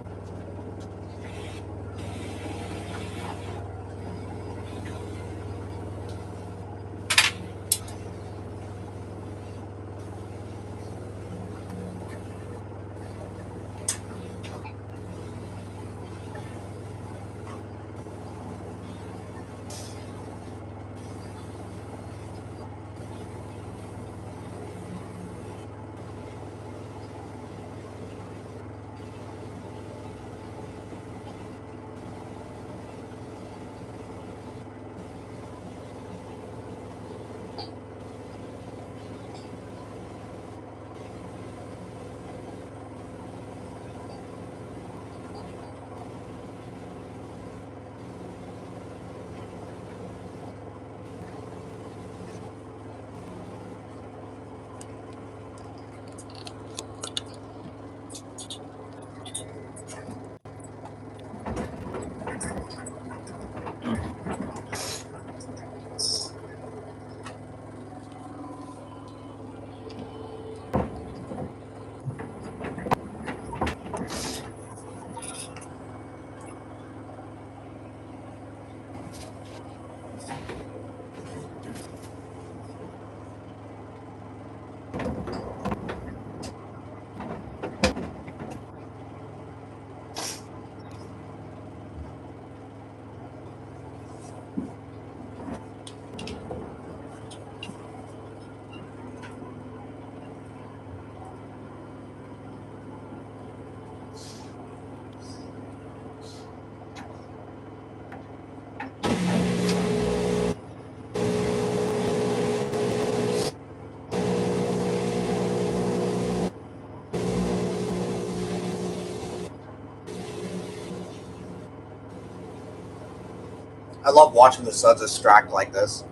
I love watching the suds extract like this.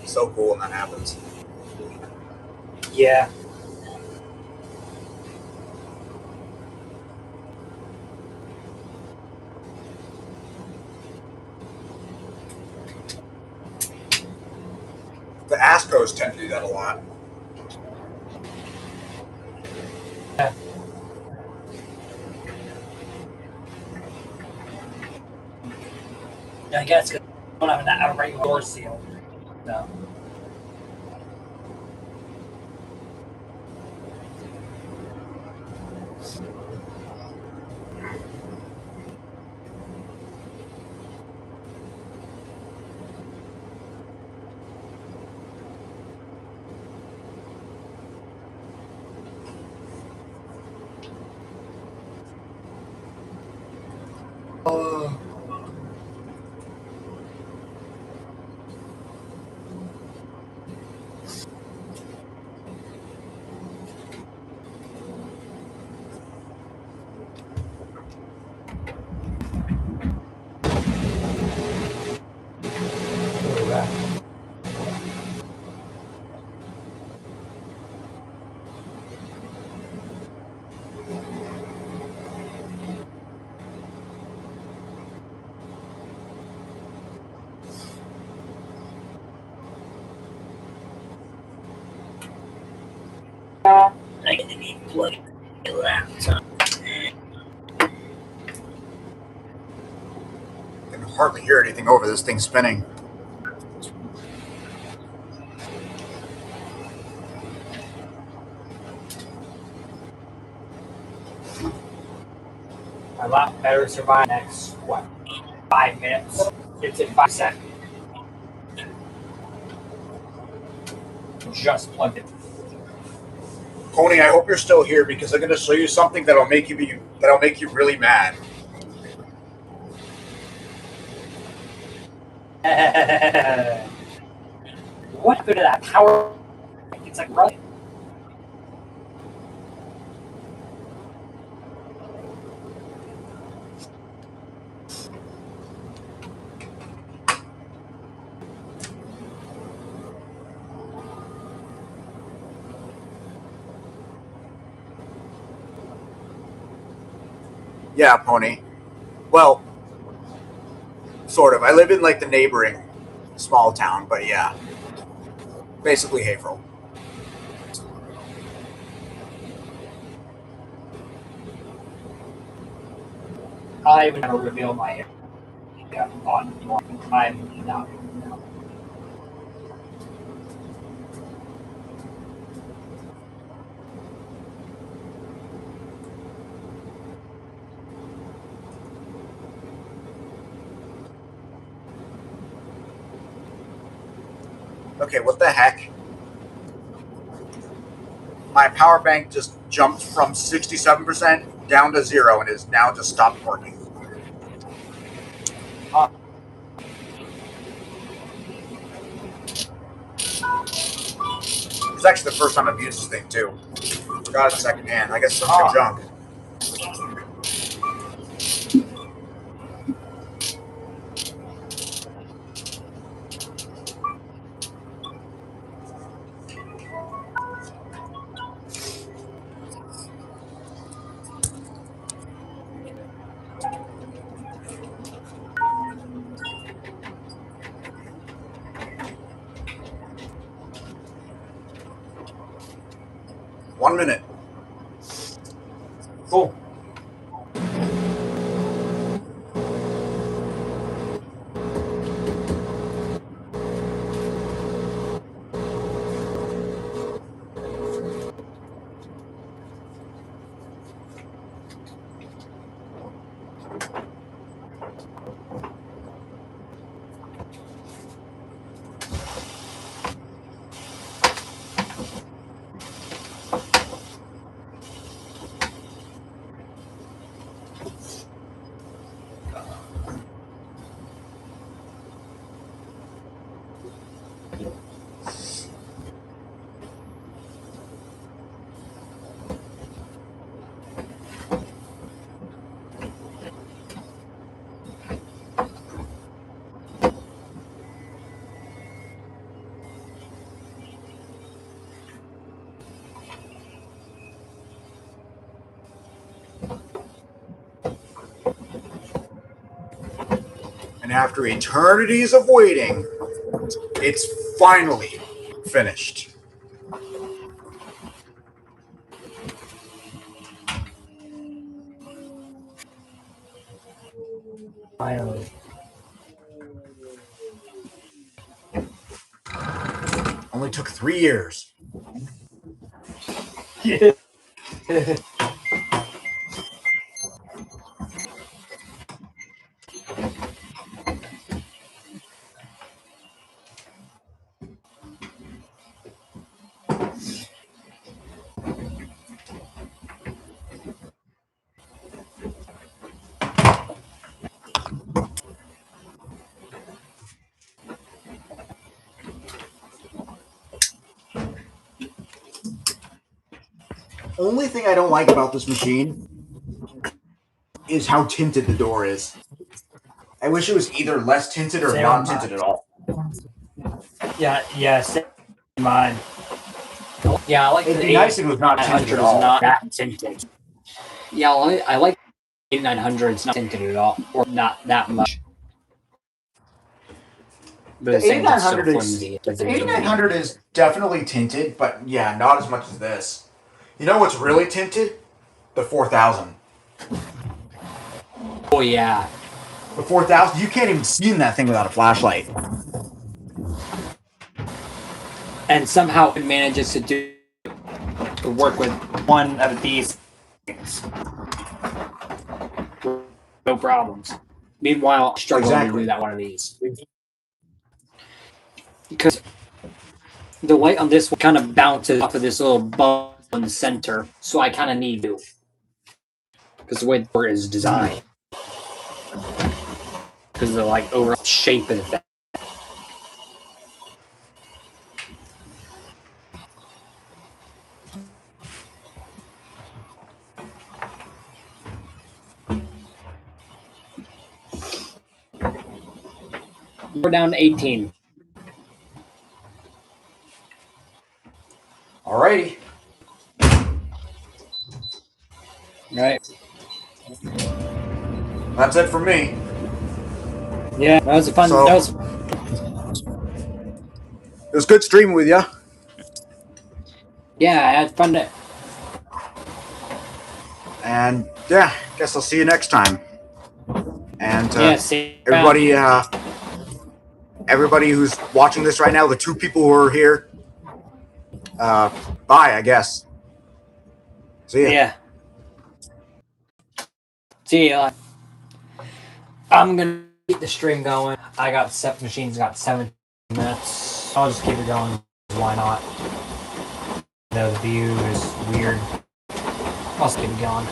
So cool when that happens. Yeah. The Astros tend to do that a lot. Yeah. I guess because we don't have a regular door seal. No. I need to plug the laptop. I can hardly hear anything over this thing spinning. My laptop better survive the next, 5 minutes? It's at 5 seconds. Just plugged it. Pony, I hope you're still here because I'm going to show you something that'll make you really mad. What happened to that power? It's like running. Yeah, Pony. Well, sort of. I live in like the neighboring small town, but yeah. Basically Haverhill. I would never reveal my on. I'm not. Okay, what the heck? My power bank just jumped from 67% down to 0 and is now just stopped working. It's actually the first time I've used this thing too. Got it secondhand. I guess some good junk. One minute. Cool. And after eternities of waiting, it's finally finished. Finally. Only took 3 years. Only thing I don't like about this machine is how tinted the door is. I wish it was either less tinted or Same non-tinted at all. Yeah, same mine. Yeah, I like It'd the be nice if it was not tinted 8900 at is all. not that tinted. Yeah, I like 8900 is not tinted at all, or not that much. But The it's still 8900 is flimsy. the 8900 is definitely tinted, but yeah, not as much as this. You know what's really tinted? The 4000. Oh yeah. The 4000, you can't even see in that thing without a flashlight. And somehow it manages to work with one of these things. No problems. Meanwhile, I struggle to Exactly. do that one of these. Because the light on this one kind of bounces off of this little bulb in the center, so I kind of need to. Because the way the door is designed. Because of the like overall shape of the thing. We're down to 18. Alrighty. Right. That's it for me. Yeah, that was a fun. So- That was. It was good streaming with you. Yeah, I had fun. And yeah, guess I'll see you next time. And Yeah, see. everybody who's watching this right now, the 2 people who are here, bye, I guess. See ya. Yeah. See ya. I'm gonna keep the stream going. I got 7 machines. Got 7 minutes. I'll just keep it going. Why not? The view is weird. I'll just keep it going.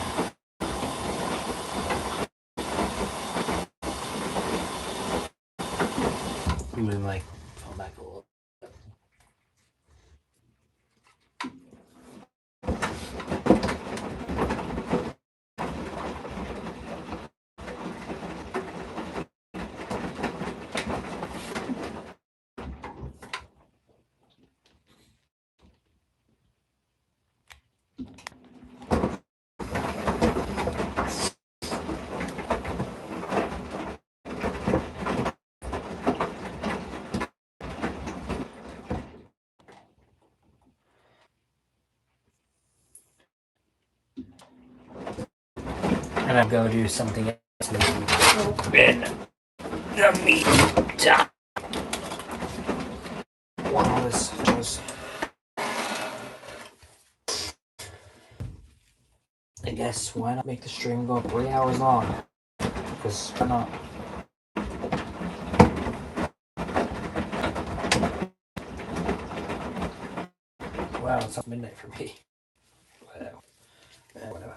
Move my phone back a little. And I'll go do something else in the meantime. Wow, this was. I guess why not make the stream go 3 hours long? Because why not? Wow, it's midnight for me. Whatever. Whatever.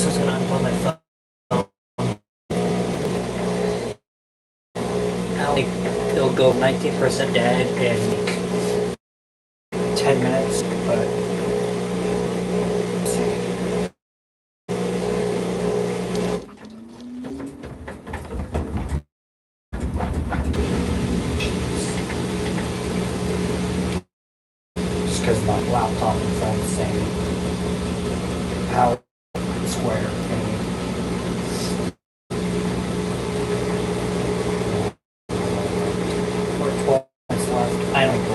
just was gonna unplug my phone. It'll go 19% dead in 10 minutes, but let's see. Just because my laptop is on the same power square. Or 12 minutes left. I don't know.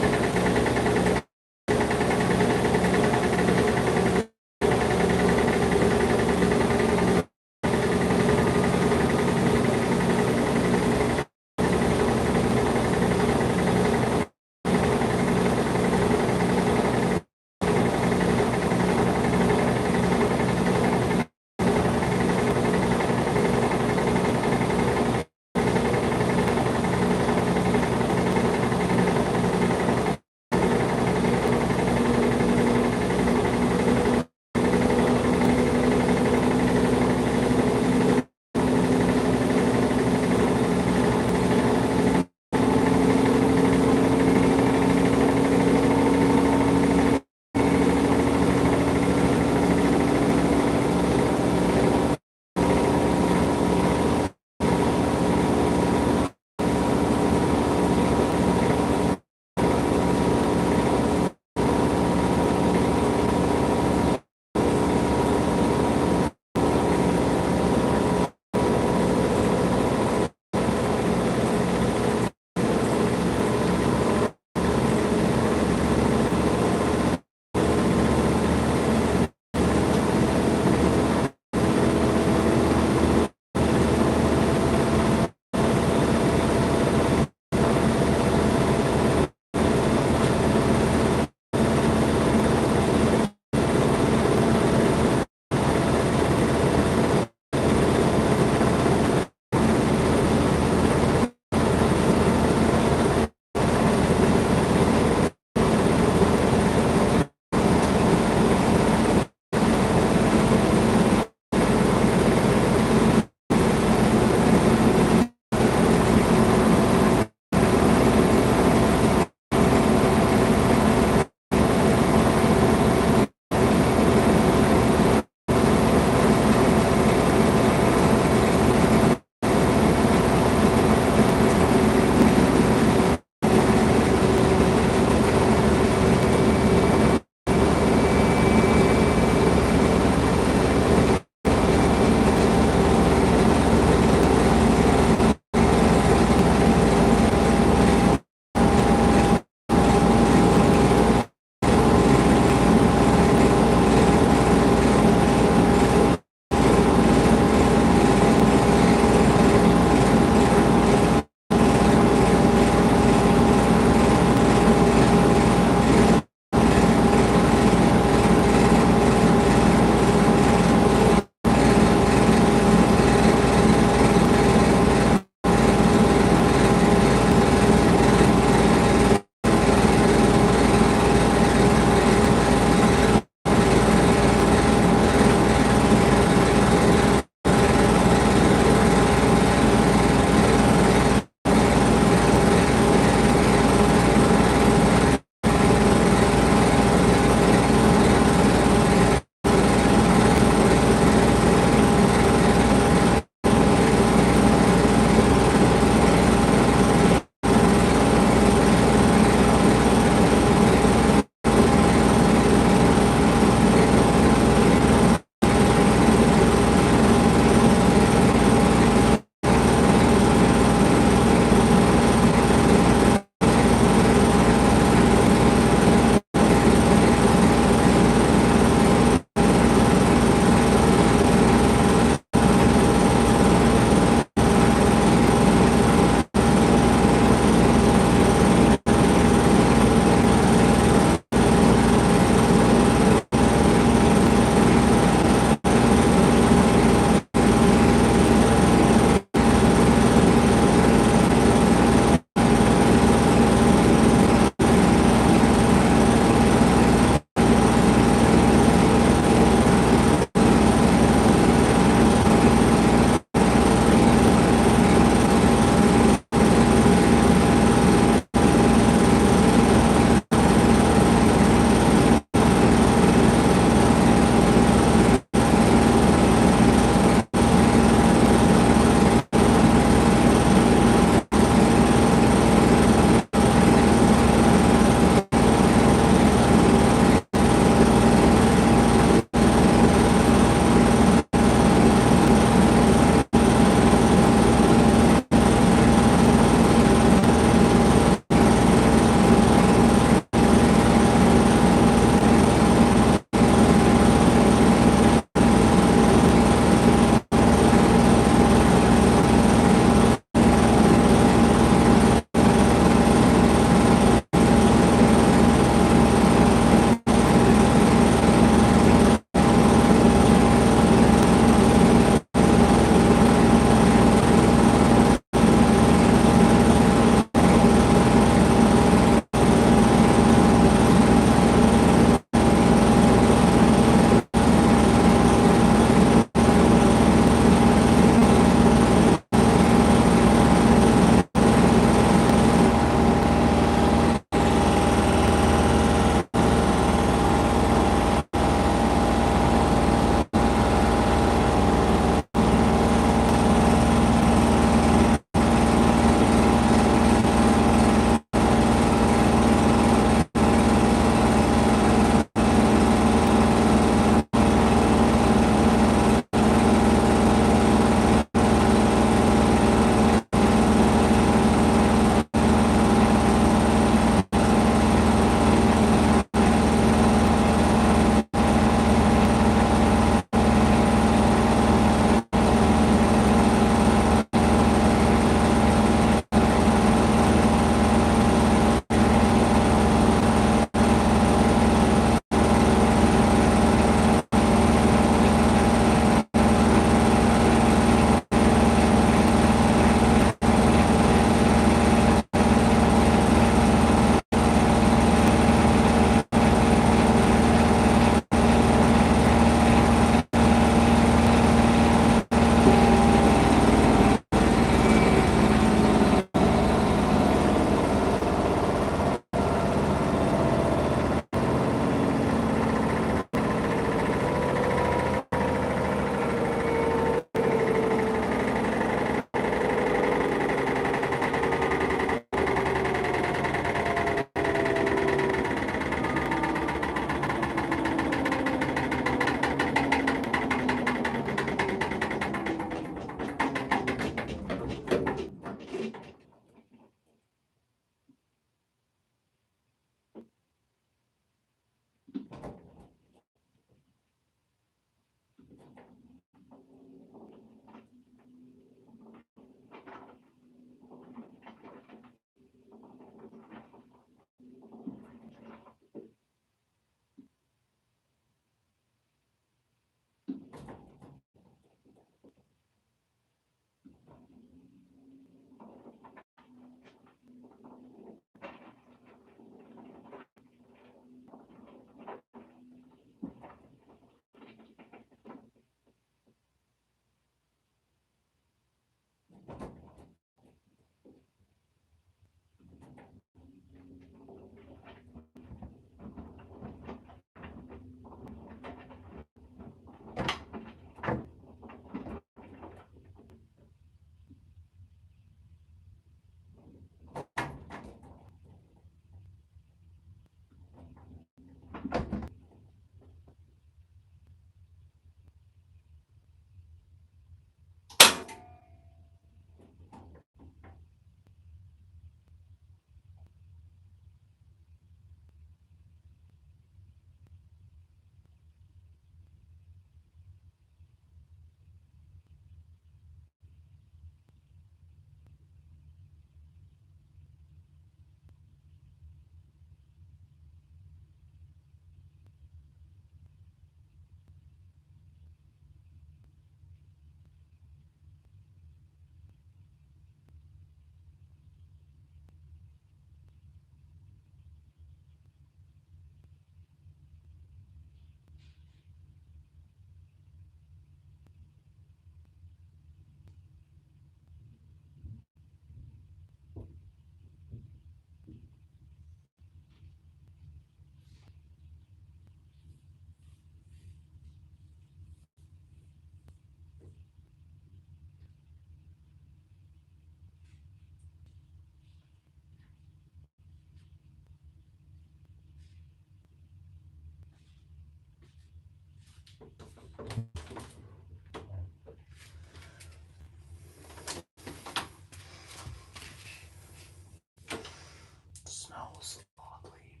Smells oddly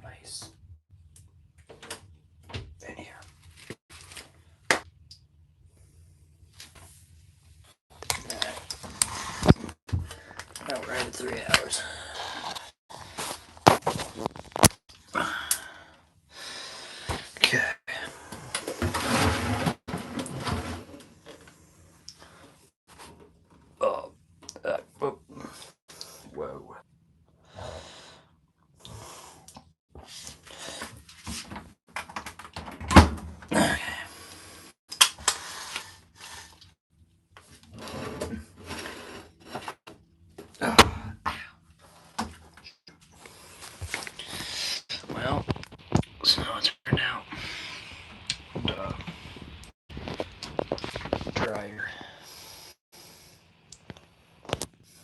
nice in here. Now we're at 3 hours. Okay. Oh, whoa. Whoa. Well, so it's now dryer.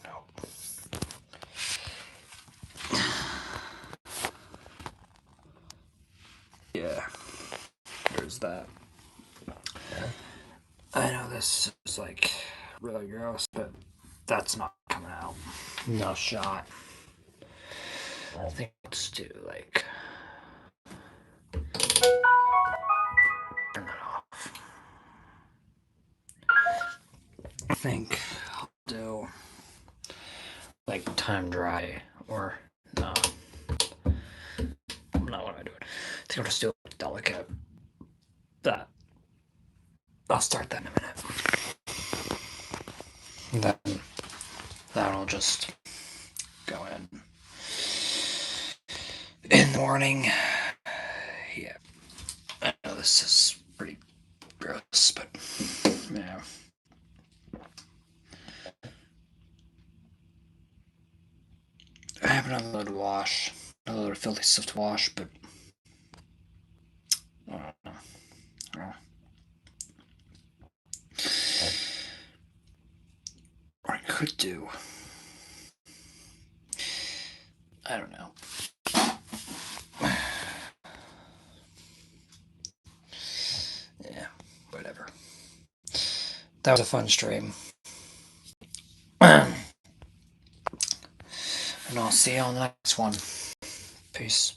Nope. Yeah, there's that. I know this is like really gross, but that's not coming out. No shot. I think let's do like turn that off. I think I'll do like time dry or no. No, what am I doing? I think I'll just do a delicate. That. I'll start that in a minute. Then that'll just go in the morning. Yeah. I know this is pretty gross, but yeah. I have another load to wash. Another load of filthy stuff to wash, but I don't know. Or I could do. I don't know. Yeah, whatever. That was a fun stream. And I'll see you on the next one. Peace.